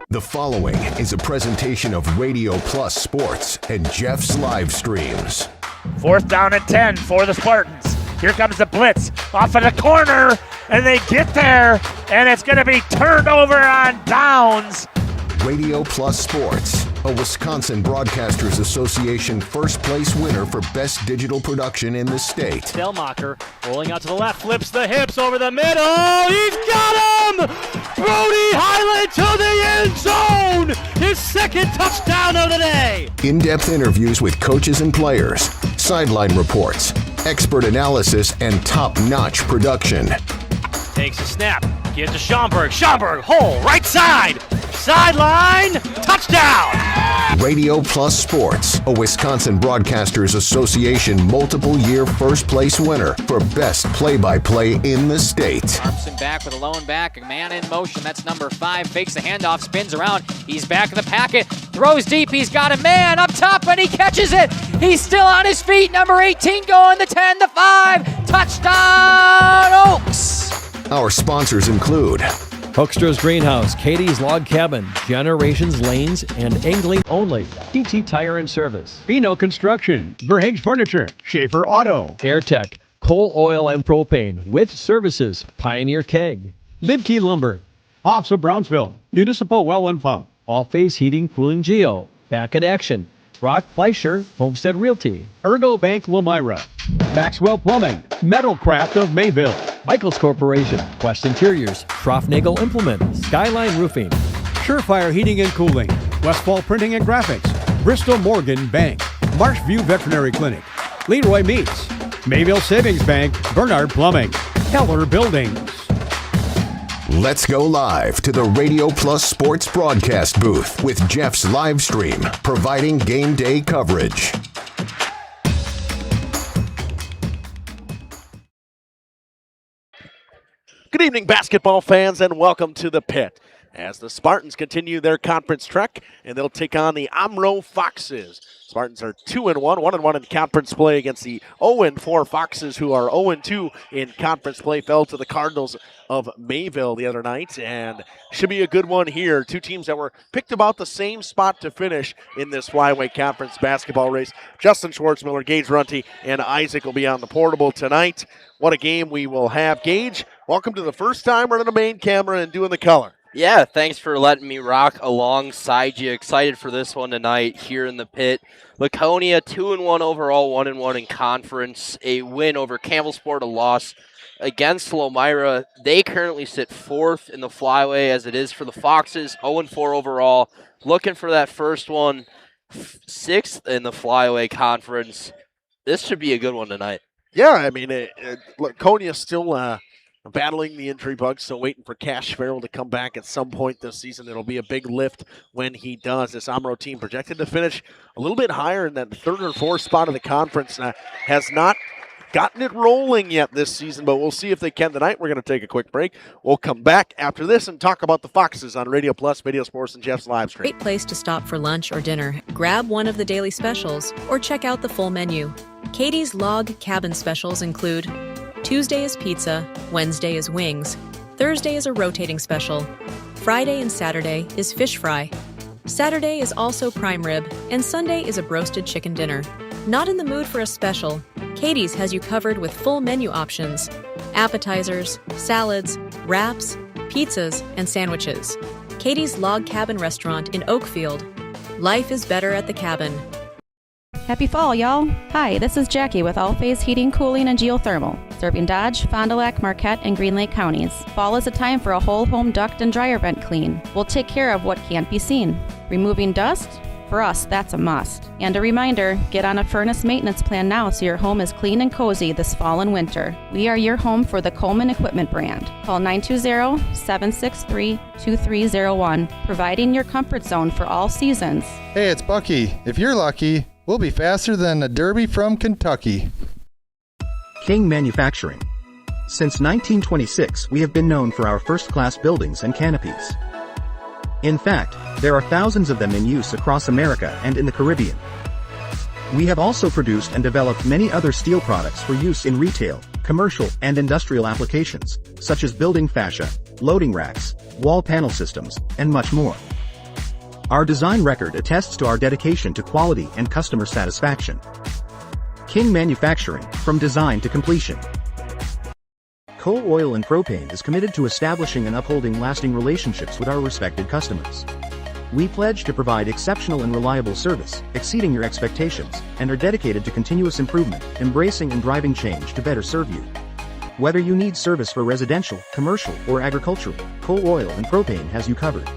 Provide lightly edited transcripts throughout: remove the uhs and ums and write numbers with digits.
The following is a presentation of Radio Plus Sports and Jeff's live streams. 4th down and 10 for the Spartans. Here comes the blitz off of the corner, and they get there, and it's going to be turned over on downs. Radio Plus Sports, a Wisconsin Broadcasters Association first place winner for best digital production in the state. Delmacher rolling out to the left, flips the hips over the middle. He's got him! Brody Highland to the end zone! His second touchdown of the day! In-depth interviews with coaches and players, sideline reports, expert analysis, and top-notch production. Takes a snap, gives to Schomburg. Schomburg, hole, right side! Sideline, touchdown! Radio Plus Sports, a Wisconsin Broadcasters Association multiple-year first-place winner for best play-by-play in the state. Armson back with a lone back, a man in motion, that's number 5, fakes the handoff, spins around, he's back in the packet, throws deep, he's got a man up top, and he catches it! He's still on his feet, number 18 going the 10, the 5, touchdown Oaks! Our sponsors include Hoekstra's Greenhouse, Katie's Log Cabin, Generations Lanes, and Angling Only. DT Tire and Service. Bino Construction, Verhage Furniture, Schaefer Auto, AirTech, Coal, Oil, and Propane with services. Pioneer Keg. Libkey Lumber, Hoffs of Brownsville, Municipal Well and Pump, All Phase Heating, Cooling Geo. Back in Action. Brock Fleischer, Homestead Realty. Ergo Bank Lamira, Maxwell Plumbing, Metalcraft of Mayville, Michaels Corporation, Quest Interiors, Schroffnagel Implement, Skyline Roofing, Surefire Heating and Cooling, Westfall Printing and Graphics, Bristol Morgan Bank, Marshview Veterinary Clinic, Leroy Meats, Mayville Savings Bank, Bernard Plumbing, Keller Buildings. Let's go live to the Radio Plus Sports broadcast booth with Jeff's live stream, providing game day coverage. Good evening, basketball fans, and welcome to the pit as the Spartans continue their conference trek, and they'll take on the Omro Foxes. Spartans are 2-1, 1-1 in conference play against the 0-4 Foxes, who are 0-2 in conference play. Fell to the Cardinals of Mayville the other night, and should be a good one here. Two teams that were picked about the same spot to finish in this Flyweight Conference basketball race. Justin Schwartzmiller, Gage Runty, and Isaac will be on the portable tonight. What a game we will have. Gage, welcome to the first time running the main camera and doing the color. Yeah, thanks for letting me rock alongside you. Excited for this one tonight here in the pit. Laconia 2-1 overall, 1-1 in conference. A win over Campbellsport, a loss against Lomira. They currently sit 4th in the flyway as it is for the Foxes, 0-4 overall. Looking for that first one, 6th in the flyway conference. This should be a good one tonight. Yeah, I mean, Laconia still battling the injury bug, still waiting for Cash Farrell to come back at some point this season. It'll be a big lift when he does. This Omro team projected to finish a little bit higher in that 3rd or 4th spot of the conference. Has not gotten it rolling yet this season, but we'll see if they can tonight. We're going to take a quick break. We'll come back after this and talk about the Foxes on Radio Plus, Video Sports, and Jeff's live stream. Great place to stop for lunch or dinner. Grab one of the daily specials or check out the full menu. Katie's Log Cabin specials include Tuesday is pizza, Wednesday is wings, Thursday is a rotating special, Friday and Saturday is fish fry, Saturday is also prime rib, and Sunday is a broasted chicken dinner. Not in the mood for a special? Katie's has you covered with full menu options, appetizers, salads, wraps, pizzas, and sandwiches. Katie's Log Cabin Restaurant in Oakfield. Life is better at the cabin. Happy fall, y'all. Hi, this is Jackie with All Phase Heating, Cooling, and Geothermal, serving Dodge, Fond du Lac, Marquette, and Green Lake counties. Fall is a time for a whole home duct and dryer vent clean. We'll take care of what can't be seen. Removing dust? For us, that's a must. And a reminder, get on a furnace maintenance plan now so your home is clean and cozy this fall and winter. We are your home for the Coleman Equipment brand. Call 920-763-2301, providing your comfort zone for all seasons. Hey, it's Bucky. If you're lucky, we'll be faster than a Derby from Kentucky. King Manufacturing. Since 1926, we have been known for our first-class buildings and canopies. In fact, there are thousands of them in use across America and in the Caribbean. We have also produced and developed many other steel products for use in retail, commercial, and industrial applications, such as building fascia, loading racks, wall panel systems, and much more. Our design record attests to our dedication to quality and customer satisfaction. King Manufacturing, from design to completion. Coal Oil and Propane is committed to establishing and upholding lasting relationships with our respected customers. We pledge to provide exceptional and reliable service, exceeding your expectations, and are dedicated to continuous improvement, embracing and driving change to better serve you. Whether you need service for residential, commercial, or agricultural, Coal Oil and Propane has you covered.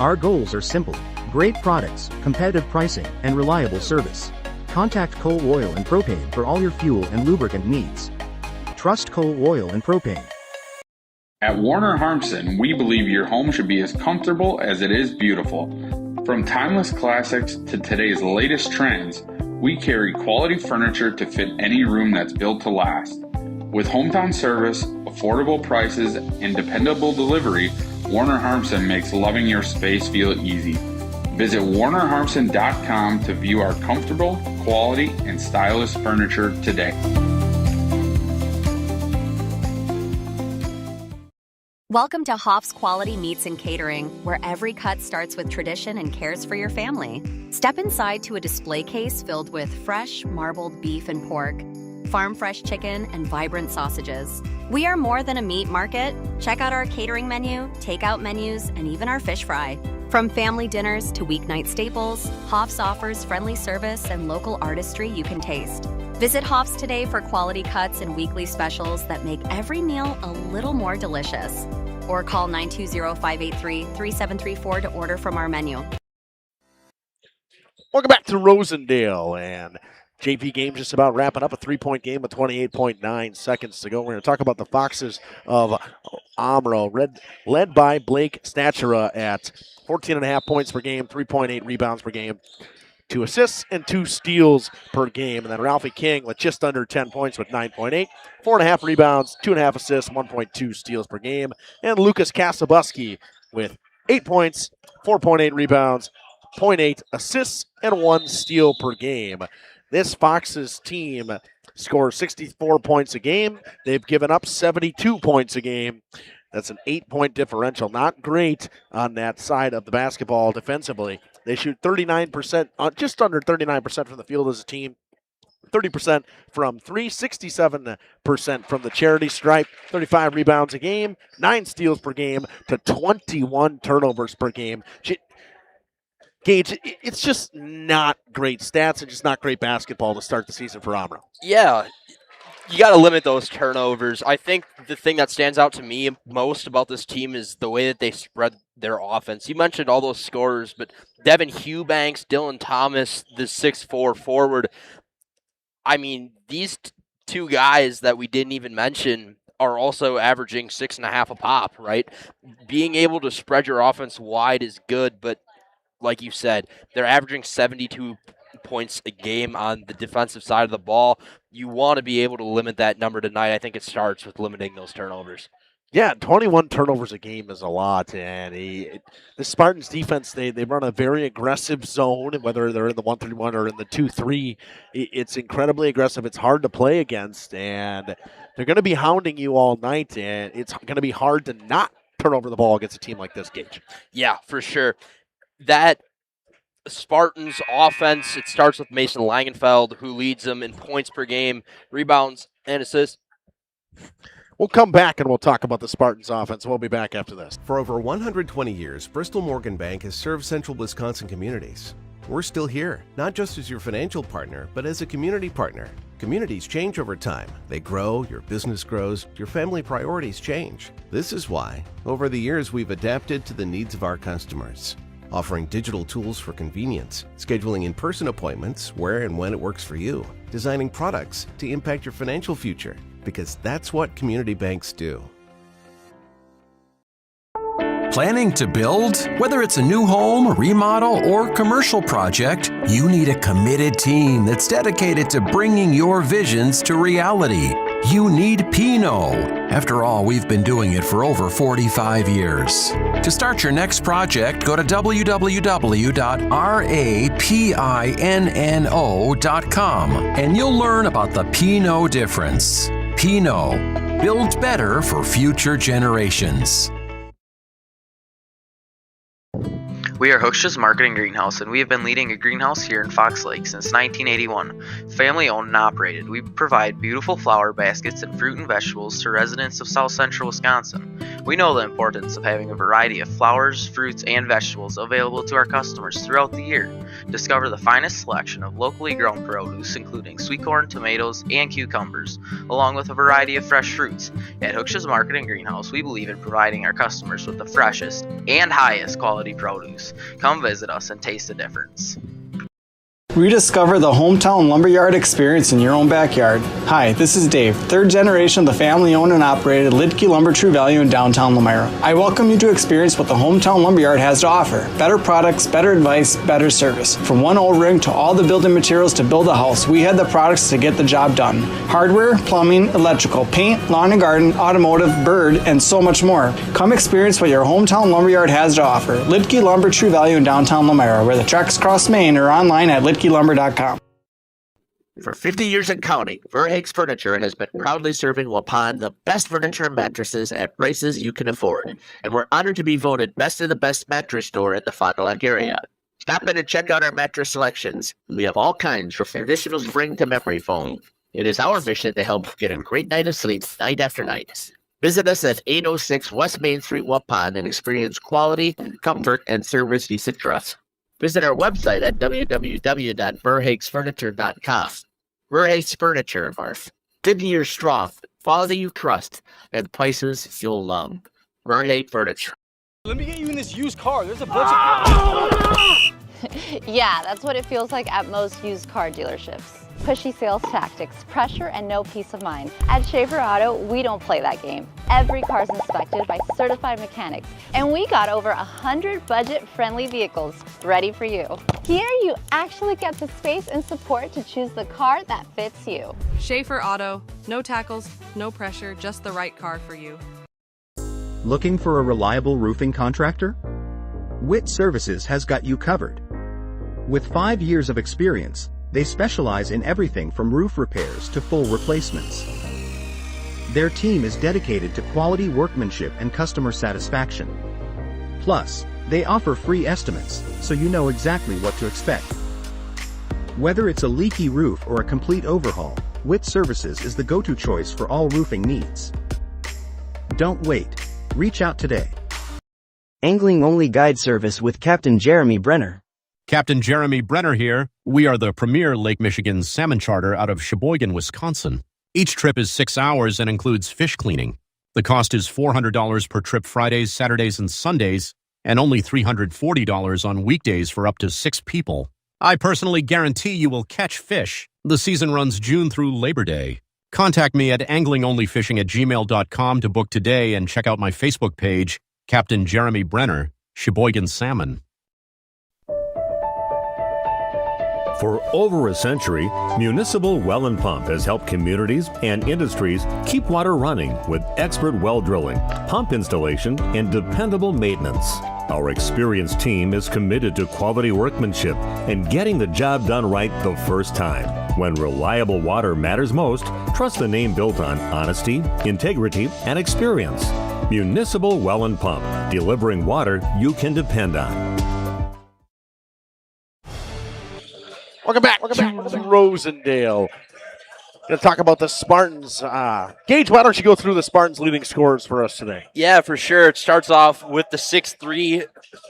Our goals are simple: great products, competitive pricing, and reliable service. Contact Coal Oil and Propane for all your fuel and lubricant needs. Trust Coal Oil and Propane. At Warner Harmson, we believe your home should be as comfortable as it is beautiful. From timeless classics to today's latest trends, we carry quality furniture to fit any room that's built to last. With hometown service, affordable prices, and dependable delivery, Warner Harmson makes loving your space feel easy. Visit WarnerHarmson.com to view our comfortable, quality, and stylish furniture today. Welcome to Hoff's Quality Meats and Catering, where every cut starts with tradition and cares for your family. Step inside to a display case filled with fresh, marbled beef and pork, farm-fresh chicken, and vibrant sausages. We are more than a meat market. Check out our catering menu, takeout menus, and even our fish fry. From family dinners to weeknight staples, Hoff's offers friendly service and local artistry you can taste. Visit Hoff's today for quality cuts and weekly specials that make every meal a little more delicious. Or call 920-583-3734 to order from our menu. Welcome back to Rosendale, and JP game just about wrapping up, a 3-point game with 28.9 seconds to go. We're going to talk about the Foxes of Omro, led by Blake Statura at 14.5 points per game, 3.8 rebounds per game, 2 assists and 2 steals per game. And then Ralphie King with just under 10 points with 9.8, 4.5 rebounds, 2.5 assists, 1.2 steals per game. And Lucas Kasabuski with 8 points, 4.8 rebounds, 0.8 assists, and 1 steal per game. This Foxes team scores 64 points a game. They've given up 72 points a game. That's an 8-point differential. Not great on that side of the basketball defensively. They shoot 39%, just under 39% from the field as a team. 30% from 3, 67% from the charity stripe, 35 rebounds a game, 9 steals per game to 21 turnovers per game. Gage, it's just not great stats and just not great basketball to start the season for Omro. Yeah, you got to limit those turnovers. I think the thing that stands out to me most about this team is the way that they spread their offense. You mentioned all those scorers, but Devin Hughbanks, Dylan Thomas, the 6'4" forward. I mean, these two guys that we didn't even mention are also averaging 6.5 a pop, right? Being able to spread your offense wide is good, but like you said, they're averaging 72 points a game on the defensive side of the ball. You want to be able to limit that number tonight. I think it starts with limiting those turnovers. Yeah, 21 turnovers a game is a lot, and the Spartans defense, they run a very aggressive zone, whether they're in the 1-3-1 or in the 2-3. It's incredibly aggressive. It's hard to play against, and they're going to be hounding you all night, and it's going to be hard to not turn over the ball against a team like this, Gage. Yeah, for sure. That Spartans offense, it starts with Mason Langenfeld, who leads them in points per game, rebounds, and assists. We'll come back and we'll talk about the Spartans offense. We'll be back after this. For over 120 years, Bristol Morgan Bank has served central Wisconsin communities. We're still here, not just as your financial partner, but as a community partner. Communities change over time. They grow, your business grows, your family priorities change. This is why, over the years, we've adapted to the needs of our customers, offering digital tools for convenience, scheduling in-person appointments where and when it works for you, designing products to impact your financial future, because that's what community banks do. Planning to build? Whether it's a new home, remodel, or commercial project, you need a committed team that's dedicated to bringing your visions to reality. You need Pinot. After all, we've been doing it for over 45 years. To start your next project, go to www.rapinno.com and you'll learn about the Pinot difference. Pinot, build better for future generations. We are Hooksha's Marketing Greenhouse, and we have been leading a greenhouse here in Fox Lake since 1981. Family owned and operated, we provide beautiful flower baskets and fruit and vegetables to residents of South Central Wisconsin. We know the importance of having a variety of flowers, fruits, and vegetables available to our customers throughout the year. Discover the finest selection of locally grown produce, including sweet corn, tomatoes, and cucumbers, along with a variety of fresh fruits. At Hooksha's Marketing Greenhouse, we believe in providing our customers with the freshest and highest quality produce. Come visit us and taste the difference. Rediscover the hometown lumberyard experience in your own backyard. Hi, this is Dave, third generation of the family-owned and operated Lidke Lumber True Value in downtown Lamira. I welcome you to experience what the hometown lumberyard has to offer. Better products, better advice, better service. From one O-ring to all the building materials to build a house, we had the products to get the job done. Hardware, plumbing, electrical, paint, lawn and garden, automotive, bird, and so much more. Come experience what your hometown lumberyard has to offer. Lidke Lumber True Value in downtown Lamira, where the tracks cross Main, or online at lidkelumber.com. For 50 years and counting, Verhaeg's Furniture has been proudly serving Waupun the best furniture and mattresses at prices you can afford. And we're honored to be voted best of the best mattress store in the Fond du Lac area. Stop in and check out our mattress selections. We have all kinds from traditional spring to memory foam. It is our mission to help you get a great night of sleep night after night. Visit us at 806 West Main Street, Waupun, and experience quality, comfort, and service you should trust. Visit our website at www.verhaegsfurniture.com. Verhaeg's Furniture, Marf. 50 years strong, quality you trust, and prices you'll love. Verhaeg Furniture. Let me get you in this used car. There's a bunch of... Yeah, that's what it feels like at most used car dealerships. Pushy sales tactics, pressure, and no peace of mind. At Schaefer Auto, we don't play that game. Every car's inspected by certified mechanics, and we got over 100 budget-friendly vehicles ready for you. Here, you actually get the space and support to choose the car that fits you. Schaefer Auto, no tackles, no pressure, just the right car for you. Looking for a reliable roofing contractor? Witt Services has got you covered. With 5 years of experience, they specialize in everything from roof repairs to full replacements. Their team is dedicated to quality workmanship and customer satisfaction. Plus, they offer free estimates, so you know exactly what to expect. Whether it's a leaky roof or a complete overhaul, Witt Services is the go-to choice for all roofing needs. Don't wait. Reach out today. Angling-only guide service with Captain Jeremy Brenner. Captain Jeremy Brenner here. We are the premier Lake Michigan salmon charter out of Sheboygan, Wisconsin. Each trip is 6 hours and includes fish cleaning. The cost is $400 per trip Fridays, Saturdays, and Sundays, and only $340 on weekdays for up to 6 people. I personally guarantee you will catch fish. The season runs June through Labor Day. Contact me at anglingonlyfishing@gmail.com to book today and check out my Facebook page, Captain Jeremy Brenner, Sheboygan Salmon. For over a century, Municipal Well and Pump has helped communities and industries keep water running with expert well drilling, pump installation, and dependable maintenance. Our experienced team is committed to quality workmanship and getting the job done right the first time. When reliable water matters most, trust the name built on honesty, integrity, and experience. Municipal Well and Pump, delivering water you can depend on. Welcome back to Rosendale. Going to talk about the Spartans. Gage, why don't you go through the Spartans' leading scorers for us today? Yeah, for sure. It starts off with the 6'3"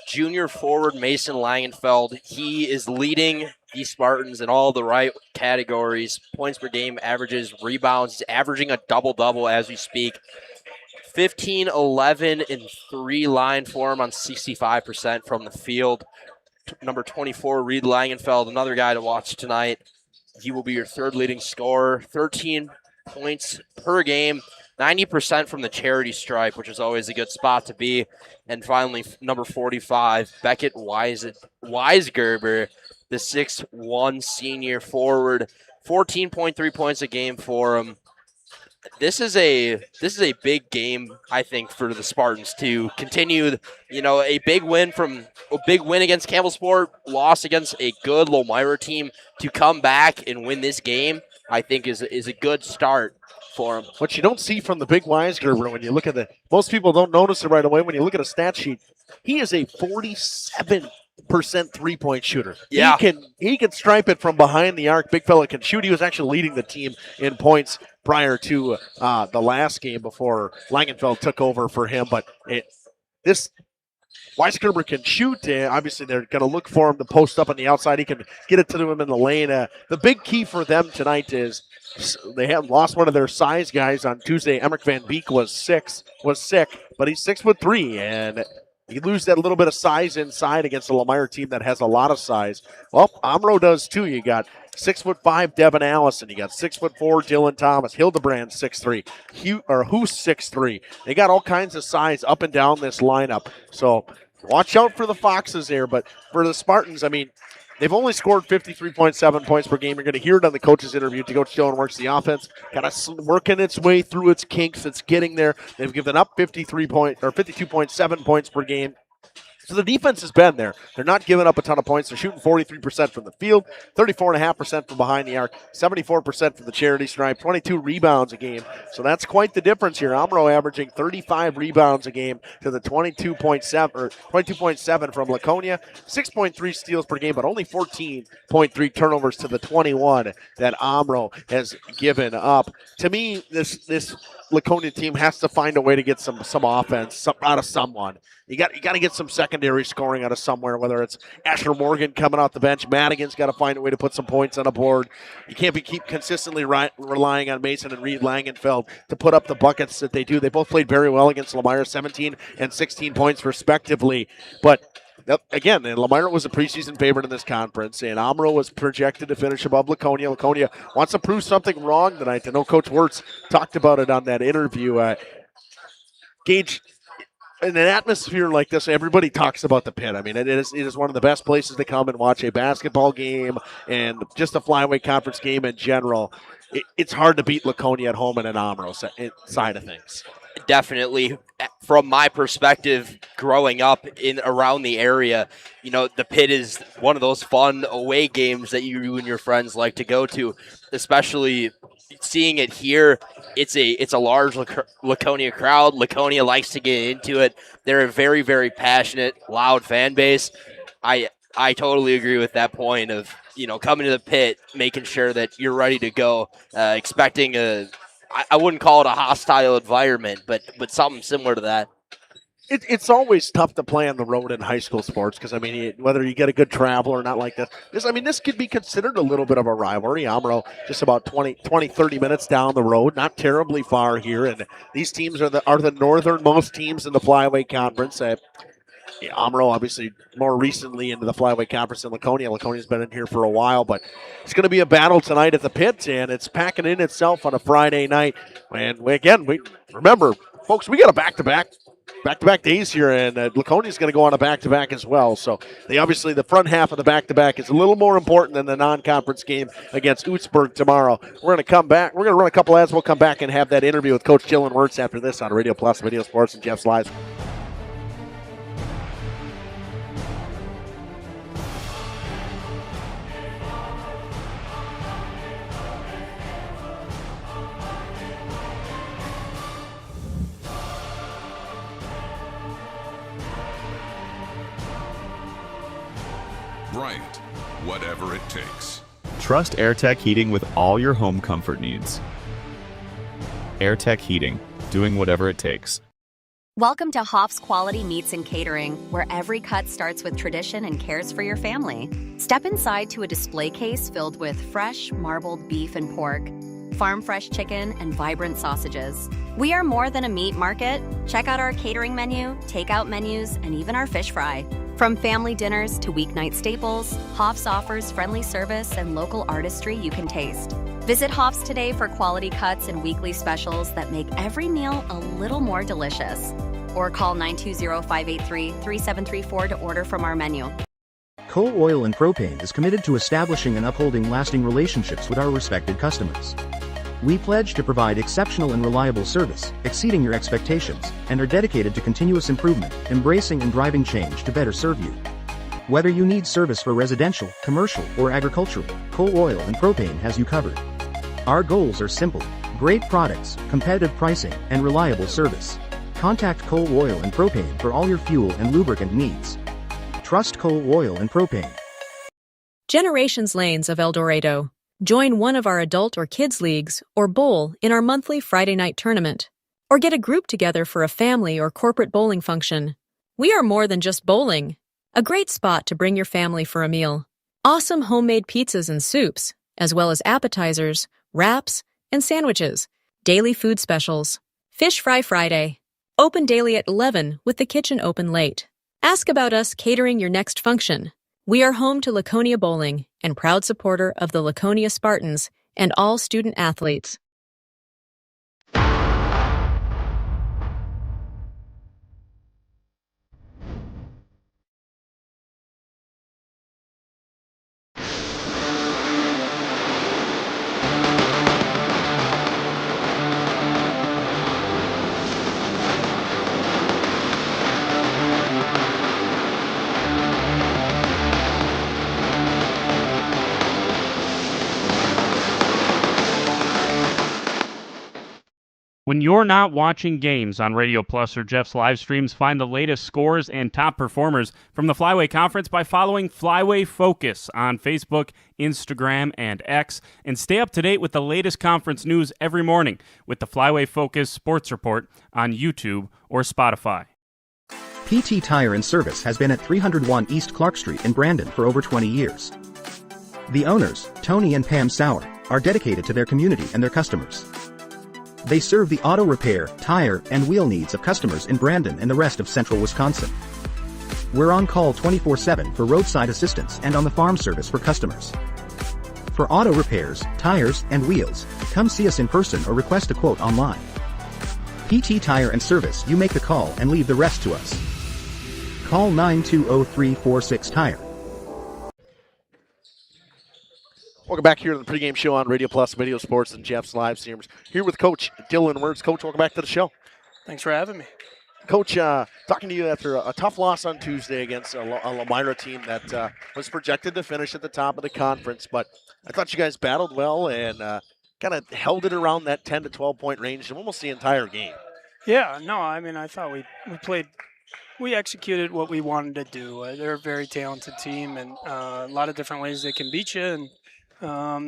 junior forward, Mason Langenfeld. He is leading the Spartans in all the right categories. Points per game, averages, rebounds. He's averaging a double-double as we speak. 15, 11, and 3 line for him on 65% from the field. Number 24, Reed Langenfeld, another guy to watch tonight. He will be your third leading scorer. 13 points per game, 90% from the charity stripe, which is always a good spot to be. And finally, number 45, Beckett Weisgerber, the 6'1" senior forward, 14.3 points a game for him. This is a big game, I think, for the Spartans to continue. A big win against Campbellsport, loss against a good Lomira team. To come back and win this game, I think is a good start for them. What you don't see from the big Weisgerber when you look at most people don't notice it right away when you look at a stat sheet. He is a 47% three-point shooter. Yeah. He can stripe it from behind the arc. Big fella can shoot. He was actually leading the team in points prior to the last game before Langenfeld took over for him. But this Weisgerber can shoot. Obviously, they're going to look for him to post up on the outside. He can get it to him in the lane. The big key for them tonight is they have lost one of their size guys on Tuesday. Emmerich Van Beek was sick, but he's 6'3", and you lose that little bit of size inside against a Lomira team that has a lot of size. Well, Omro does too. You got 6'5" Devin Allison. You got 6'4" Dylan Thomas. Hildebrand 6'3". Who's 6'3". They got all kinds of size up and down this lineup. So watch out for the Foxes there. But for the Spartans, I mean, they've only scored 53.7 points per game. You're going to hear it on the coach's interview. To Coach Dillon works the offense, kind of working its way through its kinks. It's getting there. They've given up 52.7 points per game. So the defense has been there. They're not giving up a ton of points. They're shooting 43% from the field, 34.5% from behind the arc, 74% from the charity stripe, 22 rebounds a game. So that's quite the difference here. Omro averaging 35 rebounds a game to the 22.7 from Laconia, 6.3 steals per game, but only 14.3 turnovers to the 21 that Omro has given up. To me, this Laconia team has to find a way to get some offense out of someone. You got to get some secondary scoring out of somewhere, whether it's Asher Morgan coming off the bench. Madigan's got to find a way to put some points on the board. You can't keep consistently relying on Mason and Reed Langenfeld to put up the buckets that they do. They both played very well against Lomira, 17 and 16 points respectively. But again, Lomira was a preseason favorite in this conference, and Omro was projected to finish above Laconia. Laconia wants to prove something wrong tonight. I know Coach Wirtz talked about it on that interview. Gage, in an atmosphere like this, everybody talks about the Pit. I mean, it is one of the best places to come and watch a basketball game and just a flyweight conference game in general. It's hard to beat Laconia at home in an Omro side of things. Definitely. From my perspective, growing up around the area, the Pit is one of those fun away games that you and your friends like to go to, especially seeing it here. It's a large Laconia crowd. Laconia likes to get into it. They're a very, very passionate, loud fan base. I totally agree with that point of, coming to the Pit, making sure that you're ready to go, expecting I wouldn't call it a hostile environment, but something similar to that. It's always tough to play on the road in high school sports because, I mean, whether you get a good travel or not like this. This could be considered a little bit of a rivalry. Omro just about 30 minutes down the road, not terribly far here. And these teams are the northernmost teams in the Flyweight Conference. Omro, obviously, more recently into the Flyweight Conference in Laconia. Laconia's been in here for a while, but it's going to be a battle tonight at the Pit, and it's packing in itself on a Friday night. And remember, folks, we got a back-to-back back-to-back days here, and Laconia is going to go on a back-to-back as well. So they obviously, the front half of the back-to-back is a little more important than the non-conference game against Utzberg tomorrow. We're going to come back. We're going to run a couple ads. We'll come back and have that interview with Coach Dylan Wirtz after this on Radio Plus, Video Sports, and Jeff's Live. Bryant, whatever it takes. Trust AirTech Heating with all your home comfort needs. AirTech Heating, doing whatever it takes. Welcome to Hoff's Quality Meats and Catering, where every cut starts with tradition and cares for your family. Step inside to a display case filled with fresh, marbled beef and pork, farm-fresh chicken, and vibrant sausages. We are more than a meat market. Check out our catering menu, takeout menus, and even our fish fry. From family dinners to weeknight staples, Hoff's offers friendly service and local artistry you can taste. Visit Hoff's today for quality cuts and weekly specials that make every meal a little more delicious. Or call 920-583-3734 to order from our menu. Coal Oil and Propane is committed to establishing and upholding lasting relationships with our respected customers. We pledge to provide exceptional and reliable service, exceeding your expectations, and are dedicated to continuous improvement, embracing and driving change to better serve you. Whether you need service for residential, commercial, or agricultural, Coal Oil and Propane has you covered. Our goals are simple: great products, competitive pricing, and reliable service. Contact Coal Oil and Propane for all your fuel and lubricant needs. Trust Coal Oil and Propane. Generations Lanes of El Dorado. Join one of our adult or kids leagues or bowl in our monthly Friday night tournament. Or get a group together for a family or corporate bowling function. We are more than just bowling. A great spot to bring your family for a meal. Awesome homemade pizzas and soups, as well as appetizers, wraps, and sandwiches. Daily food specials. Fish Fry Friday. Open daily at 11 with the kitchen open late. Ask about us catering your next function. We are home to Laconia Bowling and proud supporter of the Laconia Spartans and all student athletes. When you're not watching games on Radio Plus or Jeff's live streams, find the latest scores and top performers from the Flyway Conference by following Flyway Focus on Facebook, Instagram, and X, and stay up to date with the latest conference news every morning with the Flyway Focus Sports Report on YouTube or Spotify. PT Tire and Service has been at 301 East Clark Street in Brandon for over 20 years. The owners, Tony and Pam Sauer, are dedicated to their community and their customers. They serve the auto repair, tire, and wheel needs of customers in Brandon and the rest of central Wisconsin. We're on call 24/7 for roadside assistance and on the farm service for customers. For auto repairs, tires, and wheels, come see us in person or request a quote online. PT Tire and Service, you make the call and leave the rest to us. Call 920-346-TIRE. Welcome back here to the pregame show on Radio Plus, Video Sports, and Jeff's live streams. Here with Coach Dylan Wirtz. Coach, welcome back to the show. Thanks for having me. Coach, talking to you after a tough loss on Tuesday against a Lomira team that was projected to finish at the top of the conference, but I thought you guys battled well and kind of held it around that 10 to 12-point range almost the entire game. Yeah, no, I mean, I thought we executed what we wanted to do. They're a very talented team, and a lot of different ways they can beat you, and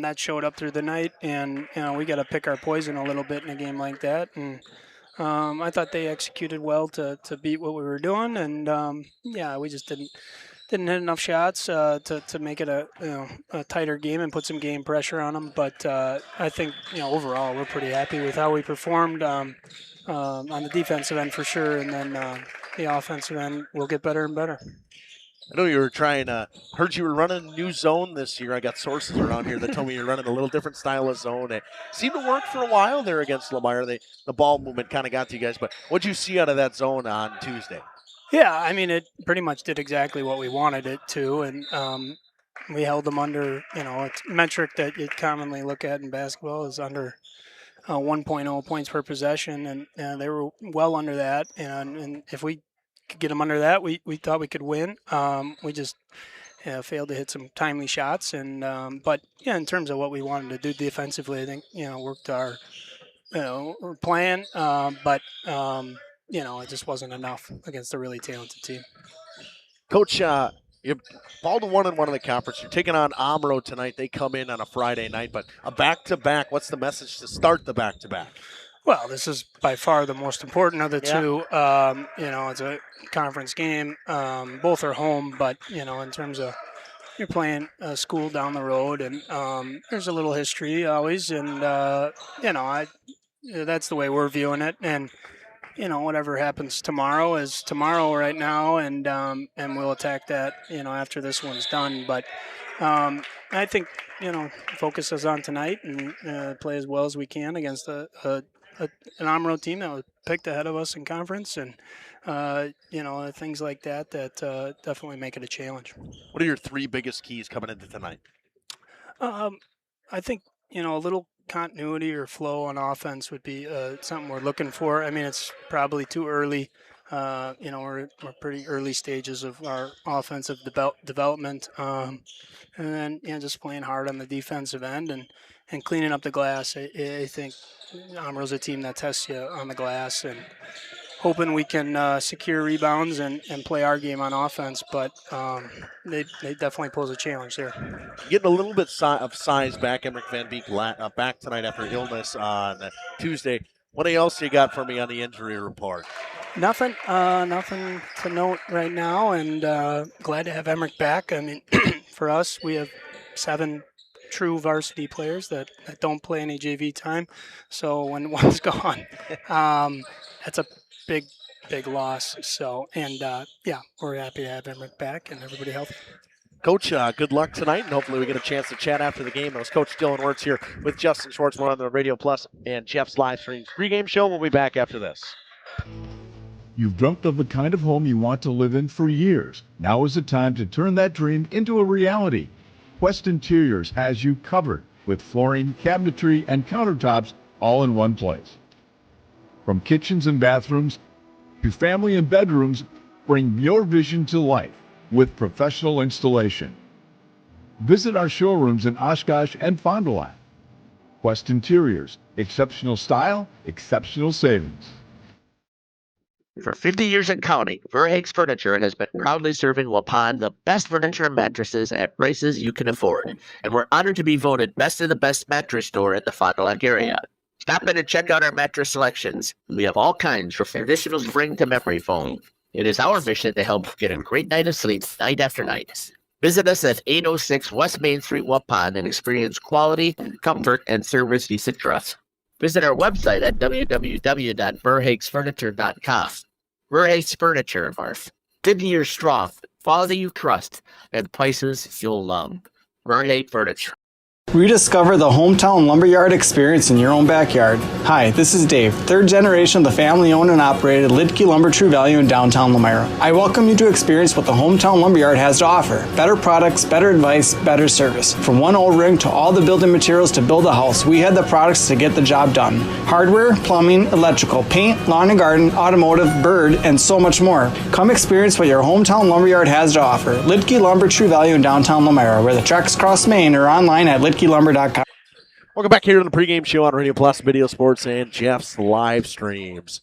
that showed up through the night, and we got to pick our poison a little bit in a game like that. And I thought they executed well to beat what we were doing, and we just didn't hit enough shots to make it a tighter game and put some game pressure on them. But I think overall we're pretty happy with how we performed on the defensive end for sure, and then the offensive end will get better and better. I know you were trying to, heard you were running a new zone this year. I got sources around here that told me you're running a little different style of zone. It seemed to work for a while there against Lamar. The ball movement kind of got to you guys, but what'd you see out of that zone on Tuesday? Yeah, I mean, it pretty much did exactly what we wanted it to, and we held them under, it's a metric that you commonly look at in basketball is under 1.0 points per possession, and they were well under that. And if we could get them under that, we thought we could win. We just failed to hit some timely shots, and but yeah, in terms of what we wanted to do defensively, I think worked our plan, but it just wasn't enough against a really talented team. Coach, you fall to 1-1 in the conference. You're taking on Omro tonight. They come in on a Friday night, but a back-to-back. What's the message to start the back-to-back? Well, this is by far the most important of the two. It's a conference game. Both are home, but in terms of you're playing a school down the road, and there's a little history always, and that's the way we're viewing it. And whatever happens tomorrow is tomorrow right now, and we'll attack that, after this one's done. But I think, focus is on tonight and play as well as we can against an Omro team that was picked ahead of us in conference, and things like that definitely make it a challenge. What are your three biggest keys coming into tonight? I think, a little continuity or flow on offense would be something we're looking for. I mean, it's probably too early. We're pretty early stages of our offensive development, and then just playing hard on the defensive end and cleaning up the glass. I think Omro's a team that tests you on the glass, and hoping we can secure rebounds and play our game on offense, but they definitely pose a challenge there. Getting a little bit of size back. Emmerich Van Beek back tonight after illness on Tuesday. What else you got for me on the injury report? Nothing to note right now, and glad to have Emmerich back. I mean, for us, we have 7 true varsity players that don't play any JV time, so when one's gone, that's a big loss. So, and we're happy to have Emmerich back and everybody healthy. Coach, good luck tonight, and hopefully we get a chance to chat after the game. That was Coach Dylan Wirtz here with Justin Schwartzman on the Radio Plus and Jeff's live stream pregame show. We'll be back after this. You've dreamt of the kind of home you want to live in for years. Now is the time to turn that dream into a reality. Quest Interiors has you covered with flooring, cabinetry, and countertops all in one place. From kitchens and bathrooms to family and bedrooms, bring your vision to life with professional installation. Visit our showrooms in Oshkosh and Fond du Lac. Quest Interiors, exceptional style, exceptional savings. For 50 years and counting, Verhaeg's Furniture has been proudly serving Waupun the best furniture and mattresses at prices you can afford. And we're honored to be voted best of the best mattress store in the Fond du Lac area. Stop in and check out our mattress selections. We have all kinds from traditional spring to memory foam. It is our mission to help get a great night of sleep night after night. Visit us at 806 West Main Street, Waupun, and experience quality, comfort, and service you can trust. Visit our website at www.verhaegsfurniture.com. Verhaeg's Furniture, Marf. 50 years strong, quality you trust, and prices you'll love. Verhaeg Furniture. Rediscover the hometown lumberyard experience in your own backyard. Hi, this is Dave, third generation of the family-owned and operated Lidke Lumber True Value in downtown Lamira. I welcome you to experience what the hometown lumberyard has to offer. Better products, better advice, better service. From one old rig to all the building materials to build a house, we had the products to get the job done. Hardware, plumbing, electrical, paint, lawn and garden, automotive, bird, and so much more. Come experience what your hometown lumberyard has to offer. Lidke Lumber True Value in downtown Lamira, where the tracks cross Main, or online at lidkelumber.com. Welcome back here to the pregame show on Radio Plus, Video Sports, and Jeff's live streams.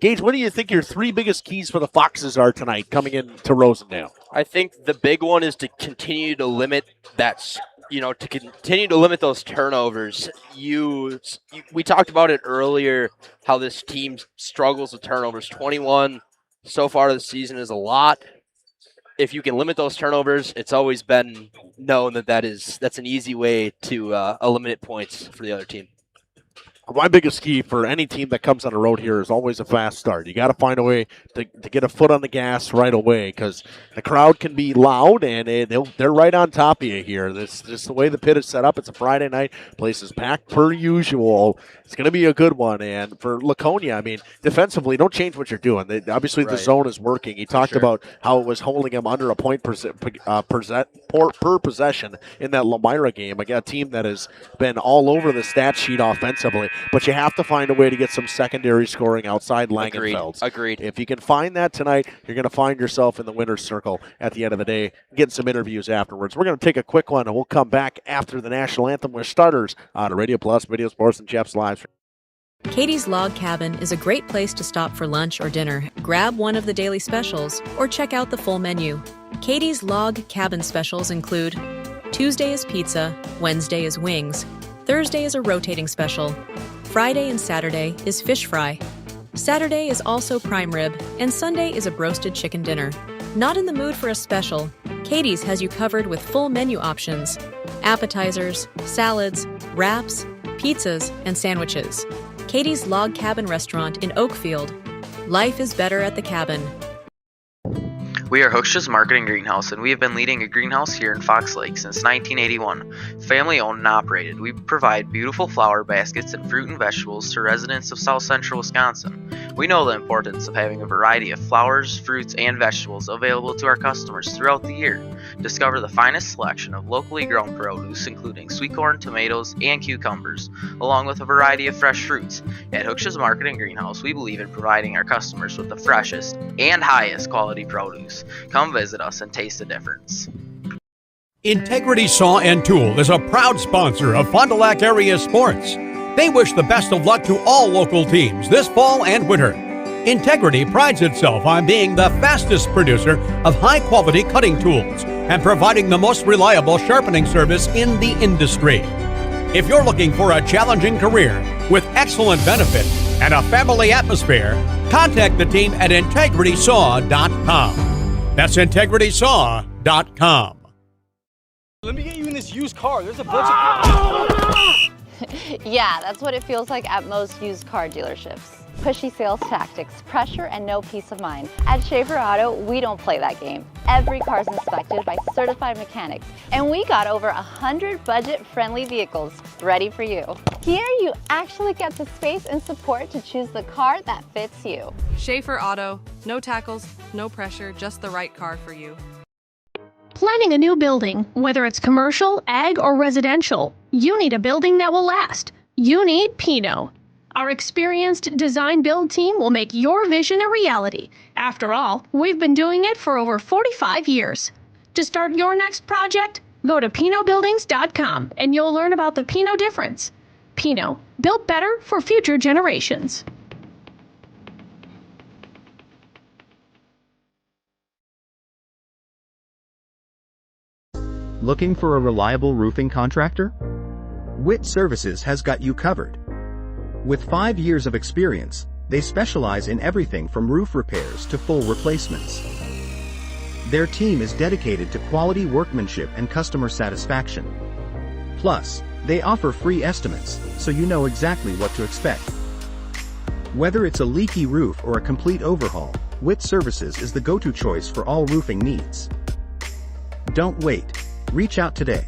Gage, what do you think your 3 biggest keys for the Foxes are tonight coming into Rosendale? I think the big one is to continue to limit that, to continue to limit those turnovers. We talked about it earlier, how this team struggles with turnovers. 21 so far this season is a lot. If you can limit those turnovers, it's always been known that's an easy way to eliminate points for the other team. My biggest key for any team that comes on the road here is always a fast start. You got to find a way to get a foot on the gas right away because the crowd can be loud and they're right on top of you here. This just the way the pit is set up. It's a Friday night. Place is packed per usual. It's going to be a good one. And for Laconia, I mean, defensively, don't change what you're doing. Obviously, the zone is working. He talked about how it was holding him under a point per possession in that Lamira game. A team that has been all over the stat sheet offensively. But you have to find a way to get some secondary scoring outside Langenfelds. Agreed. If you can find that tonight, you're going to find yourself in the winner's circle at the end of the day, getting some interviews afterwards. We're going to take a quick one, and we'll come back after the national anthem with starters on Radio Plus, Video Sports, and Jeff's Live. Katie's Log Cabin is a great place to stop for lunch or dinner. Grab one of the daily specials or check out the full menu. Katie's Log Cabin specials include Tuesday is pizza, Wednesday is wings, Thursday is a rotating special, Friday and Saturday is fish fry. Saturday is also prime rib, and Sunday is a broasted chicken dinner. Not in the mood for a special? Katie's has you covered with full menu options, appetizers, salads, wraps, pizzas, and sandwiches. Katie's Log Cabin Restaurant in Oakfield. Life is better at the cabin. We are Hooksha's Marketing Greenhouse, and we have been leading a greenhouse here in Fox Lake since 1981. Family owned and operated, we provide beautiful flower baskets and fruit and vegetables to residents of South Central Wisconsin. We know the importance of having a variety of flowers, fruits, and vegetables available to our customers throughout the year. Discover the finest selection of locally grown produce, including sweet corn, tomatoes, and cucumbers, along with a variety of fresh fruits. At Hooksha's Marketing Greenhouse, we believe in providing our customers with the freshest and highest quality produce. Come visit us and taste the difference. Integrity Saw and Tool is a proud sponsor of Fond du Lac area sports. They wish the best of luck to all local teams this fall and winter. Integrity prides itself on being the fastest producer of high-quality cutting tools and providing the most reliable sharpening service in the industry. If you're looking for a challenging career with excellent benefit and a family atmosphere, contact the team at integritysaw.com. That's integritysaw.com. Let me get you in this used car. There's a bunch of... Yeah, that's what it feels like at most used car dealerships. Pushy sales tactics, pressure, and no peace of mind. At Schaefer Auto, we don't play that game. Every car's inspected by certified mechanics, and we got over 100 budget-friendly vehicles ready for you. Here, you actually get the space and support to choose the car that fits you. Schaefer Auto, no tackles, no pressure, just the right car for you. Planning a new building, whether it's commercial, ag, or residential, you need a building that will last. You need Pino. Our experienced design-build team will make your vision a reality. After all, we've been doing it for over 45 years. To start your next project, go to PinoBuildings.com and you'll learn about the Pino difference. Pino, built better for future generations. Looking for a reliable roofing contractor? Witt Services has got you covered. With 5 years of experience, they specialize in everything from roof repairs to full replacements. Their team is dedicated to quality workmanship and customer satisfaction. Plus, they offer free estimates, so you know exactly what to expect. Whether it's a leaky roof or a complete overhaul, Witt Services is the go-to choice for all roofing needs. Don't wait. Reach out today.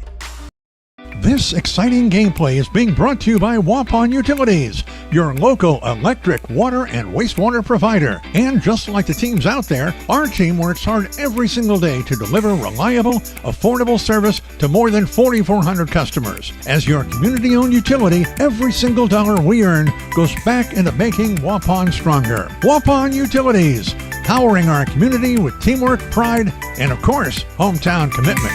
This exciting gameplay is being brought to you by Waupun Utilities, your local electric, water, and wastewater provider. And just like the teams out there, our team works hard every single day to deliver reliable, affordable service to more than 4,400 customers. As your community-owned utility, every single dollar we earn goes back into making Waupun stronger. Waupun Utilities, powering our community with teamwork, pride, and of course, hometown commitment.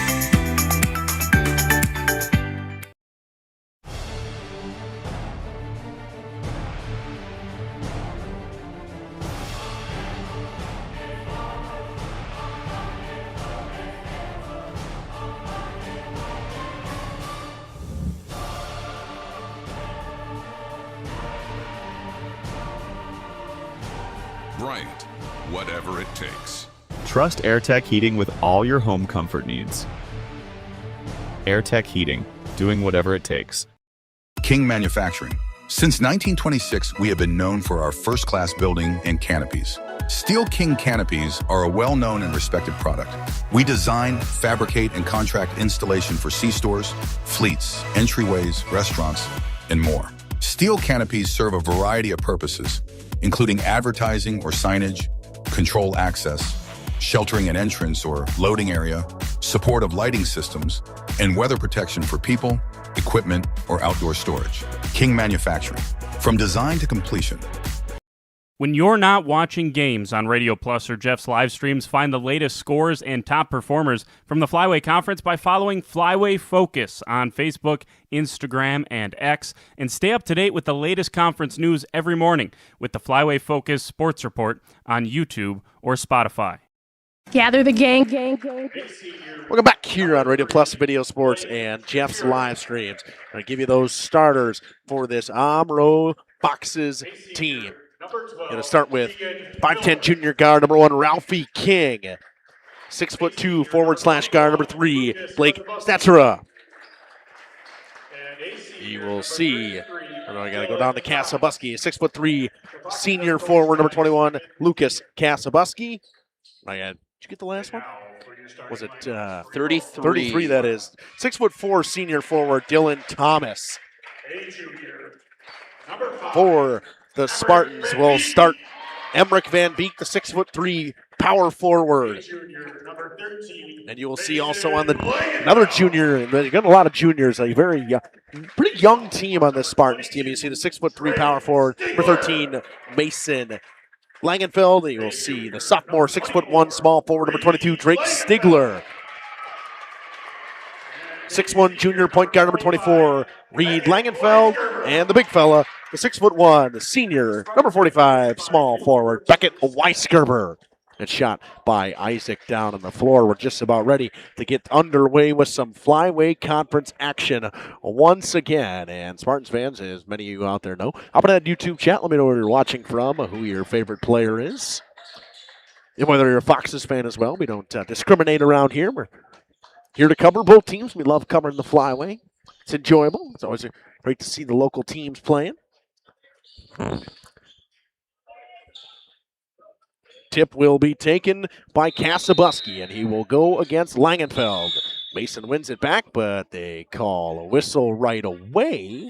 Bryant, whatever it takes. Trust AirTech Heating with all your home comfort needs. AirTech Heating, doing whatever it takes. King Manufacturing. Since 1926, we have been known for our first-class building and canopies. Steel King canopies are a well-known and respected product. We design, fabricate, and contract installation for C-stores, fleets, entryways, restaurants, and more. Steel canopies serve a variety of purposes, including advertising or signage, control access, sheltering an entrance or loading area, support of lighting systems, and weather protection for people, equipment, or outdoor storage. King Manufacturing, from design to completion. When you're not watching games on Radio Plus or Jeff's live streams, find the latest scores and top performers from the Flyway Conference by following Flyway Focus on Facebook, Instagram, and X, and stay up to date with the latest conference news every morning with the Flyway Focus Sports Report on YouTube or Spotify. Gather the gang. Welcome back here on Radio Plus Video Sports and Jeff's live streams. I'm going to give you those starters for this Omro Foxes team. Going to start with 5'10" junior guard number 1, Ralphie King. 6'2" forward/guard number 3, Blake Statura. You will see, I got to go down to Kasabuski, 6'3" senior forward number 21, Lucas Kasabuski. Did you get the last one? Was it 33? 33, that is. 6'4" senior forward, Dylan Thomas. For the Spartans will start Emmerich Van Beek, the 6'3" power forward. And you will see also on another junior, and you've got a lot of juniors, a very pretty young team on this Spartans team. You see the 6'3" power forward, number 13, Mason Langenfeld. And you will see the sophomore 6'1" small forward, number 22, Drake Stigler. 6'1" junior point guard, number 24, Reed Langenfeld. And the big fella, the 6'1", the senior, number 45, small forward, Beckett Weisgerber. And shot by Isaac down on the floor. We're just about ready to get underway with some Flyway Conference action once again. And Spartans fans, as many of you out there know, hop on that YouTube chat. Let me know where you're watching from, who your favorite player is. And whether you're a Foxes fan as well, we don't discriminate around here. We're here to cover both teams. We love covering the Flyway. It's enjoyable. It's always great to see the local teams playing. Tip will be taken by Kasabuski, and he will go against Langenfeld. Mason wins it back, but they call a whistle right away.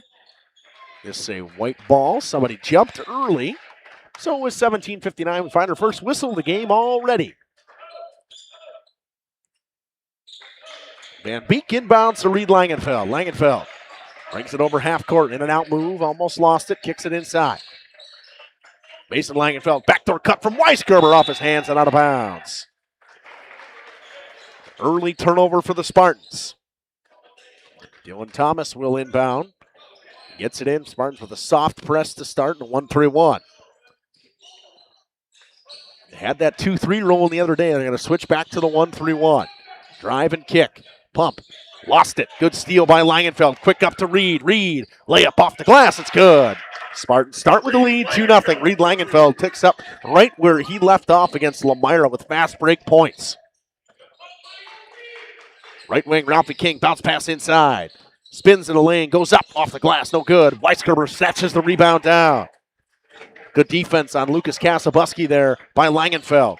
This is a white ball. Somebody jumped early. So with 17:59, we find our first whistle of the game already. Van Beek inbounds to Reed Langenfeld. Langenfeld brings it over half court, in and out move, almost lost it, kicks it inside. Mason Langenfeld, backdoor cut from Weisgerber off his hands and out of bounds. Early turnover for the Spartans. Dylan Thomas will inbound. Gets it in. Spartans with a soft press to start in 1-3-1. They had that 2-3 roll the other day. They're going to switch back to the 1-3-1. Drive and kick. Pump. Lost it. Good steal by Langenfeld. Quick up to Reed. Reed, layup off the glass. It's good. Spartans start with the lead, 2-0. Reed Langenfeld picks up right where he left off against Lamira with fast break points. Right wing, Ralphie King, bounce pass inside. Spins in the lane, goes up off the glass, no good. Weisgerber snatches the rebound down. Good defense on Lucas Kasabuski there by Langenfeld.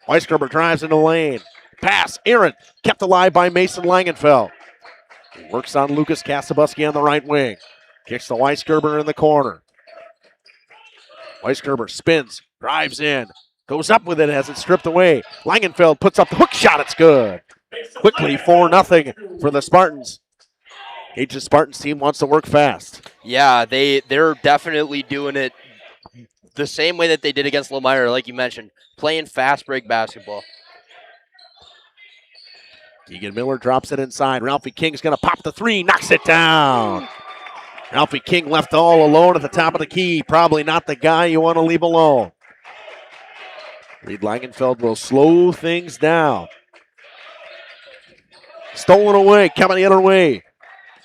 Weisgerber drives in the lane. Pass, Aaron, kept alive by Mason Langenfeld. He works on Lucas Kasabuski on the right wing. Kicks to Weisgerber in the corner. Weisgerber spins, drives in, goes up with it as it's stripped away. Langenfeld puts up the hook shot, it's good. Quickly, 4-0 for the Spartans. Gage's Spartans team wants to work fast. Yeah, they're definitely doing it the same way that they did against Lamira, like you mentioned, playing fast break basketball. Keegan Miller drops it inside. Ralphie King's going to pop the three, knocks it down. Ralphie King left all alone at the top of the key. Probably not the guy you want to leave alone. Reed Langenfeld will slow things down. Stolen away, coming the other way.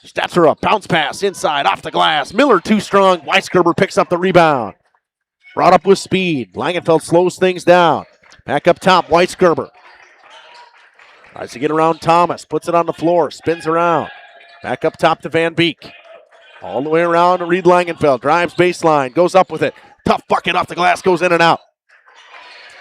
Statsura, bounce pass inside, off the glass. Miller too strong. Weisgerber picks up the rebound. Brought up with speed. Langenfeld slows things down. Back up top, Weisgerber. Tries to get around Thomas, puts it on the floor, spins around. Back up top to Van Beek. All the way around to Reed Langenfeld. Drives baseline. Goes up with it. Tough bucket off the glass. Goes in and out.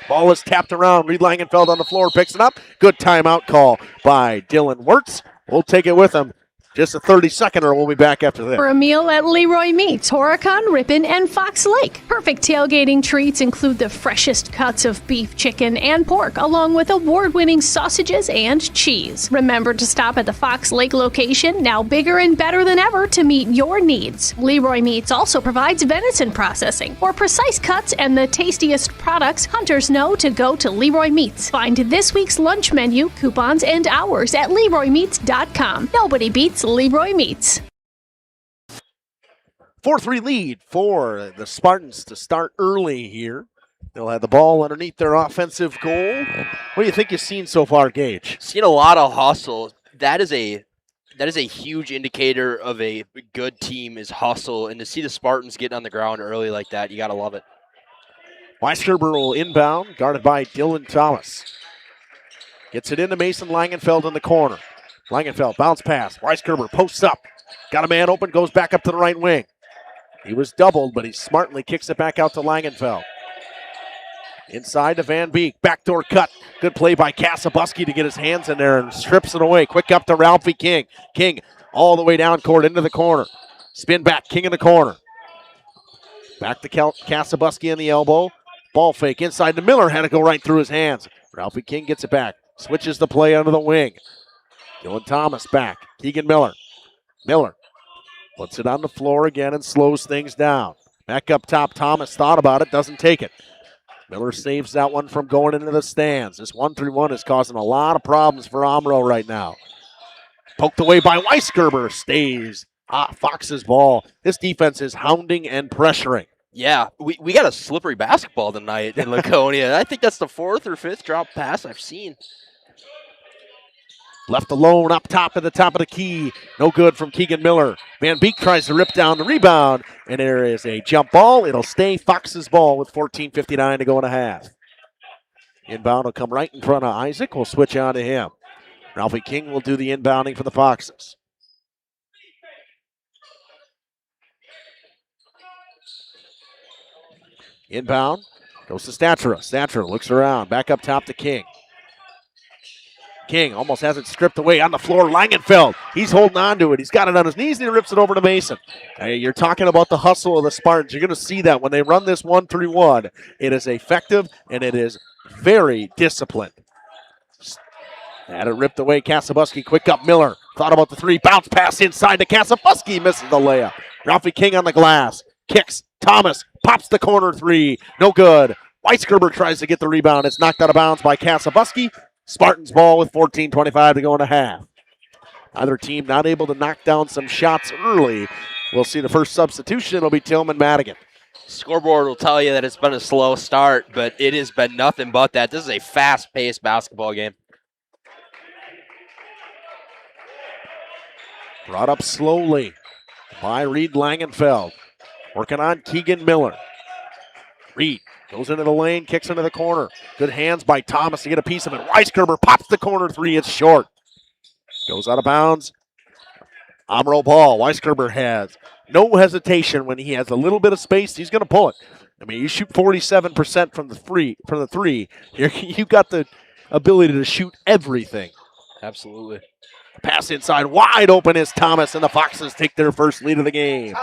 Ball is tapped around. Reed Langenfeld on the floor. Picks it up. Good timeout call by Dylan Wirtz. We'll take it with him. Just a 30-seconder. We'll be back after this. For a meal at Leroy Meats, Horicon, Ripon, and Fox Lake. Perfect tailgating treats include the freshest cuts of beef, chicken, and pork, along with award-winning sausages and cheese. Remember to stop at the Fox Lake location, now bigger and better than ever to meet your needs. Leroy Meats also provides venison processing. For precise cuts and the tastiest products, hunters know to go to Leroy Meats. Find this week's lunch menu, coupons, and hours at LeroyMeats.com. Nobody beats Leroy Meats. 4-3 lead for the Spartans to start early here. They'll have the ball underneath their offensive goal. What do you think you've seen so far, Gage? Seen a lot of hustle. That is a huge indicator of a good team is hustle, and to see the Spartans getting on the ground early like that, you got to love it. Weisgerber will inbound, guarded by Dylan Thomas. Gets it into Mason Langenfeld in the corner. Langenfeld, bounce pass. Weisgerber posts up. Got a man open, goes back up to the right wing. He was doubled, but he smartly kicks it back out to Langenfeld. Inside to Van Beek. Backdoor cut. Good play by Kasabuski to get his hands in there and strips it away. Quick up to Ralphie King. King all the way down court into the corner. Spin back. King in the corner. Back to Kasabuski in the elbow. Ball fake inside to Miller. Had to go right through his hands. Ralphie King gets it back. Switches the play under the wing. Dylan Thomas back. Keegan Miller. Miller puts it on the floor again and slows things down. Back up top. Thomas thought about it. Doesn't take it. Miller saves that one from going into the stands. This 1-3-1 is causing a lot of problems for Omro right now. Poked away by Weisgerber. Stays. Fox's ball. This defense is hounding and pressuring. Yeah, we got a slippery basketball tonight in Laconia. I think that's the 4th or 5th drop pass I've seen. Left alone up top at the top of the key. No good from Keegan Miller. Van Beek tries to rip down the rebound, and there is a jump ball. It'll stay Fox's ball with 14:59 to go in a half. Inbound will come right in front of Isaac. We'll switch on to him. Ralphie King will do the inbounding for the Foxes. Inbound goes to Statra. Statra looks around. Back up top to King. King almost has it stripped away on the floor. Langenfeld, he's holding on to it. He's got it on his knees and he rips it over to Mason. Hey, you're talking about the hustle of the Spartans. You're going to see that when they run this 1-3-1. It is effective and it is very disciplined. Had it ripped away. Kasabuski, quick up Miller. Thought about the three. Bounce pass inside to Kasabuski. Misses the layup. Ralphie King on the glass. Kicks. Thomas pops the corner three. No good. Weisgerber tries to get the rebound. It's knocked out of bounds by Kasabuski. Spartans ball with 14:25 to go in a half. Either team not able to knock down some shots early. We'll see the first substitution. It'll be Tillman Madigan. Scoreboard will tell you that it's been a slow start, but it has been nothing but that. This is a fast-paced basketball game. Brought up slowly by Reed Langenfeld. Working on Keegan Miller. Reed goes into the lane, kicks into the corner. Good hands by Thomas to get a piece of it. Weisgerber pops the corner three. It's short. Goes out of bounds. Omro ball. Weisgerber has no hesitation when he has a little bit of space. He's going to pull it. I mean, you shoot 47% from the three. You've got the ability to shoot everything. Absolutely. Pass inside, wide open is Thomas, and the Foxes take their first lead of the game.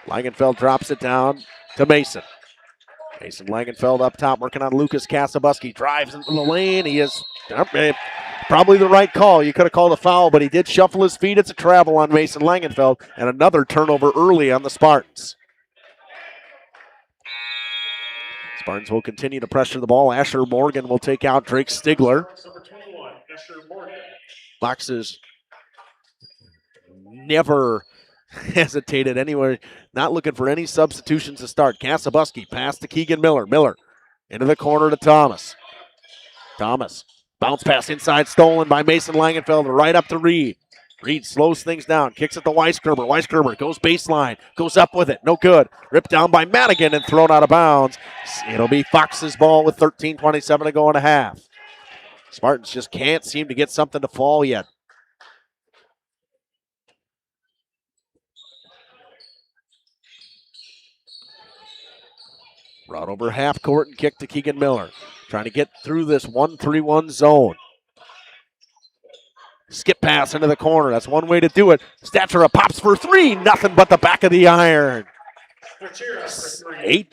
Langenfeld drops it down to Mason. Mason Langenfeld up top working on Lucas Kasabuski. Drives into the lane. He is probably the right call. You could have called a foul, but he did shuffle his feet. It's a travel on Mason Langenfeld and another turnover early on the Spartans. Spartans will continue to pressure the ball. Asher Morgan will take out Drake Stigler. Foxes never hesitated anywhere, not looking for any substitutions to start. Kasabuski, pass to Keegan Miller. Miller into the corner to Thomas. Thomas, bounce pass inside, stolen by Mason Langenfeld, right up to Reed. Reed slows things down, kicks it to Weisgerber. Weisgerber goes baseline, goes up with it, no good. Ripped down by Madigan and thrown out of bounds. It'll be Fox's ball with 13:27 to go in a half. Spartans just can't seem to get something to fall yet. Brought over half court and kick to Keegan Miller. Trying to get through this 1-3-1 zone. Skip pass into the corner. That's one way to do it. Statura pops for three. Nothing but the back of the iron. 8-4.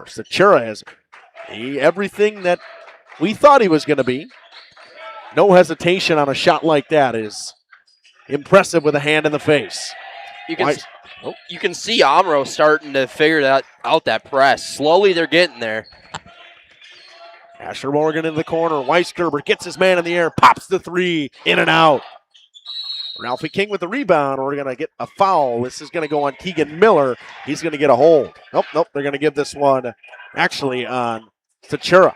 Statura has everything that we thought he was going to be. No hesitation on a shot like that is impressive with a hand in the face. You can see Omro starting to figure out that press. Slowly they're getting there. Asher Morgan in the corner. Weisgerber gets his man in the air, pops the three, in and out. Ralphie King with the rebound. We're going to get a foul. This is going to go on Keegan Miller. He's going to get a hold. Nope. They're going to give this one actually on Statura.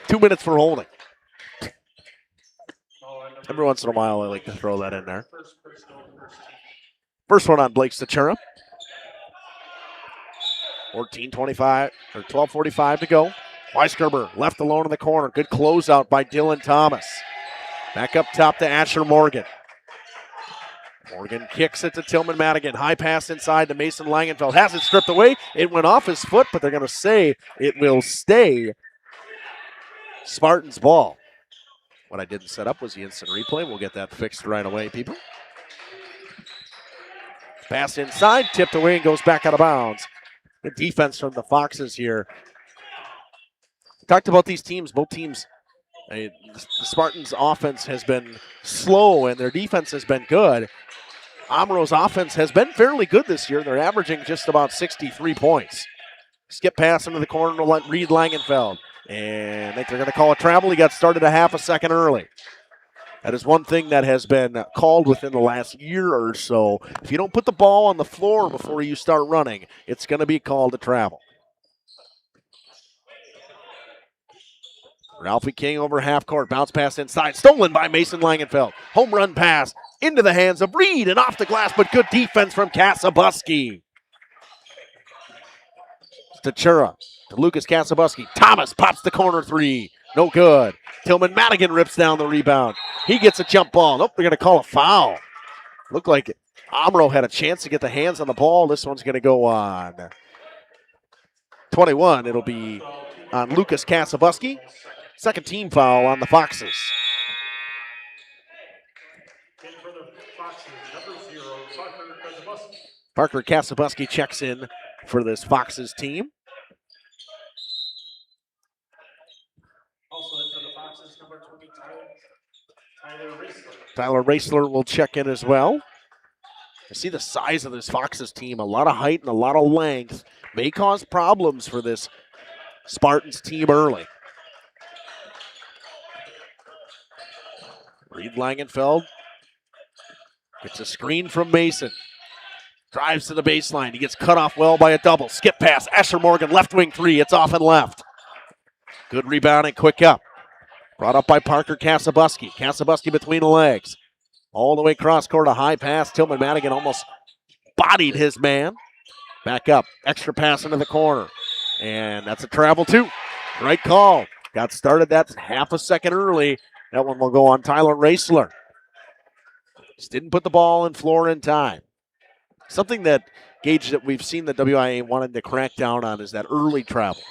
2 minutes for holding. Every once in a while, I like to throw that in there. First one on Blake Statura. 14:25 or 12:45 to go. Weisgerber left alone in the corner. Good closeout by Dylan Thomas. Back up top to Asher Morgan. Morgan kicks it to Tillman Madigan. High pass inside to Mason Langenfeld. Has it stripped away. It went off his foot, but they're going to say it will stay Spartans ball. What I didn't set up was the instant replay. We'll get that fixed right away, people. Pass inside, tipped away and goes back out of bounds. The defense from the Foxes here. Talked about these teams, both teams. The Spartans' offense has been slow and their defense has been good. Omro's offense has been fairly good this year. They're averaging just about 63 points. Skip pass into the corner to Reed Langenfeld. And I think they're going to call a travel. He got started a half a second early. That is one thing that has been called within the last year or so. If you don't put the ball on the floor before you start running, it's going to be called a travel. Ralphie King over half court. Bounce pass inside. Stolen by Mason Langenfeld. Home run pass into the hands of Reed and off the glass, but good defense from Kasabuski. Statura to Lucas Kasabuski. Thomas pops the corner three. No good. Tillman Madigan rips down the rebound. He gets a jump ball. Nope, they're going to call a foul. Looked like Omro had a chance to get the hands on the ball. This one's going to go on 21. It'll be on Lucas Kasabuski. Second team foul on the Foxes. Parker Kasabuski checks in for this Foxes team. Also for the Foxes, number 20, Tyler Raisler will check in as well. I see the size of this Foxes team. A lot of height and a lot of length. May cause problems for this Spartans team early. Reed Langenfeld gets a screen from Mason. Drives to the baseline. He gets cut off well by a double. Skip pass. Asher Morgan, left wing three. It's off and left. Good rebound and quick up. Brought up by Parker Kasabuski. Kasabuski between the legs. All the way cross court, a high pass. Tillman Madigan almost bodied his man. Back up. Extra pass into the corner. And that's a travel too. Right call. Got started that half a second early. That one will go on Tyler Raisler. Just didn't put the ball in floor in time. Something that, Gage, that we've seen the WIA wanted to crack down on is that early travel.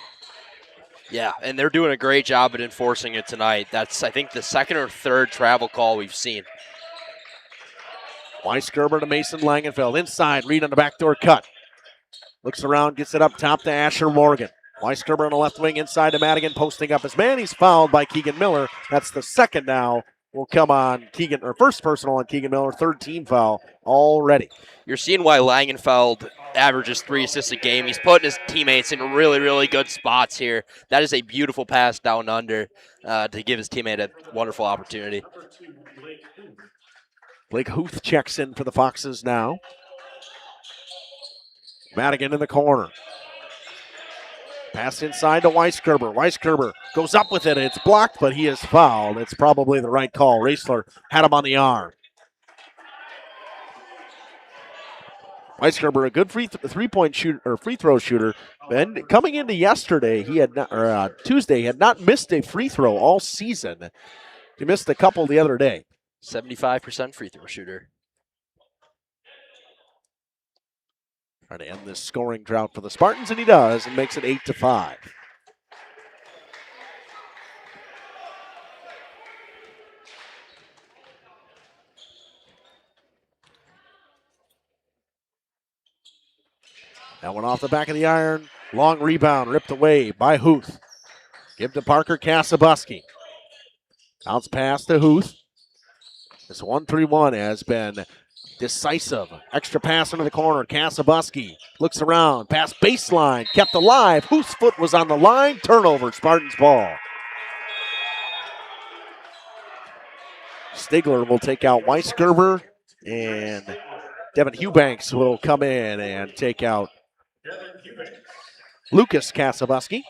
Yeah, and they're doing a great job at enforcing it tonight. That's, I think, the second or third travel call we've seen. Weisgerber to Mason Langenfeld. Inside, Reed on the backdoor cut. Looks around, gets it up top to Asher Morgan. Weisgerber on the left wing, inside to Madigan, posting up his man. He's fouled by Keegan Miller. That's the second now. Will come on Keegan, or first personal on Keegan Miller, third team foul already. You're seeing why Langenfeld averages 3 assists a game. He's putting his teammates in really, really good spots here. That is a beautiful pass down under to give his teammate a wonderful opportunity. Blake Huth checks in for the Foxes now. Madigan in the corner. Pass inside to Weisgerber. Weisgerber goes up with it. It's blocked, but he is fouled. It's probably the right call. Raisler had him on the arm. Weisgerber, a good three-point shooter or free throw shooter. And coming into yesterday, he had not, or Tuesday, he had not missed a free throw all season. He missed a couple the other day. 75% free throw shooter. Trying to end this scoring drought for the Spartans, and he does, and makes it 8-5. That one off the back of the iron. Long rebound, ripped away by Huth. Give to Parker Kasabuski. Bounce pass to Huth. This 1-3-1 has been decisive. Extra pass into the corner. Kasabuski looks around. Pass baseline. Kept alive. Huth's foot was on the line. Turnover. Spartans ball. Stigler will take out Weisgerber. And Devin Hubanks will come in and take out Lucas Kasabuski.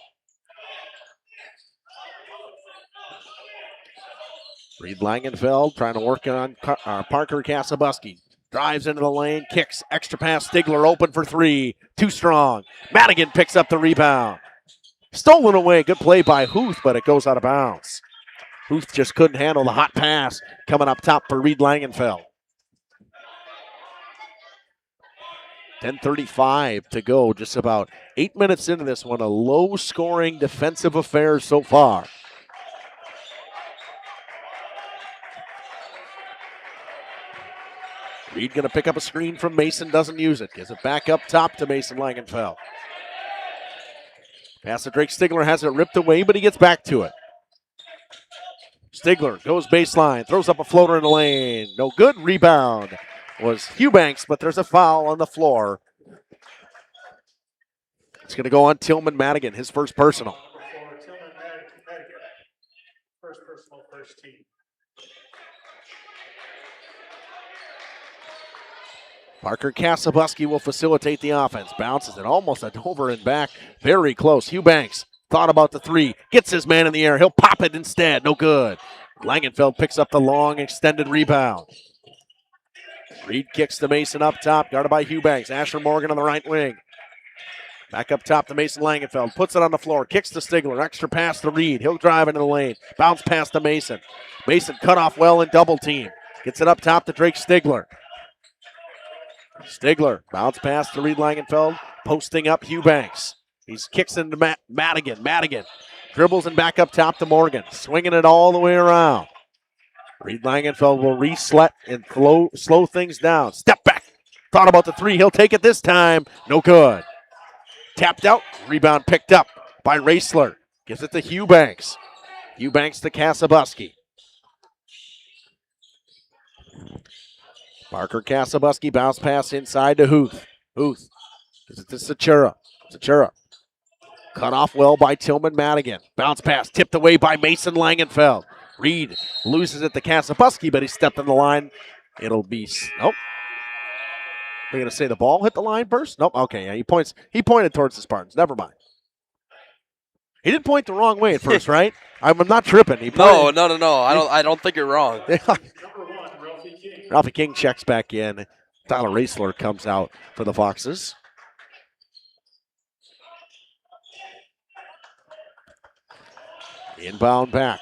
Reed Langenfeld trying to work on Parker Kasabuski. Drives into the lane, kicks, extra pass, Stigler open for three. Too strong. Madigan picks up the rebound. Stolen away, good play by Huth, but it goes out of bounds. Huth just couldn't handle the hot pass coming up top for Reed Langenfeld. 10:35 to go, just about 8 minutes into this one. A low-scoring defensive affair so far. Reed going to pick up a screen from Mason, doesn't use it. Gives it back up top to Mason Langenfeld. Pass to Drake Stigler, has it ripped away, but he gets back to it. Stigler goes baseline, throws up a floater in the lane. No good. Rebound was Hubanks, but there's a foul on the floor. It's going to go on Tillman Madigan, his first personal. First personal, first team. Parker Kasabuski will facilitate the offense. Bounces it almost over and back. Very close. Hubanks thought about the three. Gets his man in the air. He'll pop it instead. No good. Langenfeld picks up the long extended rebound. Reed kicks to Mason up top. Guarded by Hubanks. Asher Morgan on the right wing. Back up top to Mason Langenfeld. Puts it on the floor. Kicks to Stigler. Extra pass to Reed. He'll drive into the lane. Bounce pass to Mason. Mason cut off well in double team. Gets it up top to Drake Stigler. Stigler, bounce pass to Reed Langenfeld, posting up Hubanks. He kicks into Madigan. Madigan dribbles and back up top to Morgan, swinging it all the way around. Reed Langenfeld will reset and slow things down. Step back. Thought about the three. He'll take it this time. No good. Tapped out. Rebound picked up by Raisler. Gives it to Hubanks. Hubanks to Kasabuski. Parker Kasabuski, bounce pass inside to Huth. Huth gives it to Sachura. Sachura cut off well by Tillman Madigan. Bounce pass tipped away by Mason Langenfeld. Reed loses it to Kasabuski, but he stepped in the line. It'll be, nope. We're going to say the ball hit the line first? Nope, okay, yeah, he pointed towards the Spartans. Never mind. He did point the wrong way at first, right? I'm not tripping. No. I don't think you're wrong. Ralphie King checks back in. Tyler Raisler comes out for the Foxes. Inbound back.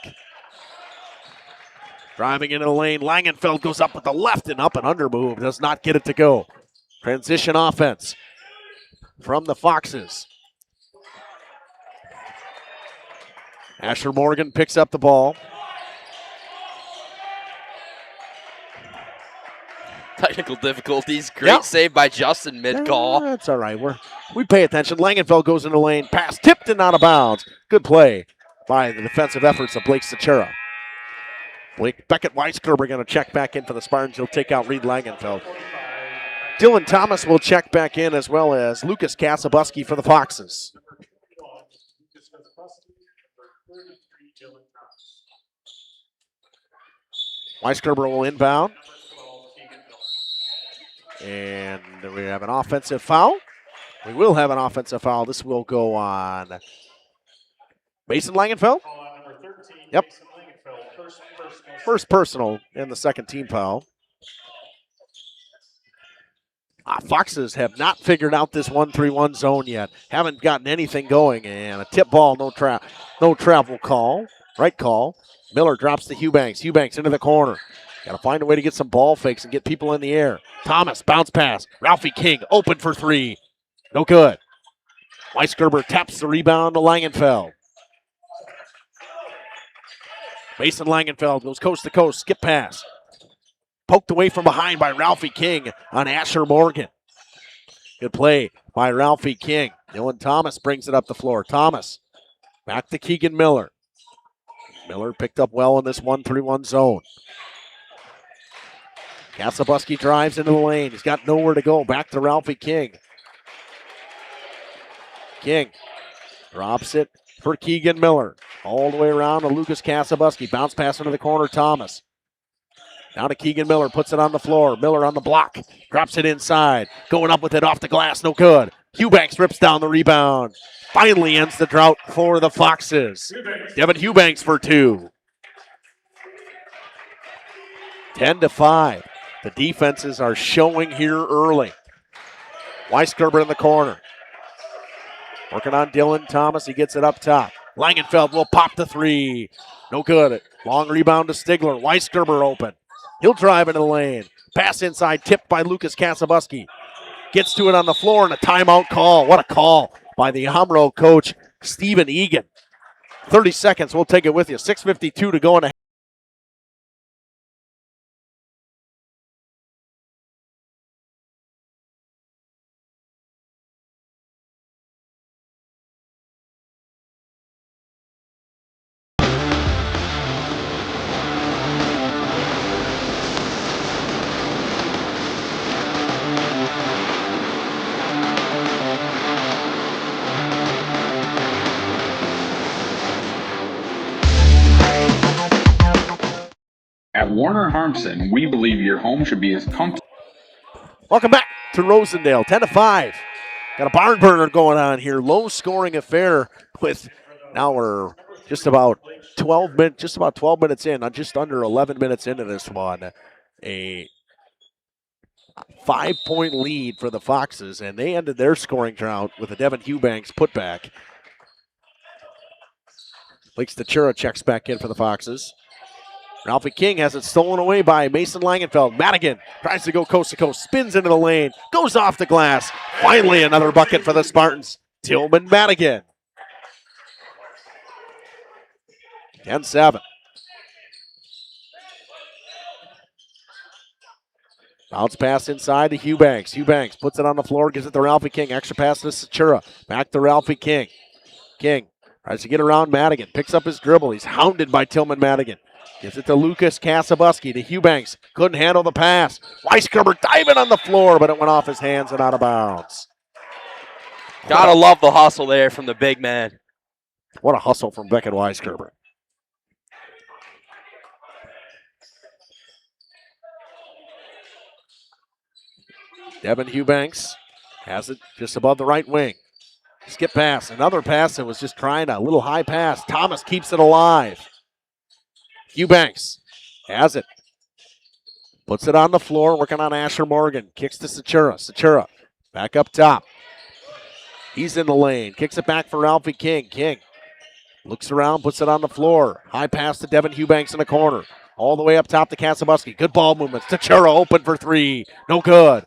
Driving into the lane. Langenfeld goes up with the left and up and under move. Does not get it to go. Transition offense from the Foxes. Asher Morgan picks up the ball. Technical difficulties. Great save by Justin mid-call. That's all right. We pay attention. Langenfeld goes in the lane. Pass tipped and out of bounds. Good play by the defensive efforts of Blake Sachura. Beckett Weisgerber going to check back in for the Spartans. He'll take out Reed Langenfeld. Dylan Thomas will check back in, as well as Lucas Kasabuski for the Foxes. Weisgerber will inbound. And we have an offensive foul. We will have an offensive foul. This will go on Mason Langenfeld. Yep. First personal and the second team foul. Foxes have not figured out this 1-3-1 zone yet. Haven't gotten anything going, and a tip ball, no travel call. Right call. Miller drops to Eubanks. Eubanks into the corner. Got to find a way to get some ball fakes and get people in the air. Thomas, bounce pass. Ralphie King, open for three. No good. Weisgerber taps the rebound to Langenfeld. Mason Langenfeld goes coast to coast, skip pass. Poked away from behind by Ralphie King on Asher Morgan. Good play by Ralphie King. Dylan Thomas brings it up the floor. Thomas back to Keegan Miller. Miller picked up well in this 1-3-1 zone. Kasabuski drives into the lane. He's got nowhere to go. Back to Ralphie King. King drops it for Keegan Miller. All the way around to Lucas Kasabuski. Bounce pass into the corner. Thomas. Down to Keegan Miller. Puts it on the floor. Miller on the block. Drops it inside. Going up with it off the glass. No good. Eubanks rips down the rebound. Finally ends the drought for the Foxes. Devin Eubanks for two. 10-5. The defenses are showing here early. Weisgerber in the corner. Working on Dylan Thomas. He gets it up top. Langenfeld will pop the three. No good. Long rebound to Stigler. Weisgerber open. He'll drive into the lane. Pass inside, tipped by Lucas Kasabuski. Gets to it on the floor and a timeout call. What a call by the Omro coach, Stephen Egan. 30 seconds. We'll take it with you. 6:52 to go in the At Warner Harmson, we believe your home should be as comfortable. Welcome back to Rosendale. 10-5. Got a barn burner going on here. Low scoring affair with now we're just about 12 minutes in, just under 11 minutes into this one. A 5-point lead for the Foxes, and they ended their scoring drought with a Devin Eubanks putback. Blake Stachura checks back in for the Foxes. Ralphie King has it stolen away by Mason Langenfeld. Madigan tries to go coast to coast, spins into the lane, goes off the glass. Finally, another bucket for the Spartans. Tillman Madigan. 10-7. Bounce pass inside to Eubanks. Eubanks puts it on the floor, gives it to Ralphie King. Extra pass to Stachura. Back to Ralphie King. King tries to get around Madigan. Picks up his dribble. He's hounded by Tillman Madigan. Gives it to Lucas Kasabuski to Eubanks. Couldn't handle the pass. Weisgerber diving on the floor, but it went off his hands and out of bounds. Gotta love the hustle there from the big man. What a hustle from Beckett Weisgerber. Devin Eubanks has it just above the right wing. Skip pass. Another pass that was just trying a little high pass. Thomas keeps it alive. Eubanks has it. Puts it on the floor, working on Asher Morgan. Kicks to Stachura. Stachura back up top. He's in the lane. Kicks it back for Ralphie King. King looks around, puts it on the floor. High pass to Devin Eubanks in the corner. All the way up top to Kasabuski. Good ball movement. Stachura open for three. No good.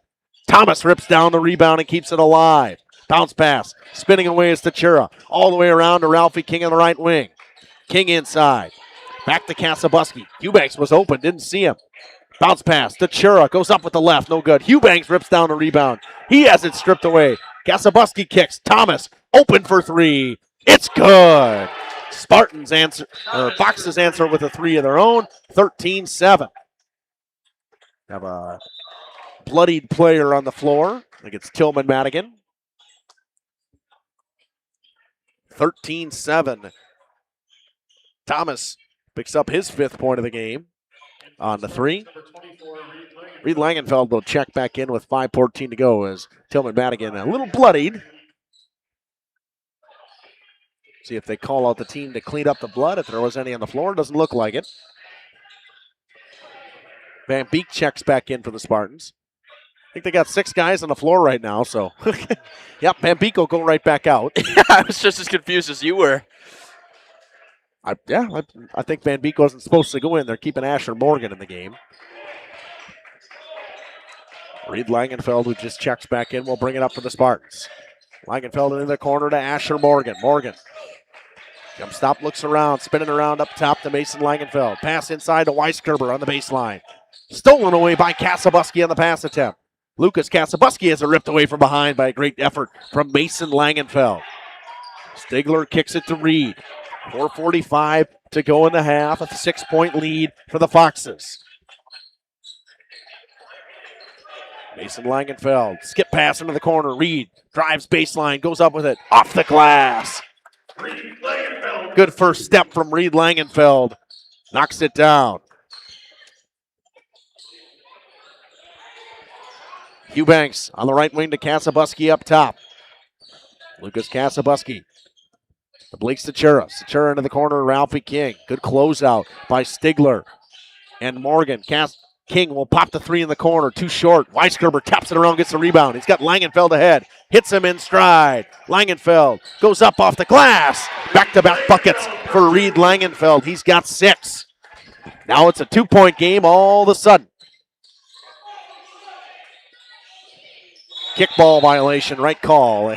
Thomas rips down the rebound and keeps it alive. Bounce pass. Spinning away is Stachura. All the way around to Ralphie King on the right wing. King inside. Back to Kasabuski. Eubanks was open, didn't see him. Bounce pass. Stachura goes up with the left, no good. Eubanks rips down the rebound. He has it stripped away. Kasabuski kicks. Thomas open for three. It's good. Foxes answer with a three of their own. 13-7. Have a bloodied player on the floor. I think it's Tillman Madigan. 13-7. Thomas picks up his 5th point of the game on the three. Reed Langenfeld will check back in with 5:14 to go as Tillman Madigan a little bloodied. See if they call out the team to clean up the blood. If there was any on the floor, doesn't look like it. Van Beek checks back in for the Spartans. think they got 6 guys on the floor right now, so. Yep, Bambico go right back out. I was just as confused as you were. I think Bambico wasn't supposed to go in. They're keeping Asher Morgan in the game. Reed Langenfeld, who just checks back in, will bring it up for the Spartans. Langenfeld in the corner to Asher Morgan. Morgan. Jump stop, looks around, spinning around up top to Mason Langenfeld. Pass inside to Weisgerber on the baseline. Stolen away by Kasabuski on the pass attempt. Lucas Kasabuski has it ripped away from behind by a great effort from Mason Langenfeld. Stigler kicks it to Reed. 4:45 to go in the half. A 6-point lead for the Foxes. Mason Langenfeld, skip pass into the corner. Reed drives baseline, goes up with it, off the glass. Good first step from Reed Langenfeld. Knocks it down. Eubanks on the right wing to Kasabuski up top. Lucas Kasabuski. To Blake Stachura. Stachura into the corner, Ralphie King. Good closeout by Stigler and Morgan. King will pop the 3 in the corner. Too short. Weisgerber taps it around, gets the rebound. He's got Langenfeld ahead. Hits him in stride. Langenfeld goes up off the glass. Back-to-back buckets for Reed Langenfeld. He's got 6. Now it's a 2-point game all of a sudden. Kickball violation, right call.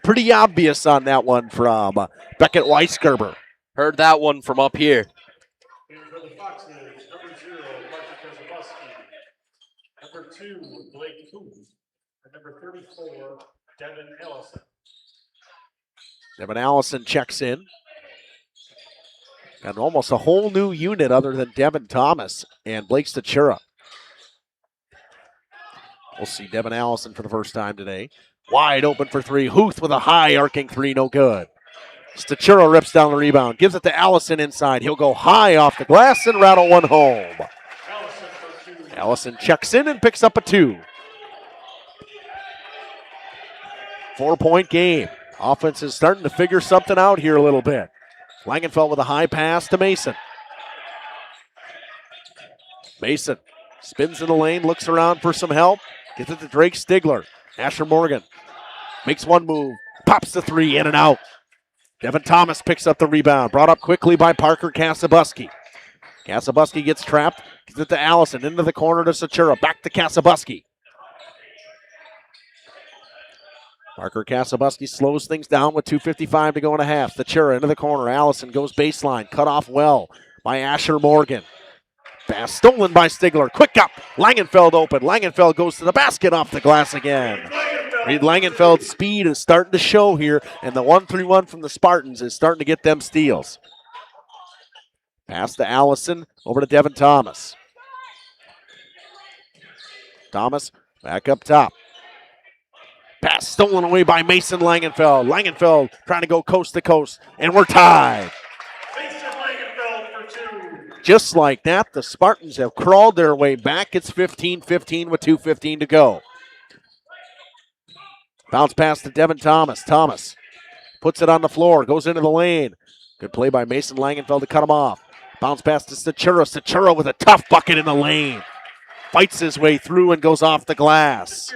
Pretty obvious on that one from Beckett Weisgerber. Heard that one from up here. For the Foxes, number 0, Patrick Kazabuski. Number 2, Blake Huth. And number 34, Devin Allison. Devin Allison checks in. And almost a whole new unit other than Devin Thomas and Blake Stachura. We'll see Devin Allison for the first time today. Wide open for 3. Huth with a high arcing 3, no good. Stachura rips down the rebound, gives it to Allison inside. He'll go high off the glass and rattle one home. Allison checks in and picks up a 2. 4-point game. Offense is starting to figure something out here a little bit. Langenfeld with a high pass to Mason. Mason spins in the lane, looks around for some help. Gets it to Drake Stigler. Asher Morgan makes one move, pops the 3, in and out. Devin Thomas picks up the rebound, brought up quickly by Parker Kasabuski. Kasabuski gets trapped, gets it to Allison, into the corner to Stachura, back to Kasabuski. Parker Kasabuski slows things down with 2:55 to go in a half. Stachura into the corner, Allison goes baseline, cut off well by Asher Morgan. Pass stolen by Stigler. Quick up. Langenfeld open. Langenfeld goes to the basket off the glass again. Reed Langenfeld's speed is starting to show here, and the 1-3-1 from the Spartans is starting to get them steals. Pass to Allison. Over to Devin Thomas. Thomas back up top. Pass stolen away by Mason Langenfeld. Langenfeld trying to go coast to coast, and we're tied. Just like that, the Spartans have crawled their way back. It's 15-15 with 2:15 to go. Bounce pass to Devin Thomas. Thomas puts it on the floor, goes into the lane. Good play by Mason Langenfeld to cut him off. Bounce pass to Stachura. Stachura with a tough bucket in the lane. Fights his way through and goes off the glass.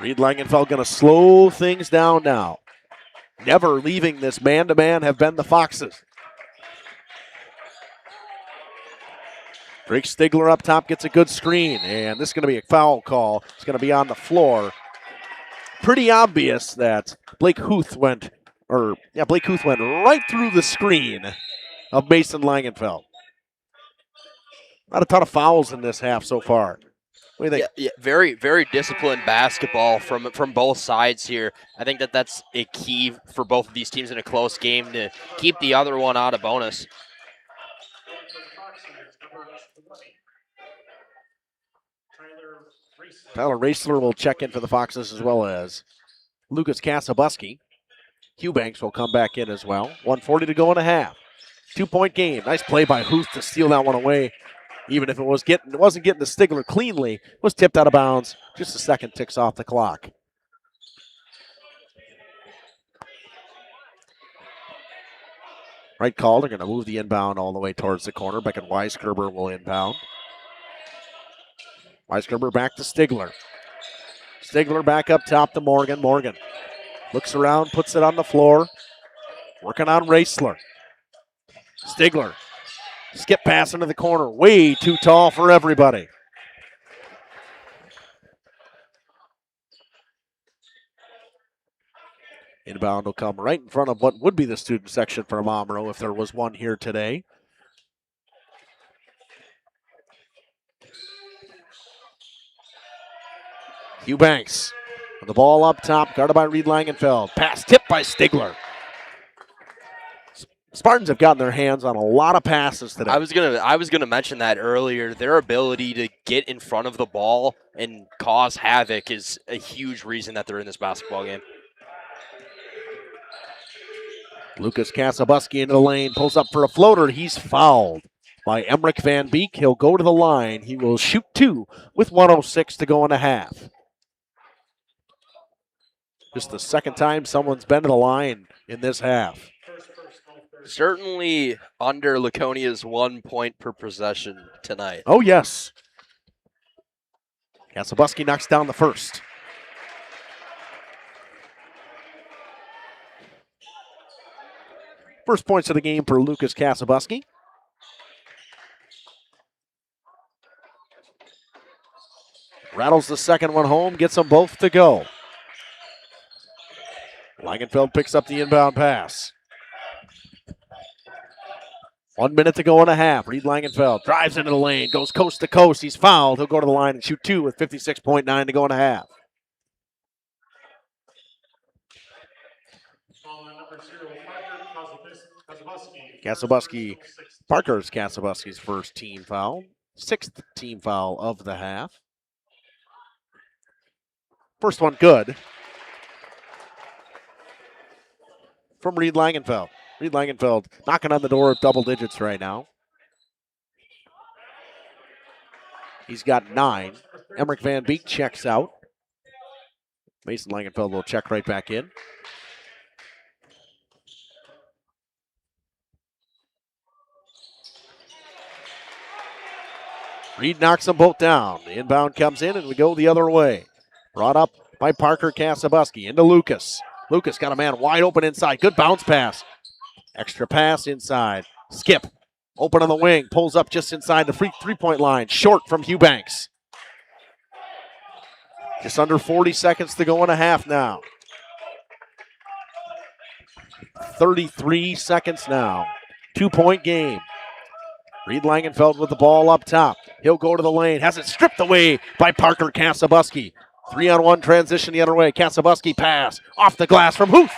Reed Langenfeld going to slow things down now. Never leaving this man-to-man have been the Foxes. Drake Stigler up top gets a good screen, and this is going to be a foul call. It's going to be on the floor. Pretty obvious that Blake Huth went right through the screen of Mason Langenfeld. Not a ton of fouls in this half so far. What do you think? Yeah, very, very disciplined basketball from both sides here. I think that's a key for both of these teams in a close game to keep the other one out of bonus. Tyler Raessler will check in for the Foxes as well as Lucas Kasabuski. Eubanks will come back in as well. 1:40 to go in a half. 2-point game. Nice play by Huth to steal that one away. Even if it wasn't getting to Stigler cleanly, was tipped out of bounds. Just a second ticks off the clock. Right call. They're going to move the inbound all the way towards the corner. Beckett Weisgerber will inbound. Weisgerber back to Stigler. Stigler back up top to Morgan. Morgan looks around, puts it on the floor. Working on Raisler. Stigler. Skip pass into the corner. Way too tall for everybody. Inbound will come right in front of what would be the student section from Omro if there was one here today. Eubanks with the ball up top, guarded by Reed Langenfeld. Pass tipped by Stigler. Spartans have gotten their hands on a lot of passes today. I was gonna mention that earlier. Their ability to get in front of the ball and cause havoc is a huge reason that they're in this basketball game. Lucas Kasabuski into the lane, pulls up for a floater. He's fouled by Emmerich Van Beek. He'll go to the line. He will shoot 2 with 1:06 to go in the half. Just the second time someone's been to the line in this half. Certainly under Laconia's 1 point per possession tonight. Oh, yes. Kasabuski knocks down the first. First points of the game for Lucas Kasabuski. Rattles the second one home, gets them both to go. Langenfeld picks up the inbound pass. 1 minute to go in a half. Reed Langenfeld drives into the lane, goes coast to coast. He's fouled. He'll go to the line and shoot 2 with 56.9 to go in a half. Parker's Kasabuski's first team foul. 6th team foul of the half. First one good. From Reed Langenfeld. Reed Langenfeld knocking on the door of double digits right now. He's got 9. Emmerich Van Beek checks out. Mason Langenfeld will check right back in. Reed knocks them both down. The inbound comes in and we go the other way. Brought up by Parker Kasabuski into Lucas. Lucas got a man wide open inside. Good bounce pass. Extra pass inside. Skip. Open on the wing. Pulls up just inside the three-point line. Short from Eubanks. Just under 40 seconds to go in a half now. 33 seconds now. 2-point game. Reed Langenfeld with the ball up top. He'll go to the lane. Has it stripped away by Parker Kasabuski. 3-on-1 transition the other way. Kasabuski pass. Off the glass from Huth.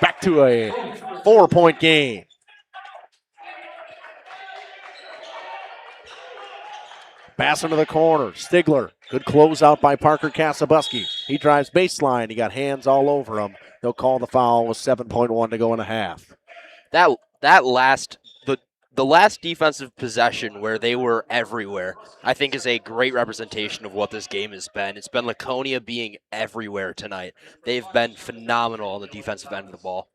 Back to a 4-point game. Pass into the corner. Stigler. Good closeout by Parker Kasabuski. He drives baseline. He got hands all over him. They'll call the foul with 7.1 to go in a half. The last defensive possession where they were everywhere, I think is a great representation of what this game has been. It's been Laconia being everywhere tonight. They've been phenomenal on the defensive end of the ball.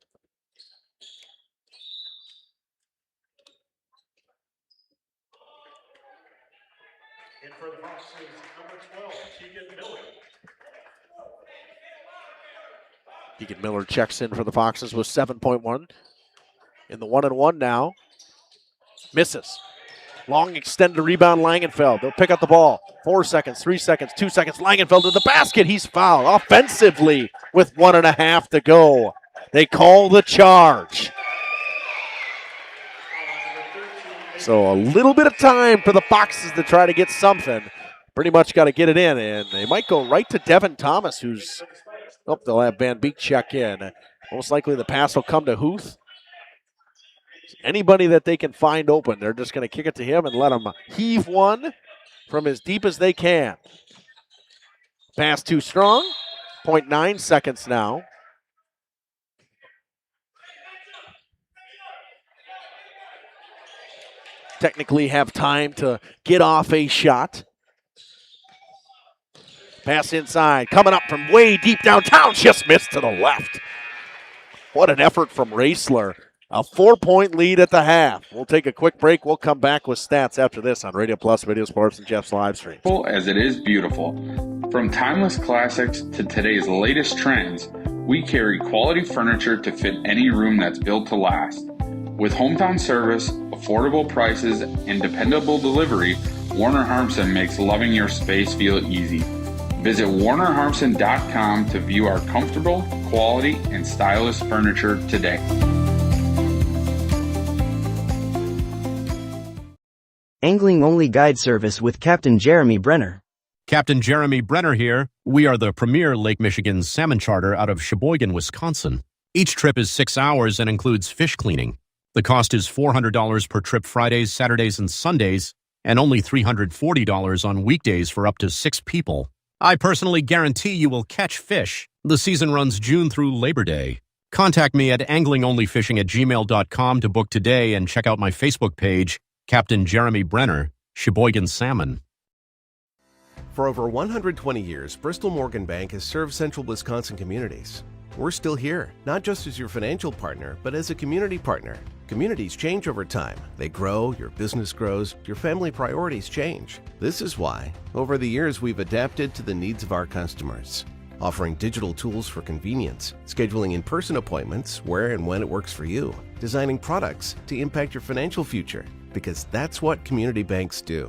In for the Foxes, number 12, Keegan Miller. Keegan Miller checks in for the Foxes with 7.1. In the 1-and-1 now. Misses. Long extended rebound, Langenfeld. They'll pick up the ball. 4 seconds, 3 seconds, 2 seconds. Langenfeld to the basket. He's fouled offensively with 1.5 to go. They call the charge. So a little bit of time for the Foxes to try to get something. Pretty much got to get it in, and they might go right to Devin Thomas, who's... Oh, they'll have Van Beek check in. Most likely the pass will come to Huth. Anybody that they can find open, they're just going to kick it to him and let him heave one from as deep as they can. Pass too strong. 0.9 seconds now. Technically have time to get off a shot. Pass inside. Coming up from way deep downtown. Just missed to the left. What an effort from Raisler. A 4-point lead at the half. We'll take a quick break. We'll come back with stats after this on Radio Plus, Video Sports, and Jeff's live stream. As it is beautiful. From timeless classics to today's latest trends, we carry quality furniture to fit any room that's built to last. With hometown service, affordable prices, and dependable delivery, Warner Harmson makes loving your space feel easy. Visit WarnerHarmson.com to view our comfortable, quality, and stylish furniture today. Angling-only guide service with Captain Jeremy Brenner. Captain Jeremy Brenner here. We are the premier Lake Michigan salmon charter out of Sheboygan, Wisconsin. Each trip is 6 hours and includes fish cleaning. The cost is $400 per trip Fridays, Saturdays, and Sundays, and only $340 on weekdays for up to 6 people. I personally guarantee you will catch fish. The season runs June through Labor Day. Contact me at anglingonlyfishing@gmail.com to book today and check out my Facebook page, Captain Jeremy Brenner, Sheboygan Salmon. For over 120 years, Bristol Morgan Bank has served central Wisconsin communities. We're still here, not just as your financial partner, but as a community partner. Communities change over time. They grow, your business grows, your family priorities change. This is why, over the years, we've adapted to the needs of our customers, offering digital tools for convenience, scheduling in-person appointments where and when it works for you, designing products to impact your financial future, because that's what community banks do.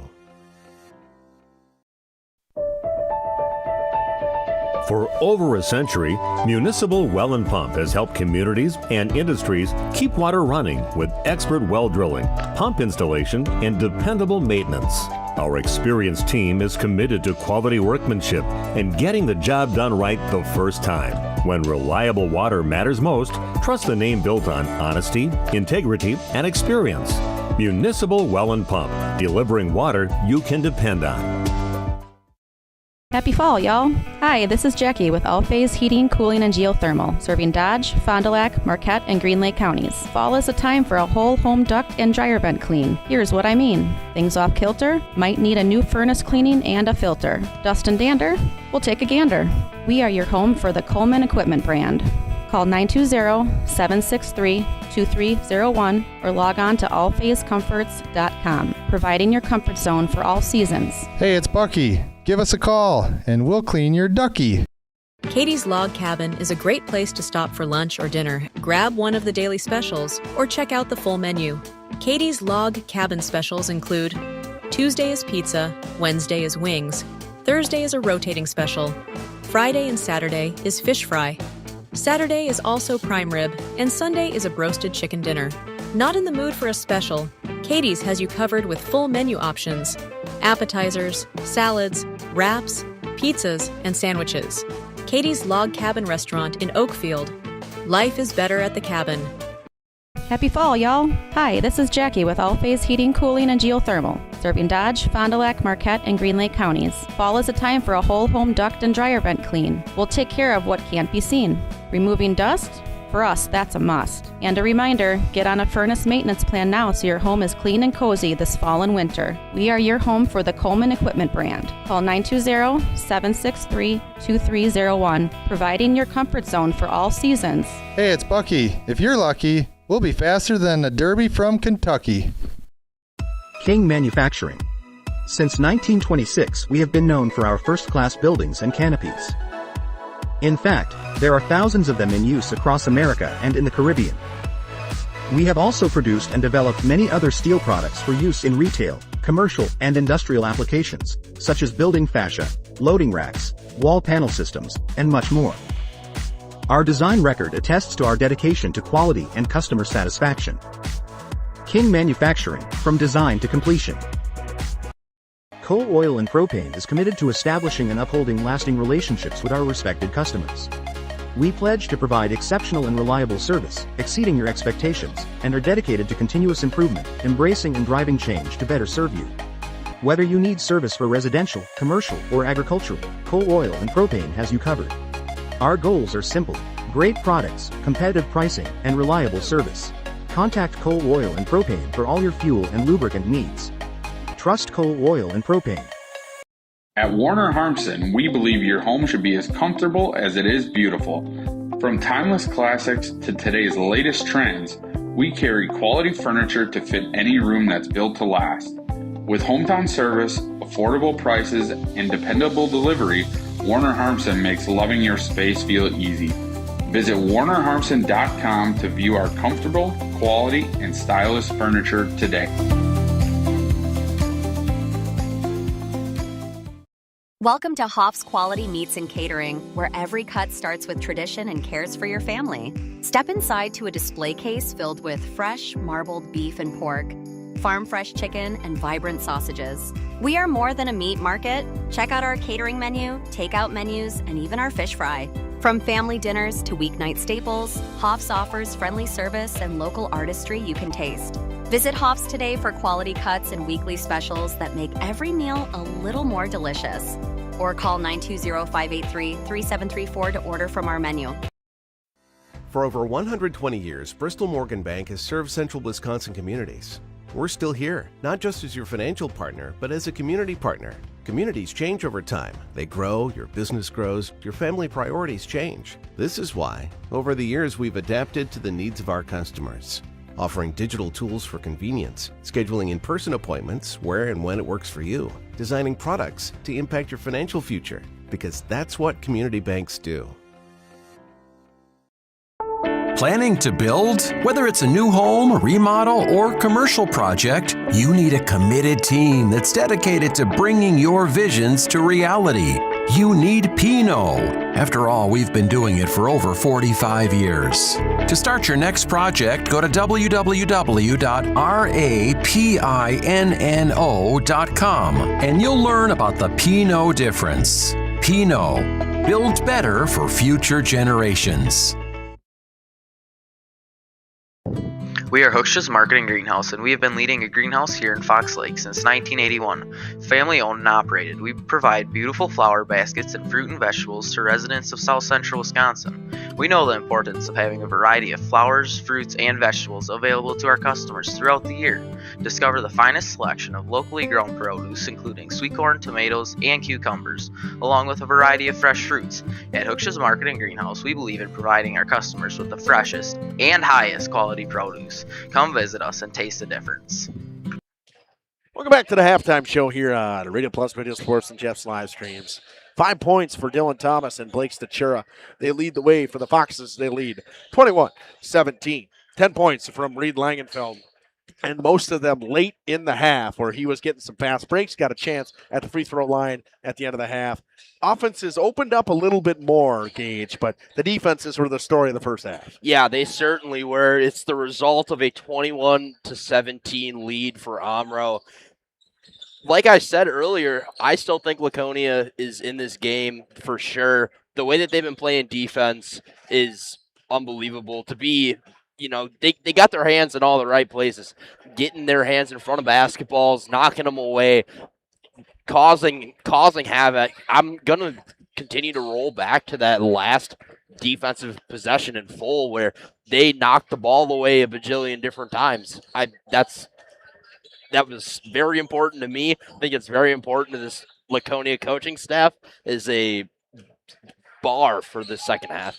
For over a century, Municipal Well and Pump has helped communities and industries keep water running with expert well drilling, pump installation, and dependable maintenance. Our experienced team is committed to quality workmanship and getting the job done right the first time. When reliable water matters most, trust the name built on honesty, integrity, and experience. Municipal Well and Pump, delivering water you can depend on. Happy fall, y'all. Hi, this is Jackie with All Phase Heating, Cooling, and Geothermal, serving Dodge, Fond du Lac, Marquette, and Green Lake counties. Fall is a time for a whole home duct and dryer vent clean. Here's what I mean. Things off kilter? Might need a new furnace cleaning and a filter. Dust and dander? We'll take a gander. We are your home for the Coleman Equipment brand. Call 920-763-2301 or log on to allphasecomforts.com, providing your comfort zone for all seasons. Hey, it's Bucky. Give us a call, and we'll clean your ducky. Katie's Log Cabin is a great place to stop for lunch or dinner. Grab one of the daily specials or check out the full menu. Katie's Log Cabin specials include Tuesday is pizza, Wednesday is wings, Thursday is a rotating special, Friday and Saturday is fish fry, Saturday is also prime rib, and Sunday is a broasted chicken dinner. Not in the mood for a special? Katie's has you covered with full menu options, appetizers, salads, wraps, pizzas, and sandwiches. Katie's Log Cabin Restaurant in Oakfield. Life is better at the cabin. Happy fall, y'all. Hi, this is Jackie with All Phase Heating, Cooling, and Geothermal, serving Dodge, Fond du Lac, Marquette, and Green Lake counties. Fall is a time for a whole home duct and dryer vent clean. We'll take care of what can't be seen. Removing dust? For us, that's a must. And a reminder, get on a furnace maintenance plan now so your home is clean and cozy this fall and winter. We are your home for the Coleman Equipment brand. Call 920-763-2301, providing your comfort zone for all seasons. Hey, it's Bucky. If you're lucky, we'll be faster than a Derby from Kentucky. King Manufacturing. Since 1926, we have been known for our first-class buildings and canopies. In fact, there are thousands of them in use across America and in the Caribbean. We have also produced and developed many other steel products for use in retail, commercial, and industrial applications, such as building fascia, loading racks, wall panel systems, and much more. Our design record attests to our dedication to quality and customer satisfaction. King Manufacturing, from design to completion. Coal Oil and Propane is committed to establishing and upholding lasting relationships with our respected customers. We pledge to provide exceptional and reliable service, exceeding your expectations, and are dedicated to continuous improvement, embracing and driving change to better serve you. Whether you need service for residential, commercial, or agricultural, Coal Oil and Propane has you covered. Our goals are simple: great products, competitive pricing, and reliable service. Contact Coal Oil and Propane for all your fuel and lubricant needs. Trust Coal Oil and Propane. At Warner Harmson, we believe your home should be as comfortable as it is beautiful. From timeless classics to today's latest trends, we carry quality furniture to fit any room that's built to last. With hometown service, affordable prices, and dependable delivery, Warner Harmson makes loving your space feel easy. Visit warnerharmson.com to view our comfortable, quality, and stylish furniture today. Welcome to Hoff's Quality Meats and Catering, where every cut starts with tradition and cares for your family. Step inside to a display case filled with fresh, marbled beef and pork, farm-fresh chicken, and vibrant sausages. We are more than a meat market. Check out our catering menu, takeout menus, and even our fish fry. From family dinners to weeknight staples, Hoff's offers friendly service and local artistry you can taste. Visit Hoff's today for quality cuts and weekly specials that make every meal a little more delicious. Or call 920-583-3734 to order from our menu. For over 120 years, Bristol Morgan Bank has served central Wisconsin communities. We're still here, not just as your financial partner, but as a community partner. Communities change over time. They grow, your business grows, your family priorities change. This is why, over the years, we've adapted to the needs of our customers, offering digital tools for convenience, scheduling in-person appointments where and when it works for you, designing products to impact your financial future, because that's what community banks do. Planning to build? Whether it's a new home, remodel, or commercial project, you need a committed team that's dedicated to bringing your visions to reality. You need Pinot. After all, we've been doing it for over 45 years. To start your next project, go to www.rapinno.com and you'll learn about the Pinot difference. Pinot. Build better for future generations. We are Hooksha's Marketing Greenhouse, and we have been leading a greenhouse here in Fox Lake since 1981. Family owned and operated, we provide beautiful flower baskets and fruit and vegetables to residents of South Central Wisconsin. We know the importance of having a variety of flowers, fruits, and vegetables available to our customers throughout the year. Discover the finest selection of locally grown produce, including sweet corn, tomatoes, and cucumbers, along with a variety of fresh fruits. At Hooksha's Marketing Greenhouse, we believe in providing our customers with the freshest and highest quality produce. Come visit us and taste the difference. Welcome back to the halftime show here on Radio Plus Radio Sports and Jeff's live streams. 5 points for Dylan Thomas and Blake Stachura. They lead the way for the Foxes. They lead 21-17. 10 points from Reed Langenfeld. And most of them late in the half where he was getting some fast breaks, got a chance at the free throw line at the end of the half. Offenses opened up a little bit more, Gage, but the defenses were the story of the first half. Yeah, they certainly were. It's the result of a 21-17 lead for Omro. Like I said earlier, I still think Laconia is in this game for sure. The way that they've been playing defense is unbelievable. To be, they got their hands in all the right places, getting their hands in front of basketballs, knocking them away, causing havoc. I'm going to continue to roll back to that last defensive possession in full where they knocked the ball away a bajillion different times. That was very important to me. I think it's very important to this Laconia coaching staff is a bar for the second half.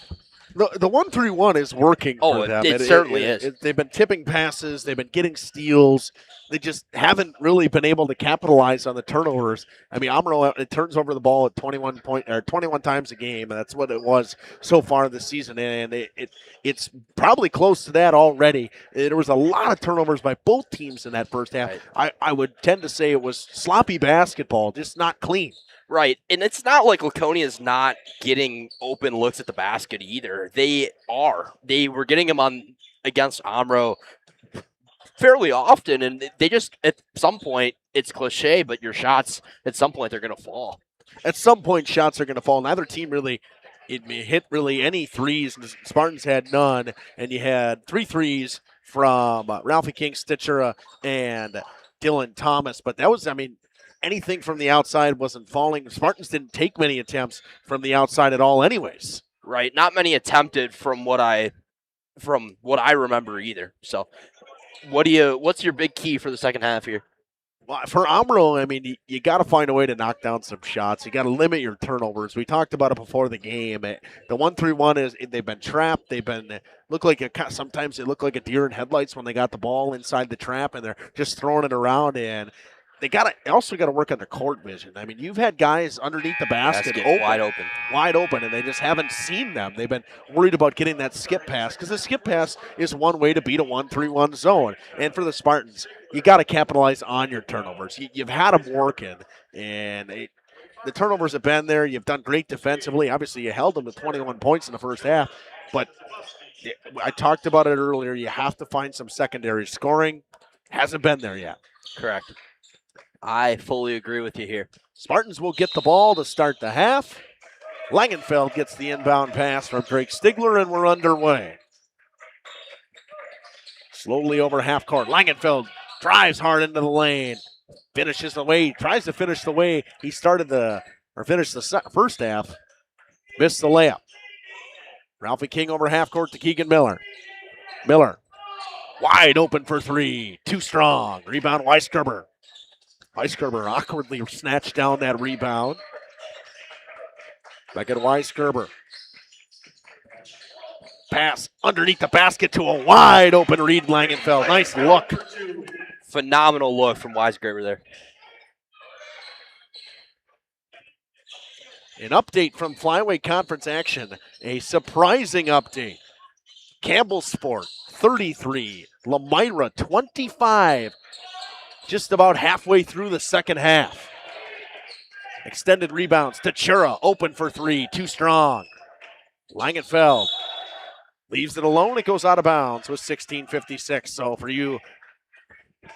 The 1-3-1 is working for them. It certainly is. They've been tipping passes. They've been getting steals. They just haven't really been able to capitalize on the turnovers. I mean, Omro, it turns over the ball at 21 times a game. And that's what it was so far this season. And it's probably close to that already. There was a lot of turnovers by both teams in that first half. Right. I would tend to say it was sloppy basketball, just not clean. Right, and it's not like Laconia's not getting open looks at the basket either. They are. They were getting them against Omro fairly often, and they just, at some point, it's cliche, but your shots, at some point, they're going to fall. At some point, shots are going to fall. Neither team really hit any threes. The Spartans had none, and you had 3 threes from Ralphie King, Stitcher, and Dylan Thomas. But that was, anything from the outside wasn't falling. The Spartans didn't take many attempts from the outside at all anyways. Right, not many attempted from what I remember either. So what's your big key for the second half here? Well, for Omro, I mean, you got to find a way to knock down some shots. You got to limit your turnovers. We talked about it before the game. The 1-3-1 is they've been trapped. They've been sometimes they look like a deer in headlights when they got the ball inside the trap and they're just throwing it around. And they also got to work on their court vision. I mean, you've had guys underneath the basket wide open, and they just haven't seen them. They've been worried about getting that skip pass because the skip pass is one way to beat a 1-3-1 zone. And for the Spartans, you got to capitalize on your turnovers. You've had them working, and the turnovers have been there. You've done great defensively. Obviously, you held them to 21 points in the first half, but I talked about it earlier. You have to find some secondary scoring. Hasn't been there yet. Correct. I fully agree with you here. Spartans will get the ball to start the half. Langenfeld gets the inbound pass from Drake Stigler, and we're underway. Slowly over half court. Langenfeld drives hard into the lane. Tries to finish the way he finished the first half. Missed the layup. Ralphie King over half court to Keegan Miller. Miller wide open for three. Too strong. Rebound Weisgerber. Weisgerber awkwardly snatched down that rebound. Back at Weisgerber. Pass underneath the basket to a wide open Reed Langenfeld. Nice look. Phenomenal look from Weisgerber there. An update from Flyweight Conference action. A surprising update. Campbell Sport 33. Lemira 25. Just about halfway through the second half. Extended rebounds. Tachura open for three. Too strong. Langenfeld leaves it alone. It goes out of bounds with 16:56. So for you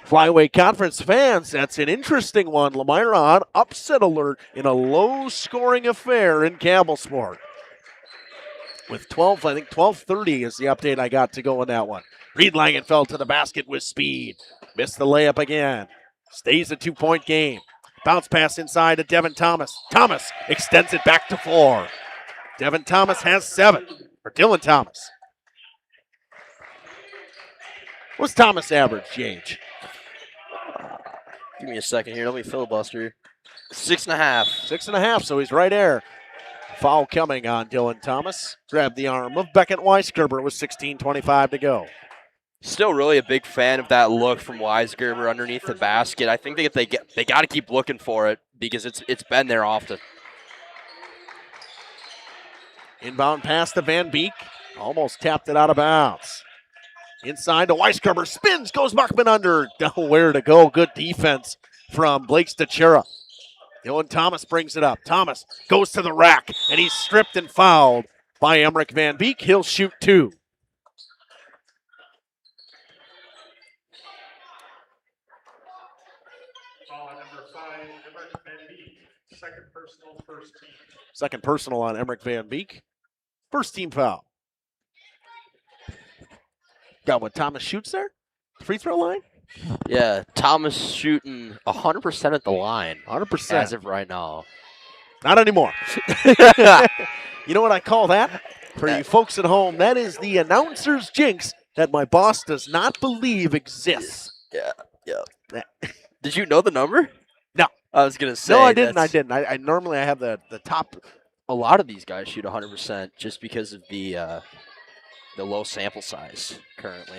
Flyweight Conference fans, that's an interesting one. Lemira on upset alert in a low-scoring affair in Campbell Sport. With 12:30 is the update I got to go in that one. Reed Langenfeld to the basket with speed. Missed the layup again. Stays a 2-point game. Bounce pass inside to Devin Thomas. Thomas extends it back to 4. Devin Thomas has 7. Or Dylan Thomas. What's Thomas average, Gage? Give me a second here. Let me filibuster. 6.5. 6.5, so he's right there. Foul coming on Dylan Thomas. Grabbed the arm of Beckett Weisgerber with 16:25 to go. Still really a big fan of that look from Weisgerber underneath the basket. I think they got to keep looking for it because it's been there often. Inbound pass to Van Beek. Almost tapped it out of bounds. Inside to Weisgerber. Spins, goes Buckman under. Nowhere to go. Good defense from Blake Stachura. Dylan Thomas brings it up. Thomas goes to the rack, and he's stripped and fouled by Emmerich Van Beek. He'll shoot 2. Number 5, Emmerich Van Beek. Second personal, first team. Second personal on Emmerich Van Beek. First team foul. Got what Thomas shoots there? Free throw line? Yeah, Thomas shooting 100% at the line. 100%. As of right now. Not anymore. You know what I call that? For you folks at home, that is the announcer's jinx that my boss does not believe exists. Yeah. Did you know the number? No. I was going to say. No, I didn't. I normally I have the top. A lot of these guys shoot 100% just because of the low sample size currently.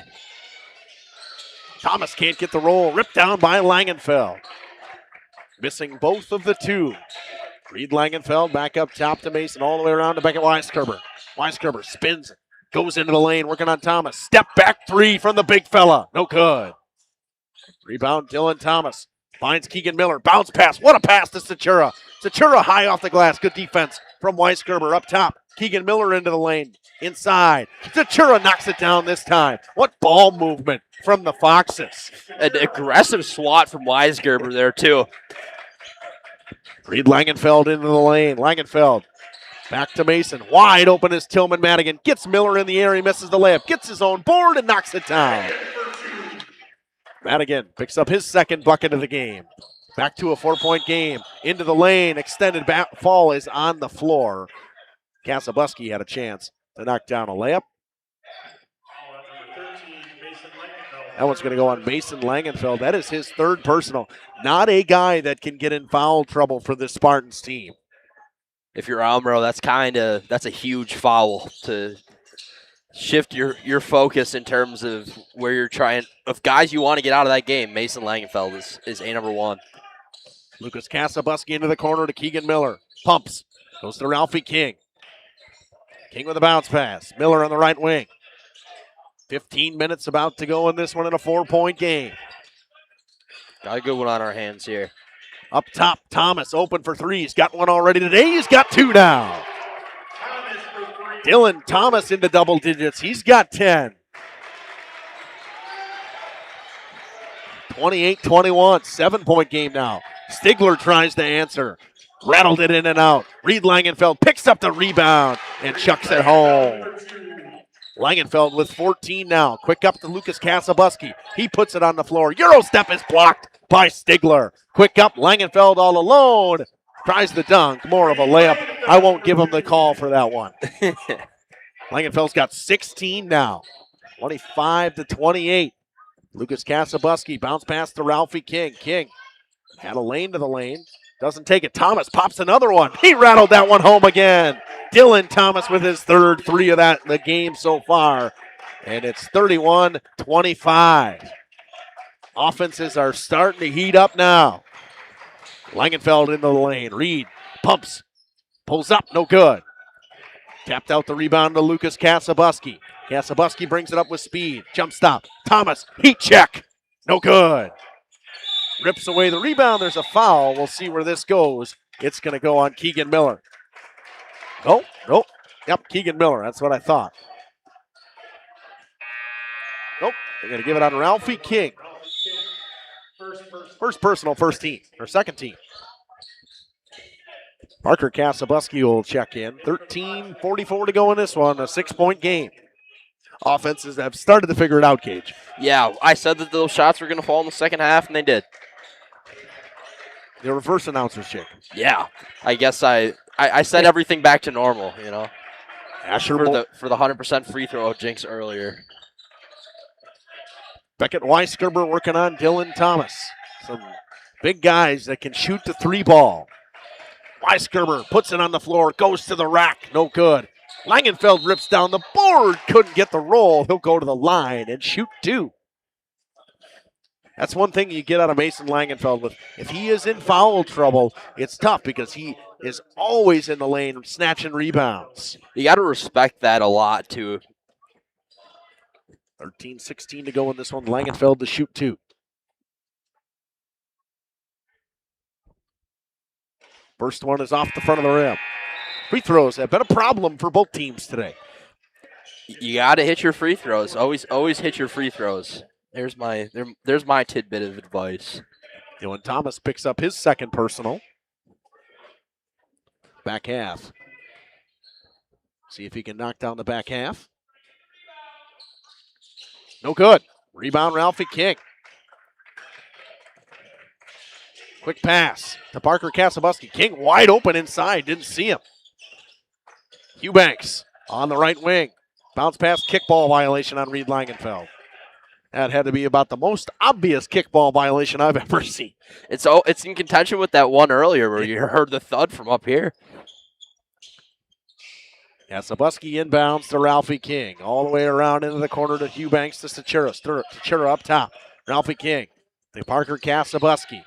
Thomas can't get the roll. Ripped down by Langenfeld. Missing both of the 2. Reed Langenfeld back up top to Mason, all the way around to Beckett Weisgerber. Weisgerber spins, goes into the lane, working on Thomas. Step back 3 from the big fella. No good. Rebound Dylan Thomas. Finds Keegan Miller. Bounce pass. What a pass to Stachura. Stachura high off the glass. Good defense from Weisgerber up top. Keegan Miller into the lane. Inside. Stachura knocks it down this time. What ball movement from the Foxes. An aggressive swat from Weisgerber there, too. Reed Langenfeld into the lane. Langenfeld back to Mason. Wide open is Tillman Madigan. Gets Miller in the air. He misses the layup. Gets his own board and knocks it down. Madigan picks up his second bucket of the game. Back to a 4-point game. Into the lane. Extended fall is on the floor. Kasabuski had a chance to knock down a layup. That one's going to go on Mason Langenfeld. That is his third personal. Not a guy that can get in foul trouble for this Spartans team. If you're Omro, that's a huge foul to shift your focus in terms of where you're trying, of guys you want to get out of that game. Mason Langenfeld is a number one. Lucas Kasabuski into the corner to Keegan Miller. Pumps. Goes to Ralphie King. King with a bounce pass. Miller on the right wing. 15 minutes about to go in this one in a 4-point game. Got a good one on our hands here. Up top, Thomas open for three. He's got one already today. He's got two now. Dylan Thomas into double digits. He's got 10. 28-21, 7-point game now. Stigler tries to answer. Rattled it in and out. Reed Langenfeld picks up the rebound and chucks it home. Langenfeld with 14 now. Quick up to Lucas Kasabuski. He puts it on the floor. Euro step is blocked by Stigler. Quick up, Langenfeld all alone. Tries the dunk. More of a layup. I won't give him the call for that one. Langenfeld's got 16 now. 25-28. Lucas Kasabuski bounce pass to Ralphie King. King had a lane to the lane. Doesn't take it. Thomas pops another one. He rattled that one home again. Dylan Thomas with his third three of the game so far. And it's 31-25. Offenses are starting to heat up now. Langenfeld into the lane. Reed pumps. Pulls up. No good. Tapped out the rebound to Lucas Kasabuski. Kasabuski brings it up with speed. Jump stop. Thomas. Heat check. No good. Rips away the rebound. There's a foul. We'll see where this goes. It's going to go on Keegan Miller. Nope. Yep, Keegan Miller. That's what I thought. Nope. They're going to give it on Ralphie King. First personal, first team, or second team. Parker Kasabuski will check in. 13:44 to go in this one. A 6-point game. Offenses have started to figure it out, Gage. Yeah, I said that those shots were going to fall in the second half, and they did. The reverse announcers, Jake. Yeah, I guess I set everything back to normal, you know. Asher for the 100% free throw jinx earlier. Beckett Weisgerber working on Dylan Thomas. Some big guys that can shoot the three ball. Weisgerber puts it on the floor, goes to the rack, no good. Langenfeld rips down the board, couldn't get the roll. He'll go to the line and shoot two. That's one thing you get out of Mason Langenfeld. With if he is in foul trouble, it's tough because he is always in the lane snatching rebounds. You got to respect that a lot, too. 13-16 to go in this one. Langenfeld to shoot two. First one is off the front of the rim. Free throws have been a problem for both teams today. You got to hit your free throws. Always hit your free throws. There's my tidbit of advice. Dylan Thomas picks up his second personal. Back half. See if he can knock down the back half. No good. Rebound, Ralphie King. Quick pass to Parker Kasabuski. King wide open inside. Didn't see him. Eubanks on the right wing. Bounce pass, kickball violation on Reed Langenfeld. That had to be about the most obvious kickball violation I've ever seen. It's in contention with that one earlier where you heard the thud from up here. Kasabuski inbounds to Ralphie King. All the way around into the corner to Eubanks to Stachura. Stachura up top. Ralphie King to Parker Kasabuski.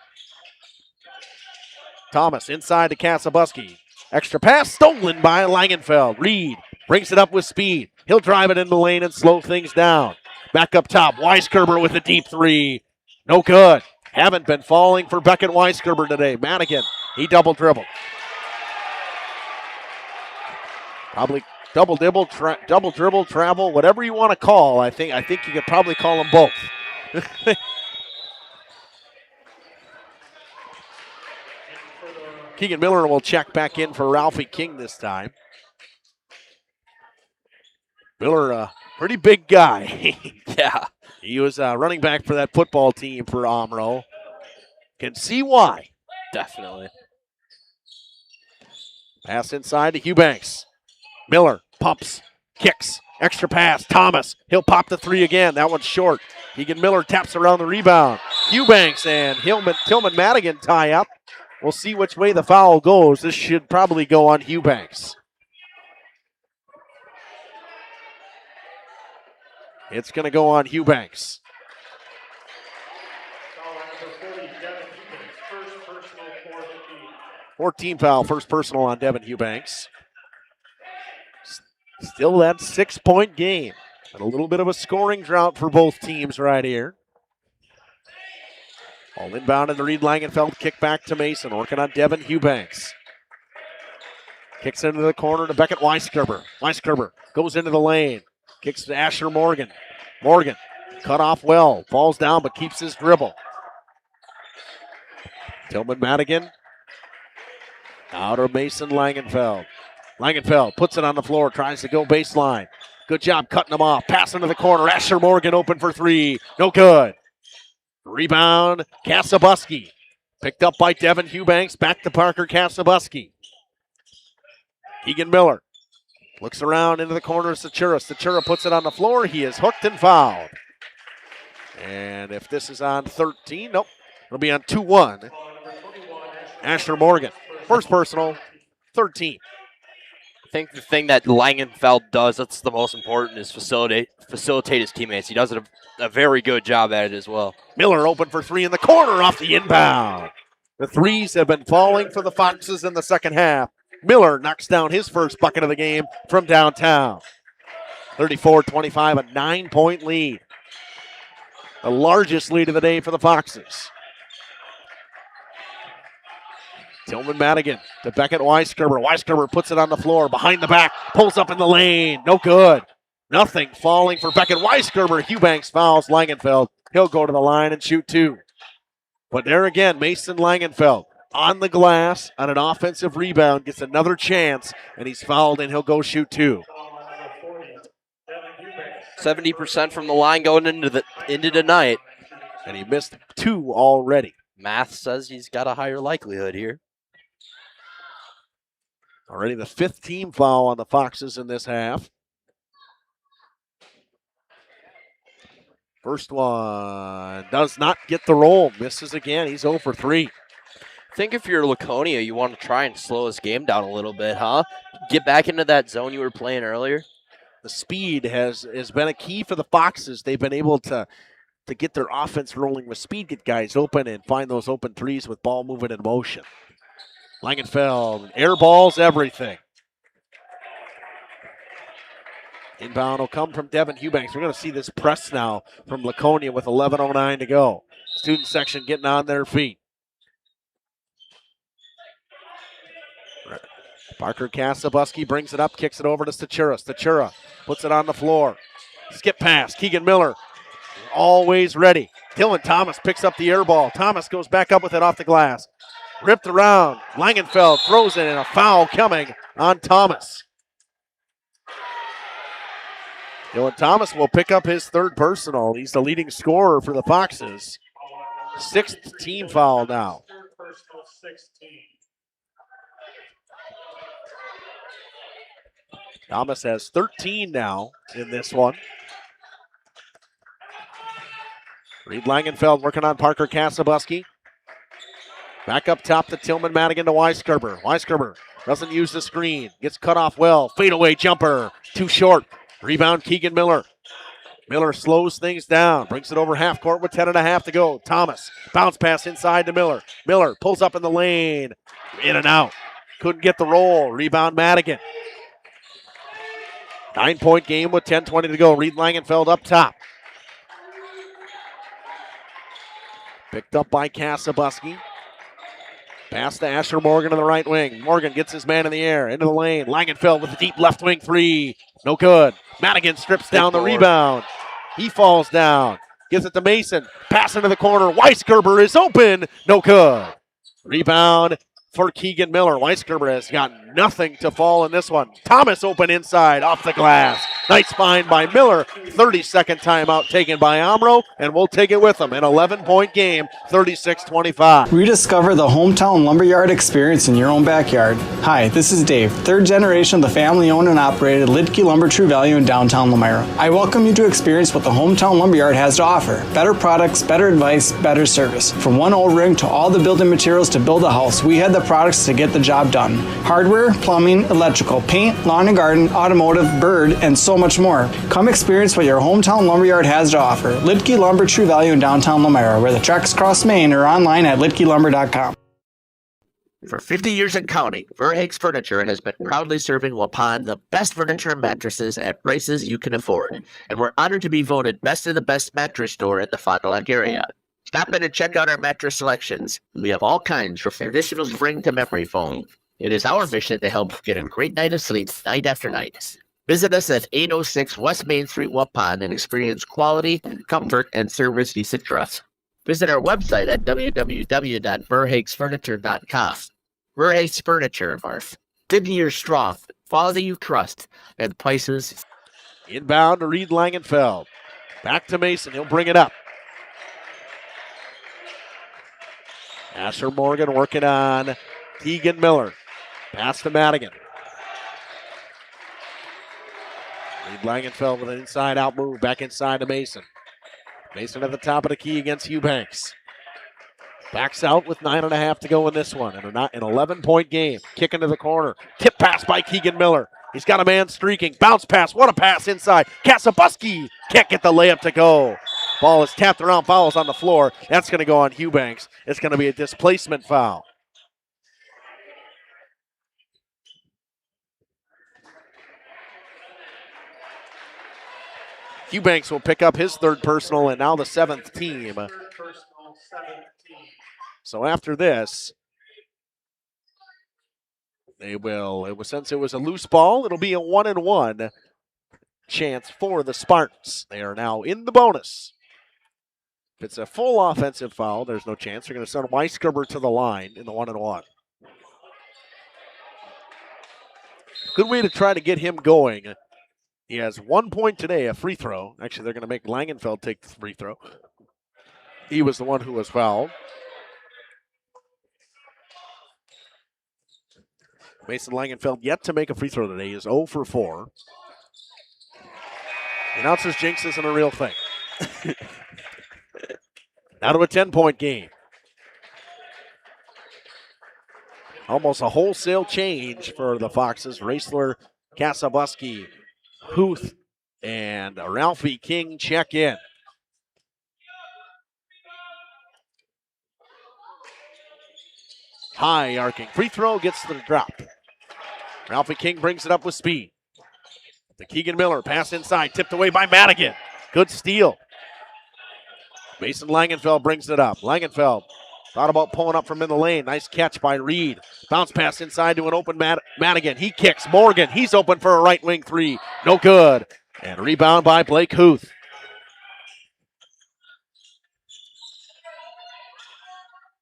Thomas inside to Kasabuski. Extra pass stolen by Langenfeld. Reed brings it up with speed. He'll drive it in the lane and slow things down. Back up top, Weisgerber with a deep three. No good. Haven't been falling for Beckett Weisgerber today. Madigan, he double dribbled. Probably double dribble, travel, whatever you want to call. I think you could probably call them both. Keegan Miller will check back in for Ralphie King this time. Miller, a pretty big guy. Yeah. He was running back for that football team for Omro. Can see why. Definitely. Pass inside to Eubanks. Miller pumps, kicks, Extra pass, Thomas. He'll pop the three again. That one's short. Keegan Miller taps around the rebound. Eubanks and Tillman Madigan tie up. We'll see which way the foul goes. This should probably go on Eubanks. It's going to go on Eubanks. 14 foul, first personal on Devin Eubanks. Still that 6-point game. And a little bit of a scoring drought for both teams right here. All inbound in the Reed Langenfeld. Kick back to Mason. Working on Devin Eubanks. Kicks into the corner to Beckett Weisgerber. Weisgerber goes into the lane. Kicks to Asher Morgan. Morgan cut off well. Falls down but keeps his dribble. Tillman Madigan. Out of Mason Langenfeld. Langenfeld puts it on the floor. Tries to go baseline. Good job cutting him off. Pass into the corner. Asher Morgan open for three. No good. Rebound, Kasabuski. Picked up by Devin Eubanks. Back to Parker Kasabuski. Keegan Miller looks around into the corner of Sachura. Sachura puts it on the floor. He is hooked and fouled. And if this is on 13, nope. It'll be on 2-1. Asher Morgan. First personal, 13. I think the thing that Langenfeld does that's the most important is facilitate his teammates. He does a very good job at it as well. Miller open for three in the corner off the inbound. The threes have been falling for the Foxes in the second half. Miller knocks down his first bucket of the game from downtown. 34-25, a 9-point lead. The largest lead of the day for the Foxes. Tillman Madigan to Beckett Weisgerber. Weisgerber puts it on the floor, behind the back, pulls up in the lane. No good. Nothing falling for Beckett Weisgerber. Eubanks fouls Langenfeld. He'll go to the line and shoot two. But there again, Mason Langenfeld on the glass on an offensive rebound, gets another chance, and he's fouled and he'll go shoot two. 70% from the line going into tonight. And he missed two already. Math says he's got a higher likelihood here. Already the fifth team foul on the Foxes in this half. First one does not get the roll. Misses again. He's 0 for 3. I think if you're Laconia, you want to try and slow his game down a little bit, huh? Get back into that zone you were playing earlier. The speed has been a key for the Foxes. They've been able to get their offense rolling with speed, get guys open, and find those open threes with ball movement and motion. Langenfeld, air balls, everything. Inbound will come from Devin Eubanks. We're going to see this press now from Laconia with 11:09 to go. Student section getting on their feet. Parker Kasabuski brings it up, kicks it over to Stachura. Stachura puts it on the floor. Skip pass, Keegan Miller. Always ready. Dylan Thomas picks up the air ball. Thomas goes back up with it off the glass. Ripped around. Langenfeld throws it, and a foul coming on Thomas. Dylan Thomas will pick up his third personal. He's the leading scorer for the Foxes. Sixth team foul now. Thomas has 13 now in this one. Reed Langenfeld working on Parker Kasabuski. Back up top to Tillman Madigan to Weisgerber. Weisgerber doesn't use the screen. Gets cut off well. Fadeaway jumper. Too short. Rebound Keegan Miller. Miller slows things down. Brings it over half court with 10.5 to go. Thomas. Bounce pass inside to Miller. Miller pulls up in the lane. In and out. Couldn't get the roll. Rebound Madigan. 9-point game with 10:20 to go. Reed Langenfeld up top. Picked up by Kasabuski. Pass to Asher Morgan on the right wing. Morgan gets his man in the air. Into the lane. Langenfeld with a deep left wing three. No good. Madigan strips down the rebound. He falls down. Gives it to Mason. Pass into the corner. Weisgerber is open. No good. Rebound for Keegan Miller. Weisgerber has gotten Nothing to fall in this one. Thomas open inside, off the glass. Nice find by Miller. 30-second timeout taken by Omro, and we'll take it with them. An 11-point game, 36-25. Rediscover the hometown lumberyard experience in your own backyard. Hi, this is Dave, third generation of the family-owned and operated Lidke Lumber True Value in downtown Lamira. I welcome you to experience what the hometown lumberyard has to offer. Better products, better advice, better service. From one O-ring to all the building materials to build a house, we had the products to get the job done. Hardware, plumbing, electrical, paint, lawn and garden, automotive, bird, and so much more. Come experience what your hometown lumberyard has to offer. Lidke Lumber True Value in downtown Lamira, where the tracks cross Maine, or online at lidkelumber.com. For 50 years and counting, Verhaeg's Furniture has been proudly serving Waupun the best furniture and mattresses at prices you can afford. And we're honored to be voted best of the best mattress store in the Fond du Lac area. Stop in and check out our mattress selections. We have all kinds from traditional spring to memory foam. It is our mission to help get a great night of sleep night after night. Visit us at 806 West Main Street, Waupun, and experience quality, comfort, and service you can trust. Visit our website at www.verhaegsfurniture.com. Verhaeg's Furniture, Marth. 50 years strong, quality you trust, and prices. Inbound to Reed Langenfeld. Back to Mason. He'll bring it up. Asher Morgan working on Keegan Miller. Pass to Madigan. Reed Langenfeld with an inside-out move. Back inside to Mason. Mason at the top of the key against Eubanks. Backs out with 9.5 to go in this one. And an 11-point game. Kick into the corner. Tip pass by Keegan Miller. He's got a man streaking. Bounce pass. What a pass inside. Kasabuski can't get the layup to go. Ball is tapped around. Fouls on the floor. That's going to go on Eubanks. It's going to be a displacement foul. Eubanks will pick up his third personal and now the seventh team. So after this, since it was a loose ball, it'll be a 1-and-1 chance for the Spartans. They are now in the bonus. If it's a full offensive foul, there's no chance. They're going to send Weisgerber to the line in the 1-and-1. Good way to try to get him going. He has 1 point today, a free throw. Actually, they're going to make Langenfeld take the free throw. He was the one who was fouled. Mason Langenfeld yet to make a free throw today. He is 0 for 4. The announcer's jinx isn't a real thing. Now to a 10-point game. Almost a wholesale change for the Foxes. Raisler, Kasabuski, Huth, and Ralphie King check in. High arcing free throw, gets the drop. Ralphie King brings it up with speed. To Keegan Miller, pass inside, tipped away by Madigan. Good steal. Mason Langenfeld brings it up. Langenfeld thought about pulling up from in the lane. Nice catch by Reed. Bounce pass inside to an open Madigan. He kicks. Morgan, he's open for a right wing three. No good. And rebound by Blake Huth.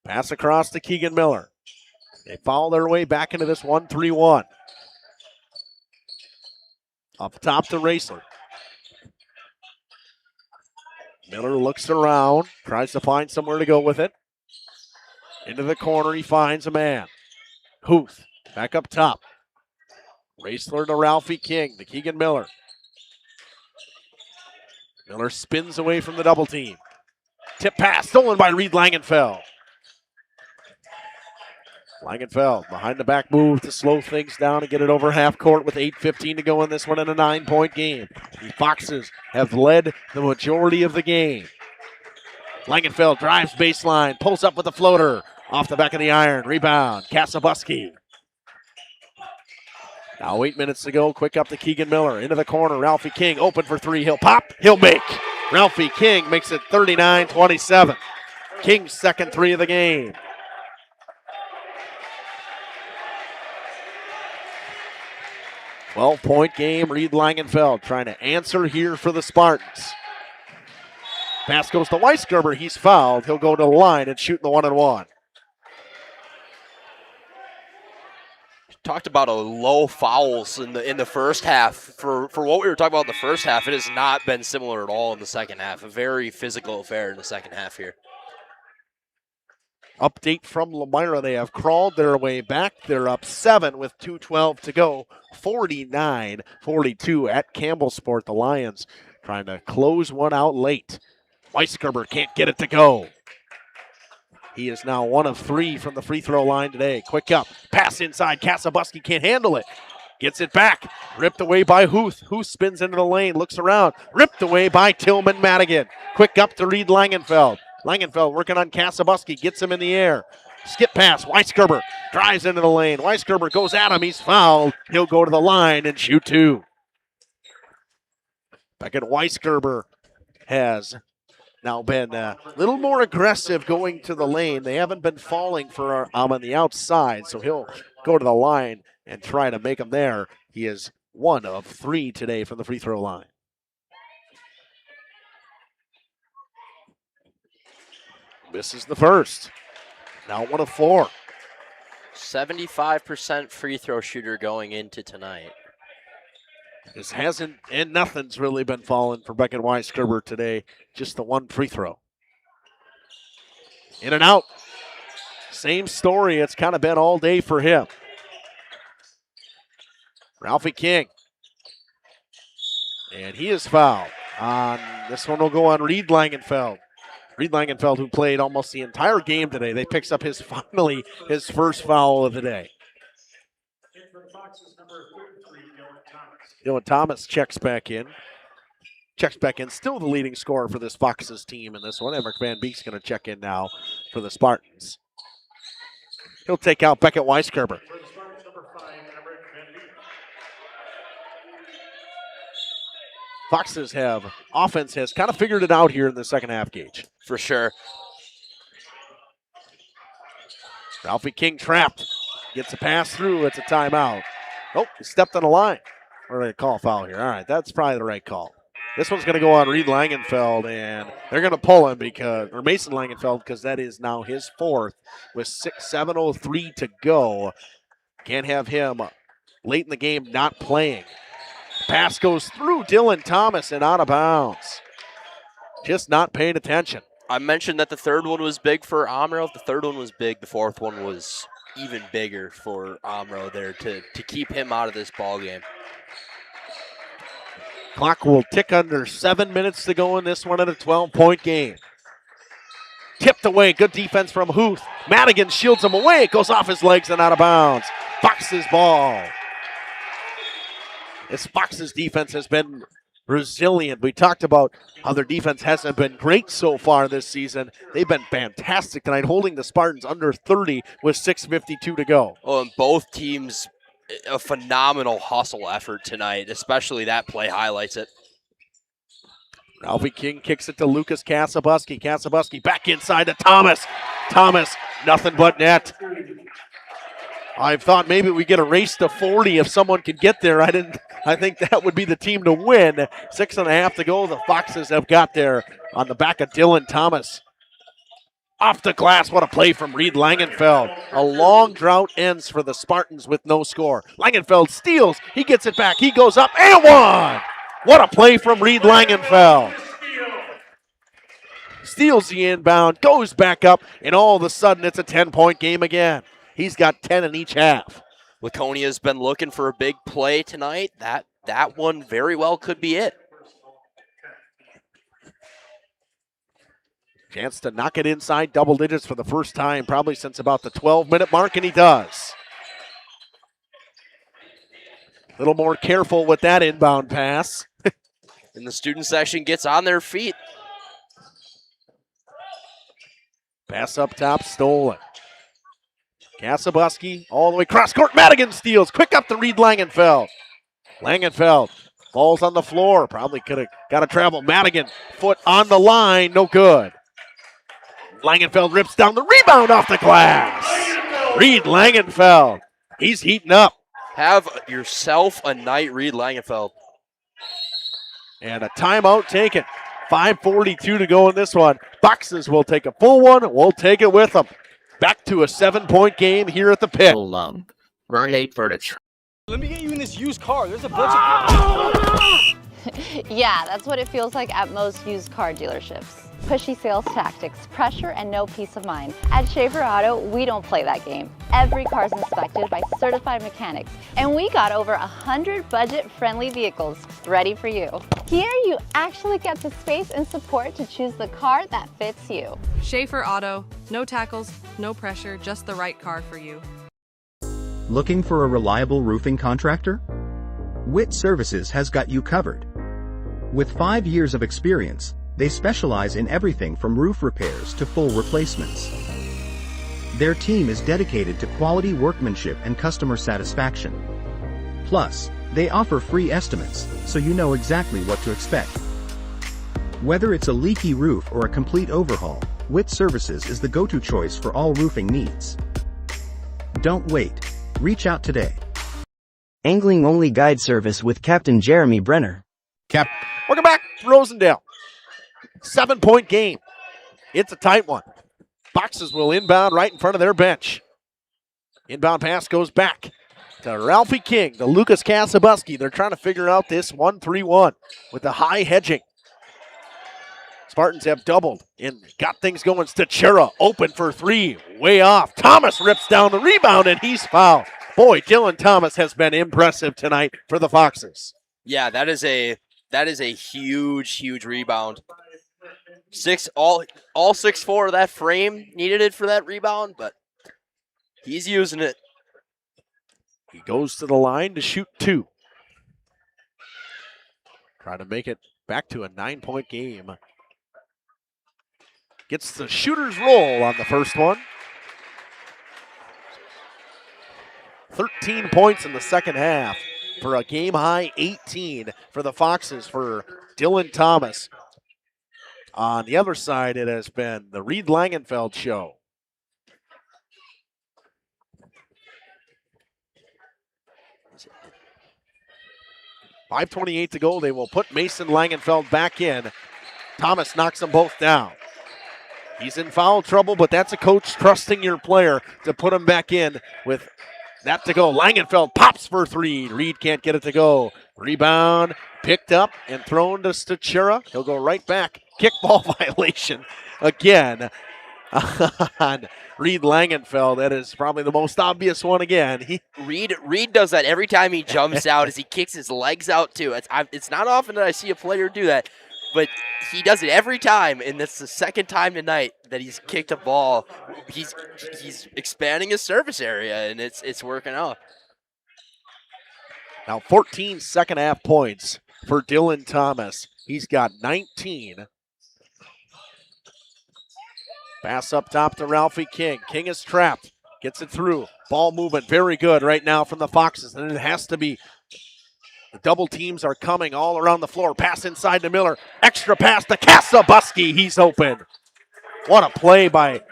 Pass across to Keegan Miller. They follow their way back into this 1-3-1. Up top to Raisler. Miller looks around, tries to find somewhere to go with it. Into the corner, he finds a man. Huth, back up top. Raisler to Ralphie King, to Keegan Miller. Miller spins away from the double team. Tip pass, stolen by Reed Langenfeld. Langenfeld behind the back move to slow things down and get it over half court with 8:15 to go in this one in a 9-point game. The Foxes have led the majority of the game. Langenfeld drives baseline, pulls up with a floater. Off the back of the iron, rebound, Kasabuski. Now 8 minutes to go, quick up to Keegan Miller. Into the corner, Ralphie King open for three. He'll pop, he'll make. Ralphie King makes it 39-27. King's second three of the game. Point game, Reed Langenfeld trying to answer here for the Spartans. Pass goes to Weisgerber, he's fouled. He'll go to the line and shoot the 1-and-1. Talked about a low fouls in the first half. For what we were talking about in the first half, it has not been similar at all in the second half. A very physical affair in the second half here. Update from Lemira. They have crawled their way back. They're up 7 with 2:12 to go. 49-42 at Campbellsport. The Lions trying to close one out late. Weisgerber can't get it to go. He is now 1 of 3 from the free throw line today. Quick up. Pass inside. Kasabuski can't handle it. Gets it back. Ripped away by Huth. Huth spins into the lane. Looks around. Ripped away by Tillman Madigan. Quick up to Reed Langenfeld. Langenfeld working on Kasabuski. Gets him in the air. Skip pass. Weisgerber drives into the lane. Weisgerber goes at him. He's fouled. He'll go to the line and shoot 2. Beckett Weisgerber has now been a little more aggressive going to the lane. They haven't been falling for on the outside, so he'll go to the line and try to make them there. He is 1 of 3 today from the free throw line. Misses the first. Now 1 of 4. 75% free throw shooter going into tonight. This hasn't, and nothing's really been falling for Beckett Weisgerber today. Just the 1 free throw. In and out. Same story. It's kind of been all day for him. Ralphie King. And he is fouled. This one will go on Reed Langenfeld. Reed Langenfeld, who played almost the entire game today. They picks up his first foul of the day. Dylan Thomas checks back in. Still the leading scorer for this Foxes team in this one. Emmerich Van Beek's going to check in now for the Spartans. He'll take out Beckett Weisgerber. Foxes offense has kind of figured it out here in the second half, Gage. For sure. Ralphie King trapped. Gets a pass through. It's a timeout. Oh, he stepped on the line. We're going to call a foul here. All right, that's probably the right call. This one's going to go on Reed Langenfeld, and they're going to pull him or Mason Langenfeld, because that is now his 4th with 7:03 to go. Can't have him late in the game not playing. Pass goes through Dylan Thomas and out of bounds. Just not paying attention. I mentioned that the third one was big for Omro. The third one was big. The fourth one was even bigger for Omro there to keep him out of this ball game. Clock will tick under 7 minutes to go in this one at a 12-point game. Tipped away. Good defense from Huth. Madigan shields him away. It goes off his legs and out of bounds. Fox's ball. This Fox's defense has been resilient. We talked about how their defense hasn't been great so far this season. They've been fantastic tonight, holding the Spartans under 30 with 6:52 to go. Oh, and both teams, a phenomenal hustle effort tonight, especially that play highlights it. Ralphie King kicks it to Lucas Kasabuski. Kasabuski back inside to Thomas. Thomas, nothing but net. I thought maybe we get a race to 40 if someone could get there. I think that would be the team to win. 6.5 to go. The Foxes have got there on the back of Dylan Thomas. Off the glass, what a play from Reed Langenfeld. A long drought ends for the Spartans with no score. Langenfeld steals. He gets it back. He goes up and one. What a play from Reed Langenfeld. Steals the inbound, goes back up, and all of a sudden it's a 10-point game again. He's got 10 in each half. Laconia's been looking for a big play tonight. That one very well could be it. Chance to knock it inside double digits for the first time, probably since about the 12-minute mark, and he does. A little more careful with that inbound pass. And the student section gets on their feet. Pass up top, stolen. Kasabuski all the way cross court. Madigan steals. Quick up to Reed Langenfeld. Langenfeld falls on the floor. Probably could have got to travel. Madigan, foot on the line. No good. Langenfeld rips down the rebound off the glass. Reed Langenfeld. He's heating up. Have yourself a night, Reed Langenfeld. And a timeout taken. 5:42 to go in this one. Foxes will take a full one. We'll take it with them. Back to a 7-point game here at the pit. So long. Rosendale Furniture. Let me get you in this used car. There's a bunch of... Yeah, that's what it feels like at most used car dealerships. Pushy sales tactics, pressure, and no peace of mind. At Schaefer Auto, we don't play that game. Every car's inspected by certified mechanics, and we got over 100 budget-friendly vehicles ready for you. Here, you actually get the space and support to choose the car that fits you. Schaefer Auto, no tackles, no pressure, just the right car for you. Looking for a reliable roofing contractor? Witt Services has got you covered. With 5 years of experience, they specialize in everything from roof repairs to full replacements. Their team is dedicated to quality workmanship and customer satisfaction. Plus, they offer free estimates, so you know exactly what to expect. Whether it's a leaky roof or a complete overhaul, Witt Services is the go-to choice for all roofing needs. Don't wait. Reach out today. Angling-only guide service with Captain Jeremy Brenner. Welcome back to Rosendale. 7-point game. It's a tight one. Foxes will inbound right in front of their bench. Inbound pass goes back to Ralphie King, to Lucas Kasabuski. They're trying to figure out this 1-3-1 with the high hedging. Spartans have doubled and got things going. Stachura open for three, way off. Thomas rips down the rebound and he's fouled. Boy, Dylan Thomas has been impressive tonight for the Foxes. Yeah, that is a huge rebound. All 6'4" of that frame needed it for that rebound, but he's using it. He goes to the line to shoot two. Trying to make it back to a 9-point game. Gets the shooter's roll on the first one. 13 points in the second half for a game-high 18 for the Foxes for Dylan Thomas. On the other side, it has been the Reed Langenfeld show. .528 to go. They will put Mason Langenfeld back in. Thomas knocks them both down. He's in foul trouble, but that's a coach trusting your player to put him back in with that to go. Langenfeld pops for three. Reed can't get it to go. Rebound picked up and thrown to Stachura. He'll go right back. Kickball violation again on Reed Langenfeld. That is probably the most obvious one again. Reed does that every time he jumps out as he kicks his legs out too. It's not often that I see a player do that, but he does it every time, and that's the second time tonight that he's kicked a ball. He's expanding his service area, and it's working out. Now 14 second half points for Dylan Thomas. He's got 19. Pass up top to Ralphie King. King is trapped. Gets it through. Ball movement very good right now from the Foxes. And it has to be. The double teams are coming all around the floor. Pass inside to Miller. Extra pass to Kasabuski. He's open. What a play by.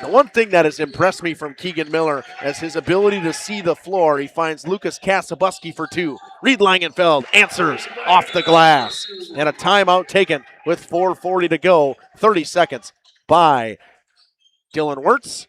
The one thing that has impressed me from Keegan Miller is his ability to see the floor. He finds Lucas Kasabuski for two. Reed Langenfeld answers off the glass. And a timeout taken with 4:40 to go. 30 seconds by Dylan Wirtz.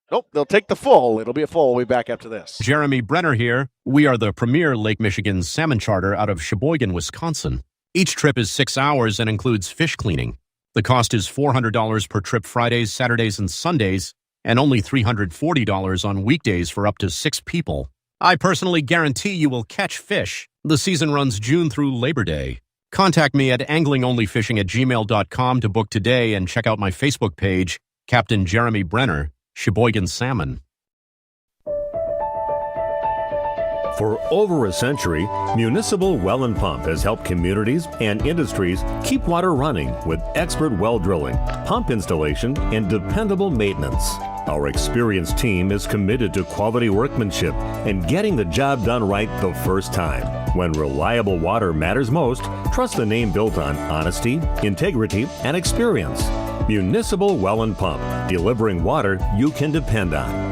Nope, they'll take the full. It'll be a full. We'll be back after this. Jeremy Brenner here. We are the premier Lake Michigan salmon charter out of Sheboygan, Wisconsin. Each trip is 6 hours and includes fish cleaning. The cost is $400 per trip Fridays, Saturdays, and Sundays, and only $340 on weekdays for up to 6 people. I personally guarantee you will catch fish. The season runs June through Labor Day. Contact me at anglingonlyfishing@gmail.com to book today and check out my Facebook page, Captain Jeremy Brenner, Sheboygan Salmon. For over a century, Municipal Well and Pump has helped communities and industries keep water running with expert well drilling, pump installation, and dependable maintenance. Our experienced team is committed to quality workmanship and getting the job done right the first time. When reliable water matters most, trust the name built on honesty, integrity, and experience. Municipal Well and Pump, delivering water you can depend on.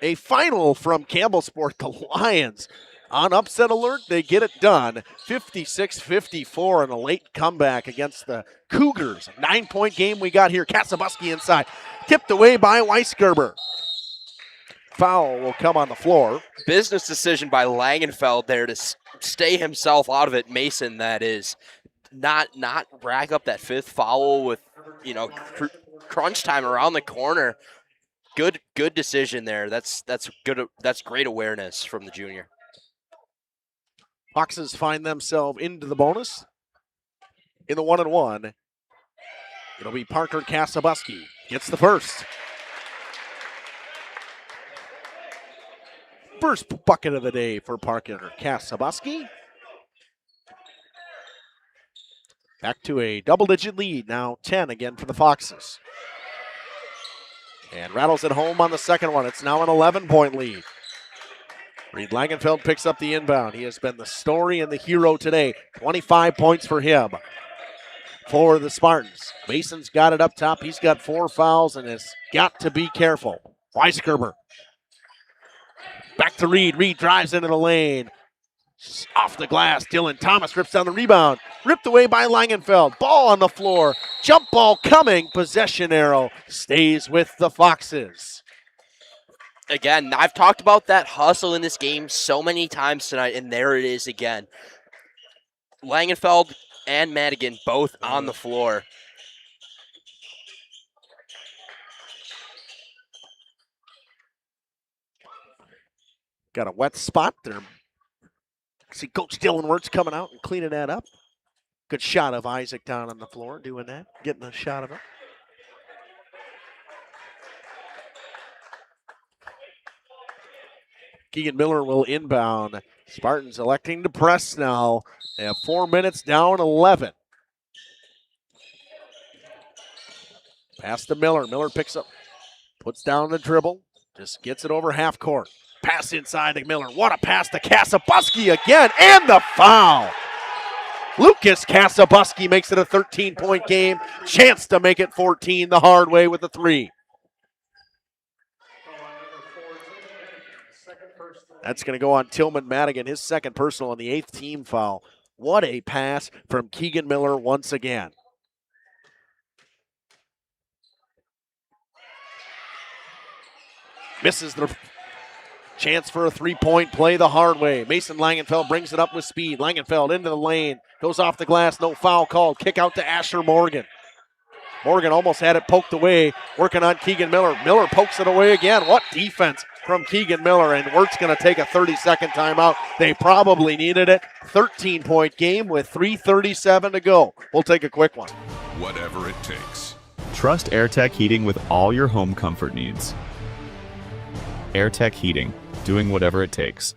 a final from Campbellsport. The Lions on upset alert. They get it done. 56-54 in a late comeback against the Cougars. A 9-point game we got here. Kasabuski inside. Tipped away by Weisgerber. Foul will come on the floor. Business decision by Langenfeld there to stay himself out of it. Mason, that is. Not rack up that 5th foul with, crunch time around the corner. Good decision there. That's good. That's great awareness from the junior. Foxes find themselves into the bonus. In the 1-and-1, it'll be Parker Kasabuski. Gets the first. First bucket of the day for Parker Kasabuski. Back to a double-digit lead, now 10 again for the Foxes. And rattles it home on the second one. It's now an 11-point lead. Reed Langenfeld picks up the inbound. He has been the story and the hero today. 25 points for him for the Spartans. Mason's got it up top. He's got 4 fouls and has got to be careful. Weisgerber. Back to Reed. Reed drives into the lane. Off the glass. Dylan Thomas rips down the rebound. Ripped away by Langenfeld. Ball on the floor. Jump ball coming. Possession arrow stays with the Foxes. Again, I've talked about that hustle in this game so many times tonight, and there it is again. Langenfeld and Madigan both on the floor. Got a wet spot there. See Coach Dylan Wirtz coming out and cleaning that up. Good shot of Isaac down on the floor doing that, getting a shot of it. Keegan Miller will inbound. Spartans electing to press now. They have 4 minutes down 11. Pass to Miller. Miller picks up, puts down the dribble, just gets it over half court. Pass inside to Miller. What a pass to Kasabuski again, and the foul. Lucas Kasabuski makes it a 13-point game. Chance to make it 14 the hard way with a 3. That's going to go on Tillman Madigan, his second personal and the 8th team foul. What a pass from Keegan Miller once again. Misses the chance for a 3-point play the hard way. Mason Langenfeld brings it up with speed. Langenfeld into the lane. Goes off the glass. No foul called. Kick out to Asher Morgan. Morgan almost had it poked away. Working on Keegan Miller. Miller pokes it away again. What defense from Keegan Miller. And Wirt's going to take a 30-second timeout. They probably needed it. 13-point game with 3:37 to go. We'll take a quick one. Whatever it takes. Trust AirTech Heating with all your home comfort needs. AirTech Heating, doing whatever it takes.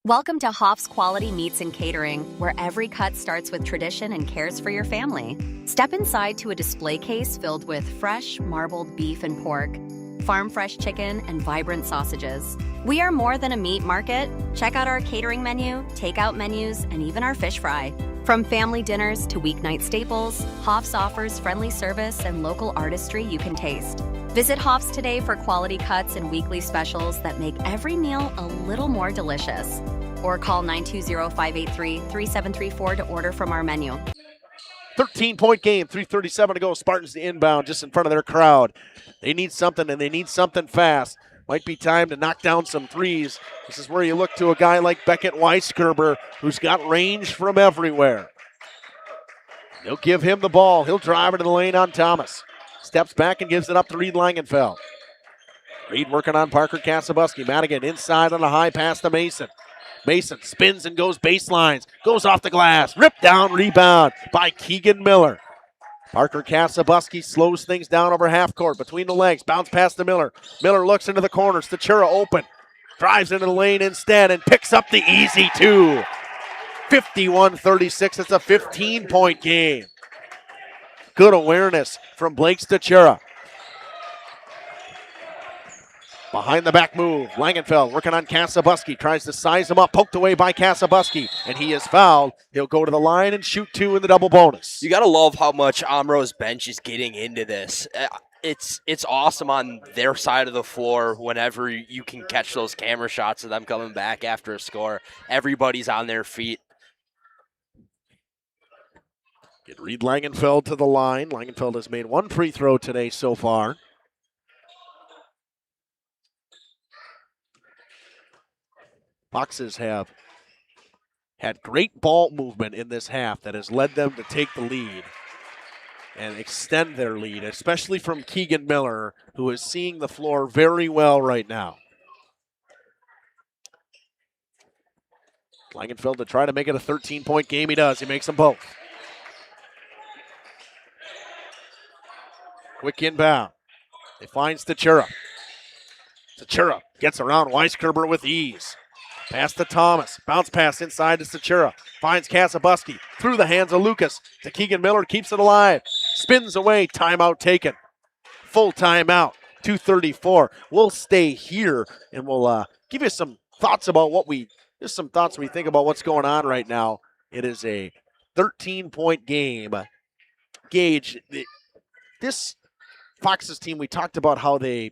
Welcome to Hoff's Quality Meats and Catering, where every cut starts with tradition and cares for your family. Step inside to a display case filled with fresh, marbled beef and pork, farm-fresh chicken, and vibrant sausages. We are more than a meat market. Check out our catering menu, takeout menus, and even our fish fry. From family dinners to weeknight staples, Hoff's offers friendly service and local artistry you can taste. Visit Hoff's today for quality cuts and weekly specials that make every meal a little more delicious. Or call 920-583-3734 to order from our menu. 13-point game, 3:37 to go. Spartans to inbound just in front of their crowd. They need something, and they need something fast. Might be time to knock down some threes. This is where you look to a guy like Beckett Weisgerber, who's got range from everywhere. They'll give him the ball. He'll drive it to the lane on Thomas. Steps back and gives it up to Reed Langenfeld. Reed working on Parker Kasabuski. Madigan inside on a high pass to Mason. Mason spins and goes baselines. Goes off the glass. Ripped down, rebound by Keegan Miller. Parker Kasabuski slows things down over half court. Between the legs. Bounce pass to Miller. Miller looks into the corner. Stachura open. Drives into the lane instead and picks up the easy 2. 51-36. It's a 15-point game. Good awareness from Blake Stachura. Behind the back move, Langenfeld working on Kasabuski, tries to size him up, poked away by Kasabuski, and he is fouled. He'll go to the line and shoot 2 in the double bonus. You got to love how much Omro's bench is getting into this. it's awesome on their side of the floor whenever you can catch those camera shots of them coming back after a score. Everybody's on their feet. Get Reed Langenfeld to the line. Langenfeld has made one free throw today so far. Foxes have had great ball movement in this half that has led them to take the lead and extend their lead, especially from Keegan Miller, who is seeing the floor very well right now. Langenfeld to try to make it a 13-point game. He does. He makes them both. Quick inbound. They find Stachura. Stachura gets around Weisgerber with ease. Pass to Thomas. Bounce pass inside to Stachura. Finds Kasabuski. Through the hands of Lucas. To Keegan Miller. Keeps it alive. Spins away. Timeout taken. Full timeout. 2:34. We'll stay here and we'll give you some thoughts about just some thoughts we think about what's going on right now. It is a 13-point game. Gage, this Foxes team, we talked about how they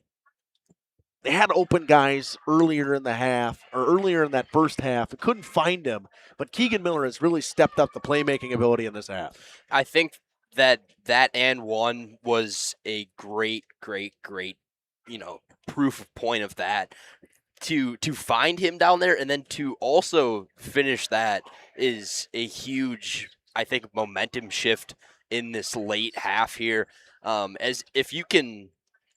had open guys earlier in the half, or earlier in that first half. They couldn't find him, but Keegan Miller has really stepped up the playmaking ability in this half. I think that and one was a great, proof point of that. To find him down there and then to also finish that is a huge, I think, momentum shift in this late half here. As if you can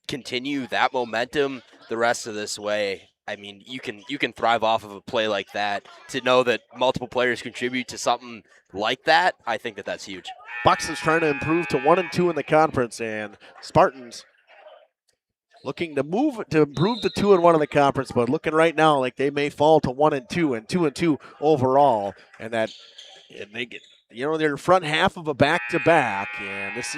continue that momentum the rest of this way, I mean, you can thrive off of a play like that. To know that multiple players contribute to something like that, I think that's huge. Bucks is trying to improve to 1-2 in the conference, and Spartans looking to improve to 2-1 in the conference, but looking right now like they may fall to 1-2 and 2-2 overall, and they get their front half of a back-to-back, and this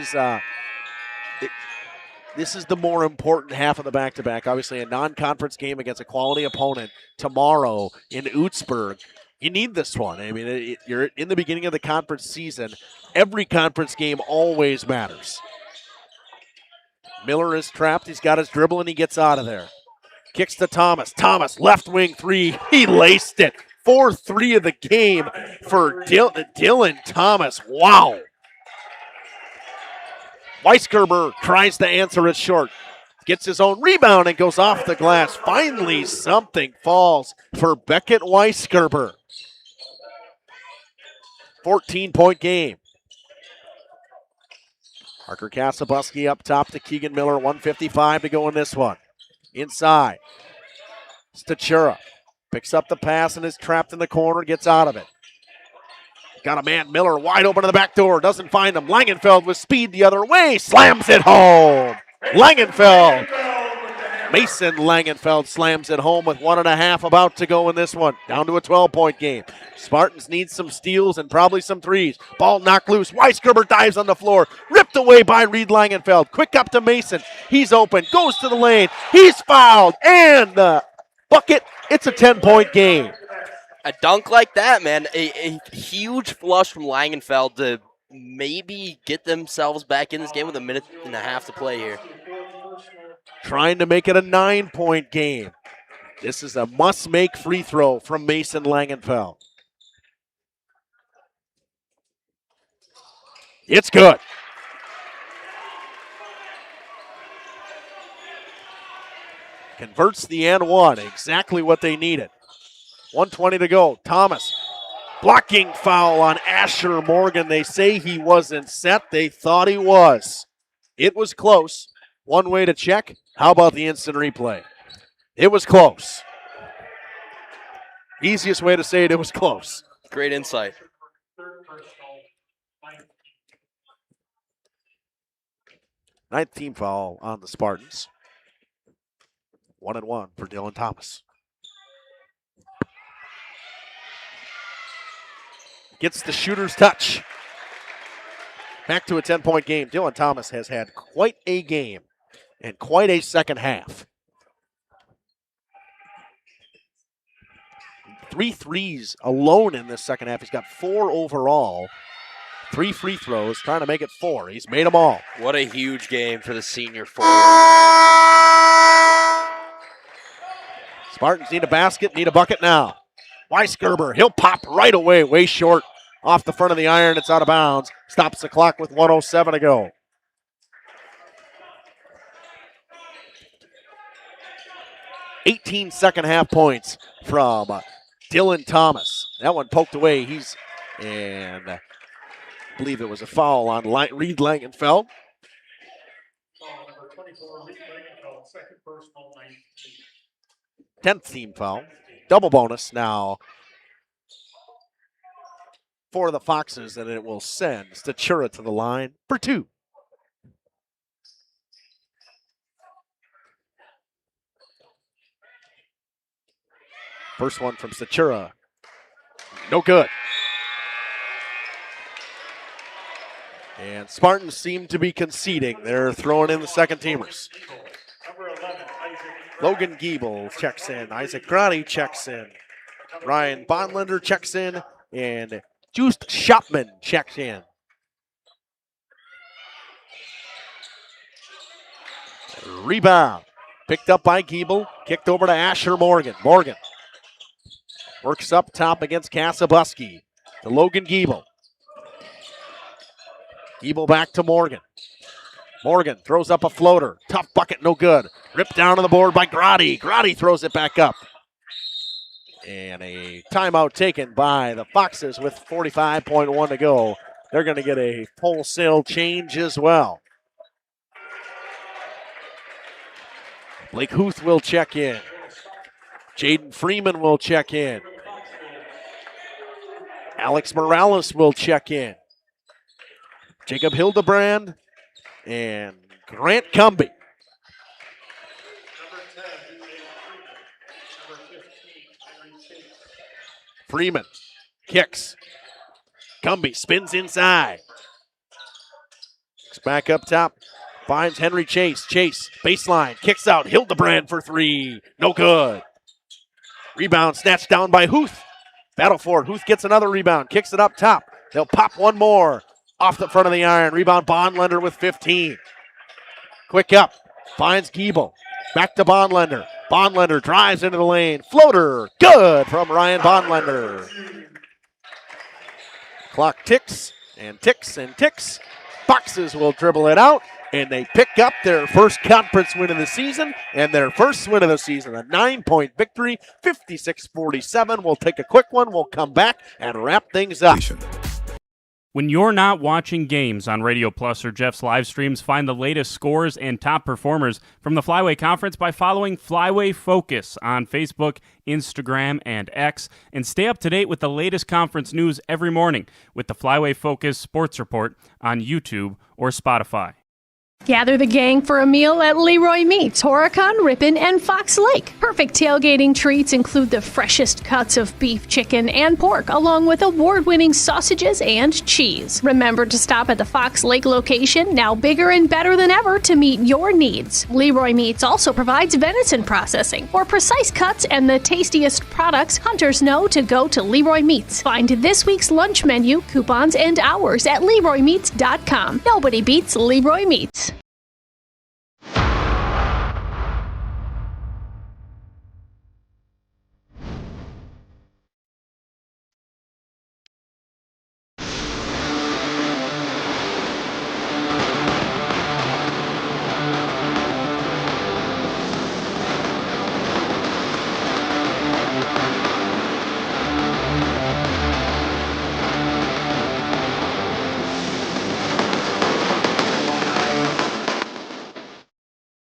is the more important half of the back-to-back. Obviously, a non-conference game against a quality opponent tomorrow in Utzberg. You need this one. I mean, you're in the beginning of the conference season. Every conference game always matters. Miller is trapped. He's got his dribble, and he gets out of there. Kicks to Thomas. Thomas, left wing three. He laced it. 4-3 of the game for Dylan Thomas. Wow. Weisgerber tries to answer it short. Gets his own rebound and goes off the glass. Finally, something falls for Beckett Weisgerber. 14-point game. Parker Kasabuski up top to Keegan Miller. 1:55 to go in this one. Inside. Stachura picks up the pass and is trapped in the corner. Gets out of it. Got a man, Miller, wide open to the back door. Doesn't find him. Langenfeld with speed the other way. Slams it home. Langenfeld. Mason Langenfeld slams it home with 1.5 about to go in this one. Down to a 12-point game. Spartans need some steals and probably some threes. Ball knocked loose. Weisgerber dives on the floor. Ripped away by Reed Langenfeld. Quick up to Mason. He's open. Goes to the lane. He's fouled. And the bucket. It's a 10-point game. A dunk like that, man. A huge flush from Langenfeld to maybe get themselves back in this game with 1.5 minutes to play here. Trying to make it a 9-point game. This is a must-make free throw from Mason Langenfeld. It's good. Converts the and one. Exactly what they needed. 1:20 to go. Thomas. Blocking foul on Asher Morgan. They say he wasn't set. They thought he was. It was close. One way to check. How about the instant replay? It was close. Easiest way to say it was close. Great insight. Ninth team foul on the Spartans. 1-1 for Dylan Thomas. Gets the shooter's touch. Back to a 10-point game. Dylan Thomas has had quite a game and quite a second half. 3 threes alone in this second half. He's got 4 overall. 3 free throws, trying to make it 4. He's made them all. What a huge game for the senior forward. Spartans need a basket, need a bucket now. Weisgerber, he'll pop right away, way short off the front of the iron. It's out of bounds. Stops the clock with 1:07 to go. $18 second half points from Dylan Thomas. That one poked away. And I believe it was a foul on Reed Langenfeld. Foul number 24, Reed Langenfeld, second personal, 19. 10th team foul. Double bonus now for the Foxes, and it will send Stachura to the line for 2. First one from Stachura. No good. And Spartans seem to be conceding. They're throwing in the second teamers. Logan Giebel checks in. Isaac Grotti checks in. Ryan Bondlander checks in. And Just Shopman checks in. Rebound. Picked up by Giebel. Kicked over to Asher Morgan. Morgan works up top against Kasabuski. To Logan Giebel. Giebel back to Morgan. Morgan throws up a floater. Tough bucket, no good. Ripped down on the board by Grotti. Grotti throws it back up. And a timeout taken by the Foxes with 45.1 to go. They're going to get a wholesale change as well. Blake Huth will check in. Jaden Freeman will check in. Alex Morales will check in. Jacob Hildebrand and Grant Cumby. Freeman kicks. Cumby spins inside. Back up top. Finds Henry Chase. Chase, baseline, kicks out. Hildebrand for 3. No good. Rebound snatched down by Huth. Battle for it. Huth gets another rebound. Kicks it up top. They'll pop one more. Off the front of the iron. Rebound Bondlander with 15. Quick up. Finds Giebel. Back to Bondlander. Bondlander drives into the lane. Floater. Good from Ryan Bondlander. Clock ticks and ticks and ticks. Foxes will dribble it out, and they pick up their first conference win of the season and their first win of the season. A 9-point victory, 56-47. We'll take a quick one. We'll come back and wrap things up. When you're not watching games on Radio Plus or Jeff's live streams, find the latest scores and top performers from the Flyway Conference by following Flyway Focus on Facebook, Instagram, and X, and stay up to date with the latest conference news every morning with the Flyway Focus Sports Report on YouTube or Spotify. Gather the gang for a meal at Leroy Meats, Horicon, Ripon, and Fox Lake. Perfect tailgating treats include the freshest cuts of beef, chicken, and pork, along with award-winning sausages and cheese. Remember to stop at the Fox Lake location, now bigger and better than ever, to meet your needs. Leroy Meats also provides venison processing. For precise cuts and the tastiest products, hunters know to go to Leroy Meats. Find this week's lunch menu, coupons, and hours at LeroyMeats.com. Nobody beats Leroy Meats.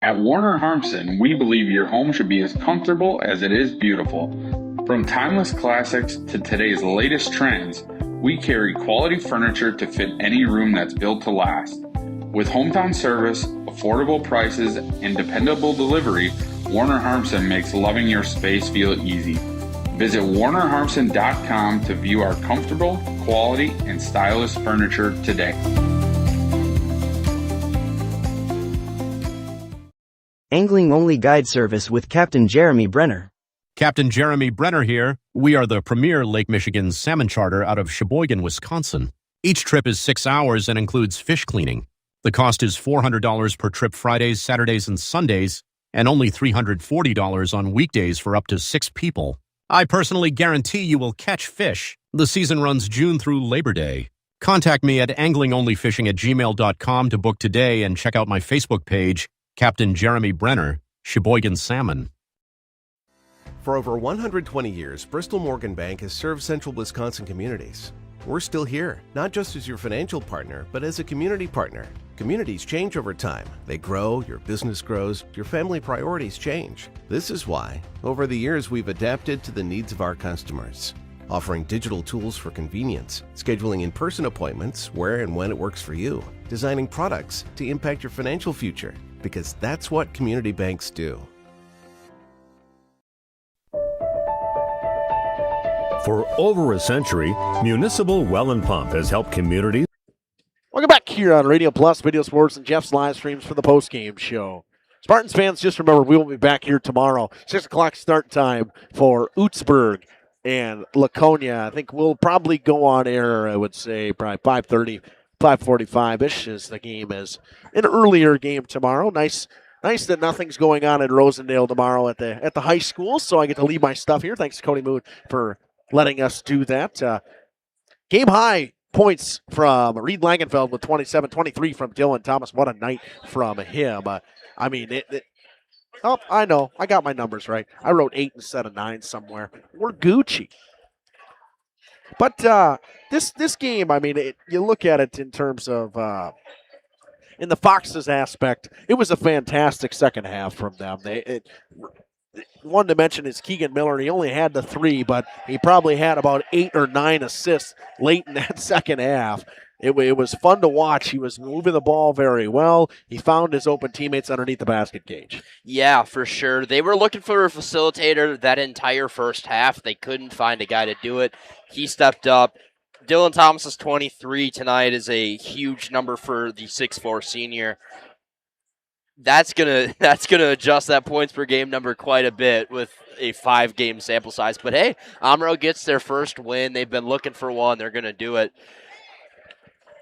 At Warner Harmson, we believe your home should be as comfortable as it is beautiful. From timeless classics to today's latest trends, we carry quality furniture to fit any room that's built to last. With hometown service, affordable prices, and dependable delivery, Warner Harmson makes loving your space feel easy. Visit WarnerHarmson.com to view our comfortable, quality, and stylish furniture today. Angling-only guide service with Captain Jeremy Brenner. Captain Jeremy Brenner here. We are the premier Lake Michigan salmon charter out of Sheboygan, Wisconsin. Each trip is 6 hours and includes fish cleaning. The cost is $400 per trip Fridays, Saturdays, and Sundays, and only $340 on weekdays for up to 6 people. I personally guarantee you will catch fish. The season runs June through Labor Day. Contact me at anglingonlyfishing@gmail.com to book today and check out my Facebook page, Captain Jeremy Brenner, Sheboygan Salmon. For over 120 years, Bristol Morgan Bank has served central Wisconsin communities. We're still here, not just as your financial partner, but as a community partner. Communities change over time. They grow, your business grows, your family priorities change. This is why, over the years, we've adapted to the needs of our customers, offering digital tools for convenience, scheduling in-person appointments where and when it works for you, designing products to impact your financial future, because that's what community banks do. For over a century, Municipal Well and Pump has helped communities. Welcome back here on Radio Plus, Video Sports, and Jeff's live streams for the postgame show. Spartans fans, just remember, we will be back here tomorrow, 6 o'clock start time for Utzberg and Laconia. I think we'll probably go on air, I would say, probably 5:30, 5:45-ish as the game is an earlier game tomorrow. Nice that nothing's going on in Rosendale tomorrow at the high school, so I get to leave my stuff here. Thanks to Cody Moon for letting us do that. Game high points from Reed Langenfeld with 27, 23 from Dylan Thomas. What a night from him. I know. I got my numbers right. I wrote 8 instead of 9 somewhere. We're Gucci. But this game, you look at it in terms of in the Foxes aspect, it was a fantastic second half from them. One to mention is Keegan Miller. He only had the 3, but he probably had about 8 or 9 assists late in that second half. It was fun to watch. He was moving the ball very well. He found his open teammates underneath the basket cage. Yeah, for sure. They were looking for a facilitator that entire first half. They couldn't find a guy to do it. He stepped up. Dylan Thomas's 23 tonight is a huge number for the 6'4" senior. That's gonna adjust that points per game number quite a bit with a 5-game sample size. But hey, Omro gets their first win. They've been looking for one. They're gonna do it.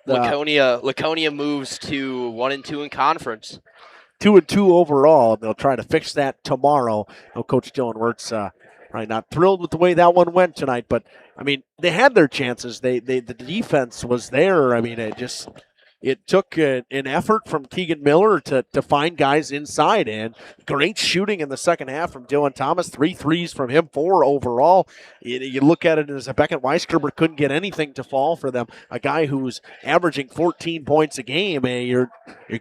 Laconia moves to 1-2 in conference. 2-2 overall, and they'll try to fix that tomorrow. Coach Dylan Wirtz probably not thrilled with the way that one went tonight, but they had their chances. The defense was there. It took an effort from Keegan Miller to find guys inside, and great shooting in the second half from Dylan Thomas. 3 threes from him, 4 overall. You look at it as a Beckett Weisgerber couldn't get anything to fall for them. A guy who's averaging 14 points a game, you're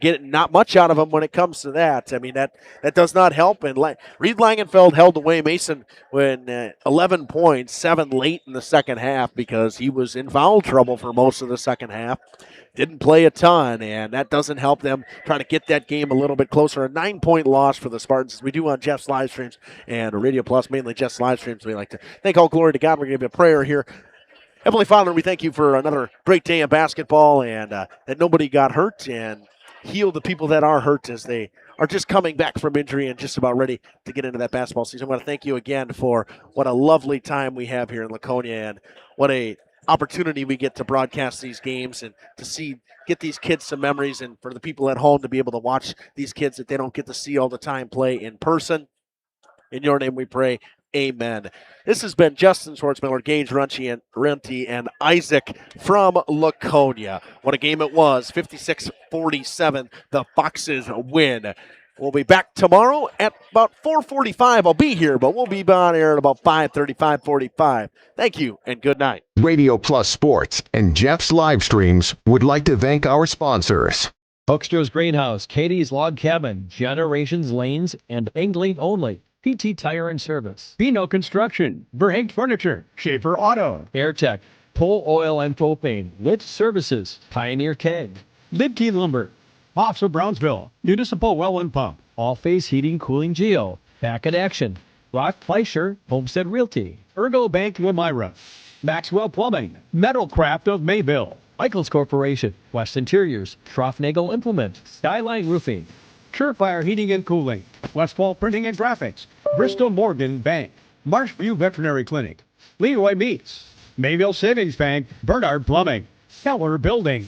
getting not much out of him when it comes to that. That does not help. And Reed Langenfeld held away Mason when 11 points, 7 late in the second half because he was in foul trouble for most of the second half. Didn't play a ton, and that doesn't help them try to get that game a little bit closer. A 9-point loss for the Spartans, as we do on Jeff's live streams and Radio Plus, mainly Jeff's live streams. We like to thank all glory to God. We're going to give a prayer here. Heavenly Father, we thank you for another great day of basketball, and that nobody got hurt, and heal the people that are hurt as they are just coming back from injury and just about ready to get into that basketball season. I want to thank you again for what a lovely time we have here in Laconia, and what a opportunity we get to broadcast these games and to get these kids some memories, and for the people at home to be able to watch these kids that they don't get to see all the time play in person. In your name we pray, amen. This has been Justin Schwartzmiller, Gage Renty, and Isaac from Laconia. What a game it was, 56-47, the Foxes win. We'll be back tomorrow at about 4:45. I'll be here, but we'll be on air at about 5:30, 5:45. Thank you, and good night. Radio Plus Sports and Jeff's live streams would like to thank our sponsors. Hoekstra's Greenhouse, Katie's Log Cabin, Generations Lanes, and Angling Only. PT Tire and Service. Pino Construction, Verhank Furniture, Schaefer Auto, AirTech, Pole Oil and Propane, Lit Services, Pioneer Keg, Lidkey Lumber, Hoffs of Brownsville, Municipal Well and Pump, All Phase Heating Cooling Geo, Back in Action, Rock Fleischer, Homestead Realty, Ergo Bank Woomira, Maxwell Plumbing, Metal Craft of Mayville, Michaels Corporation, West Interiors, Schroffnagel Implement, Skyline Roofing, Surefire Heating and Cooling, Westfall Printing and Graphics, Bristol Morgan Bank, Marshview Veterinary Clinic, Leroy Meats, Mayville Savings Bank, Bernard Plumbing, Keller Building.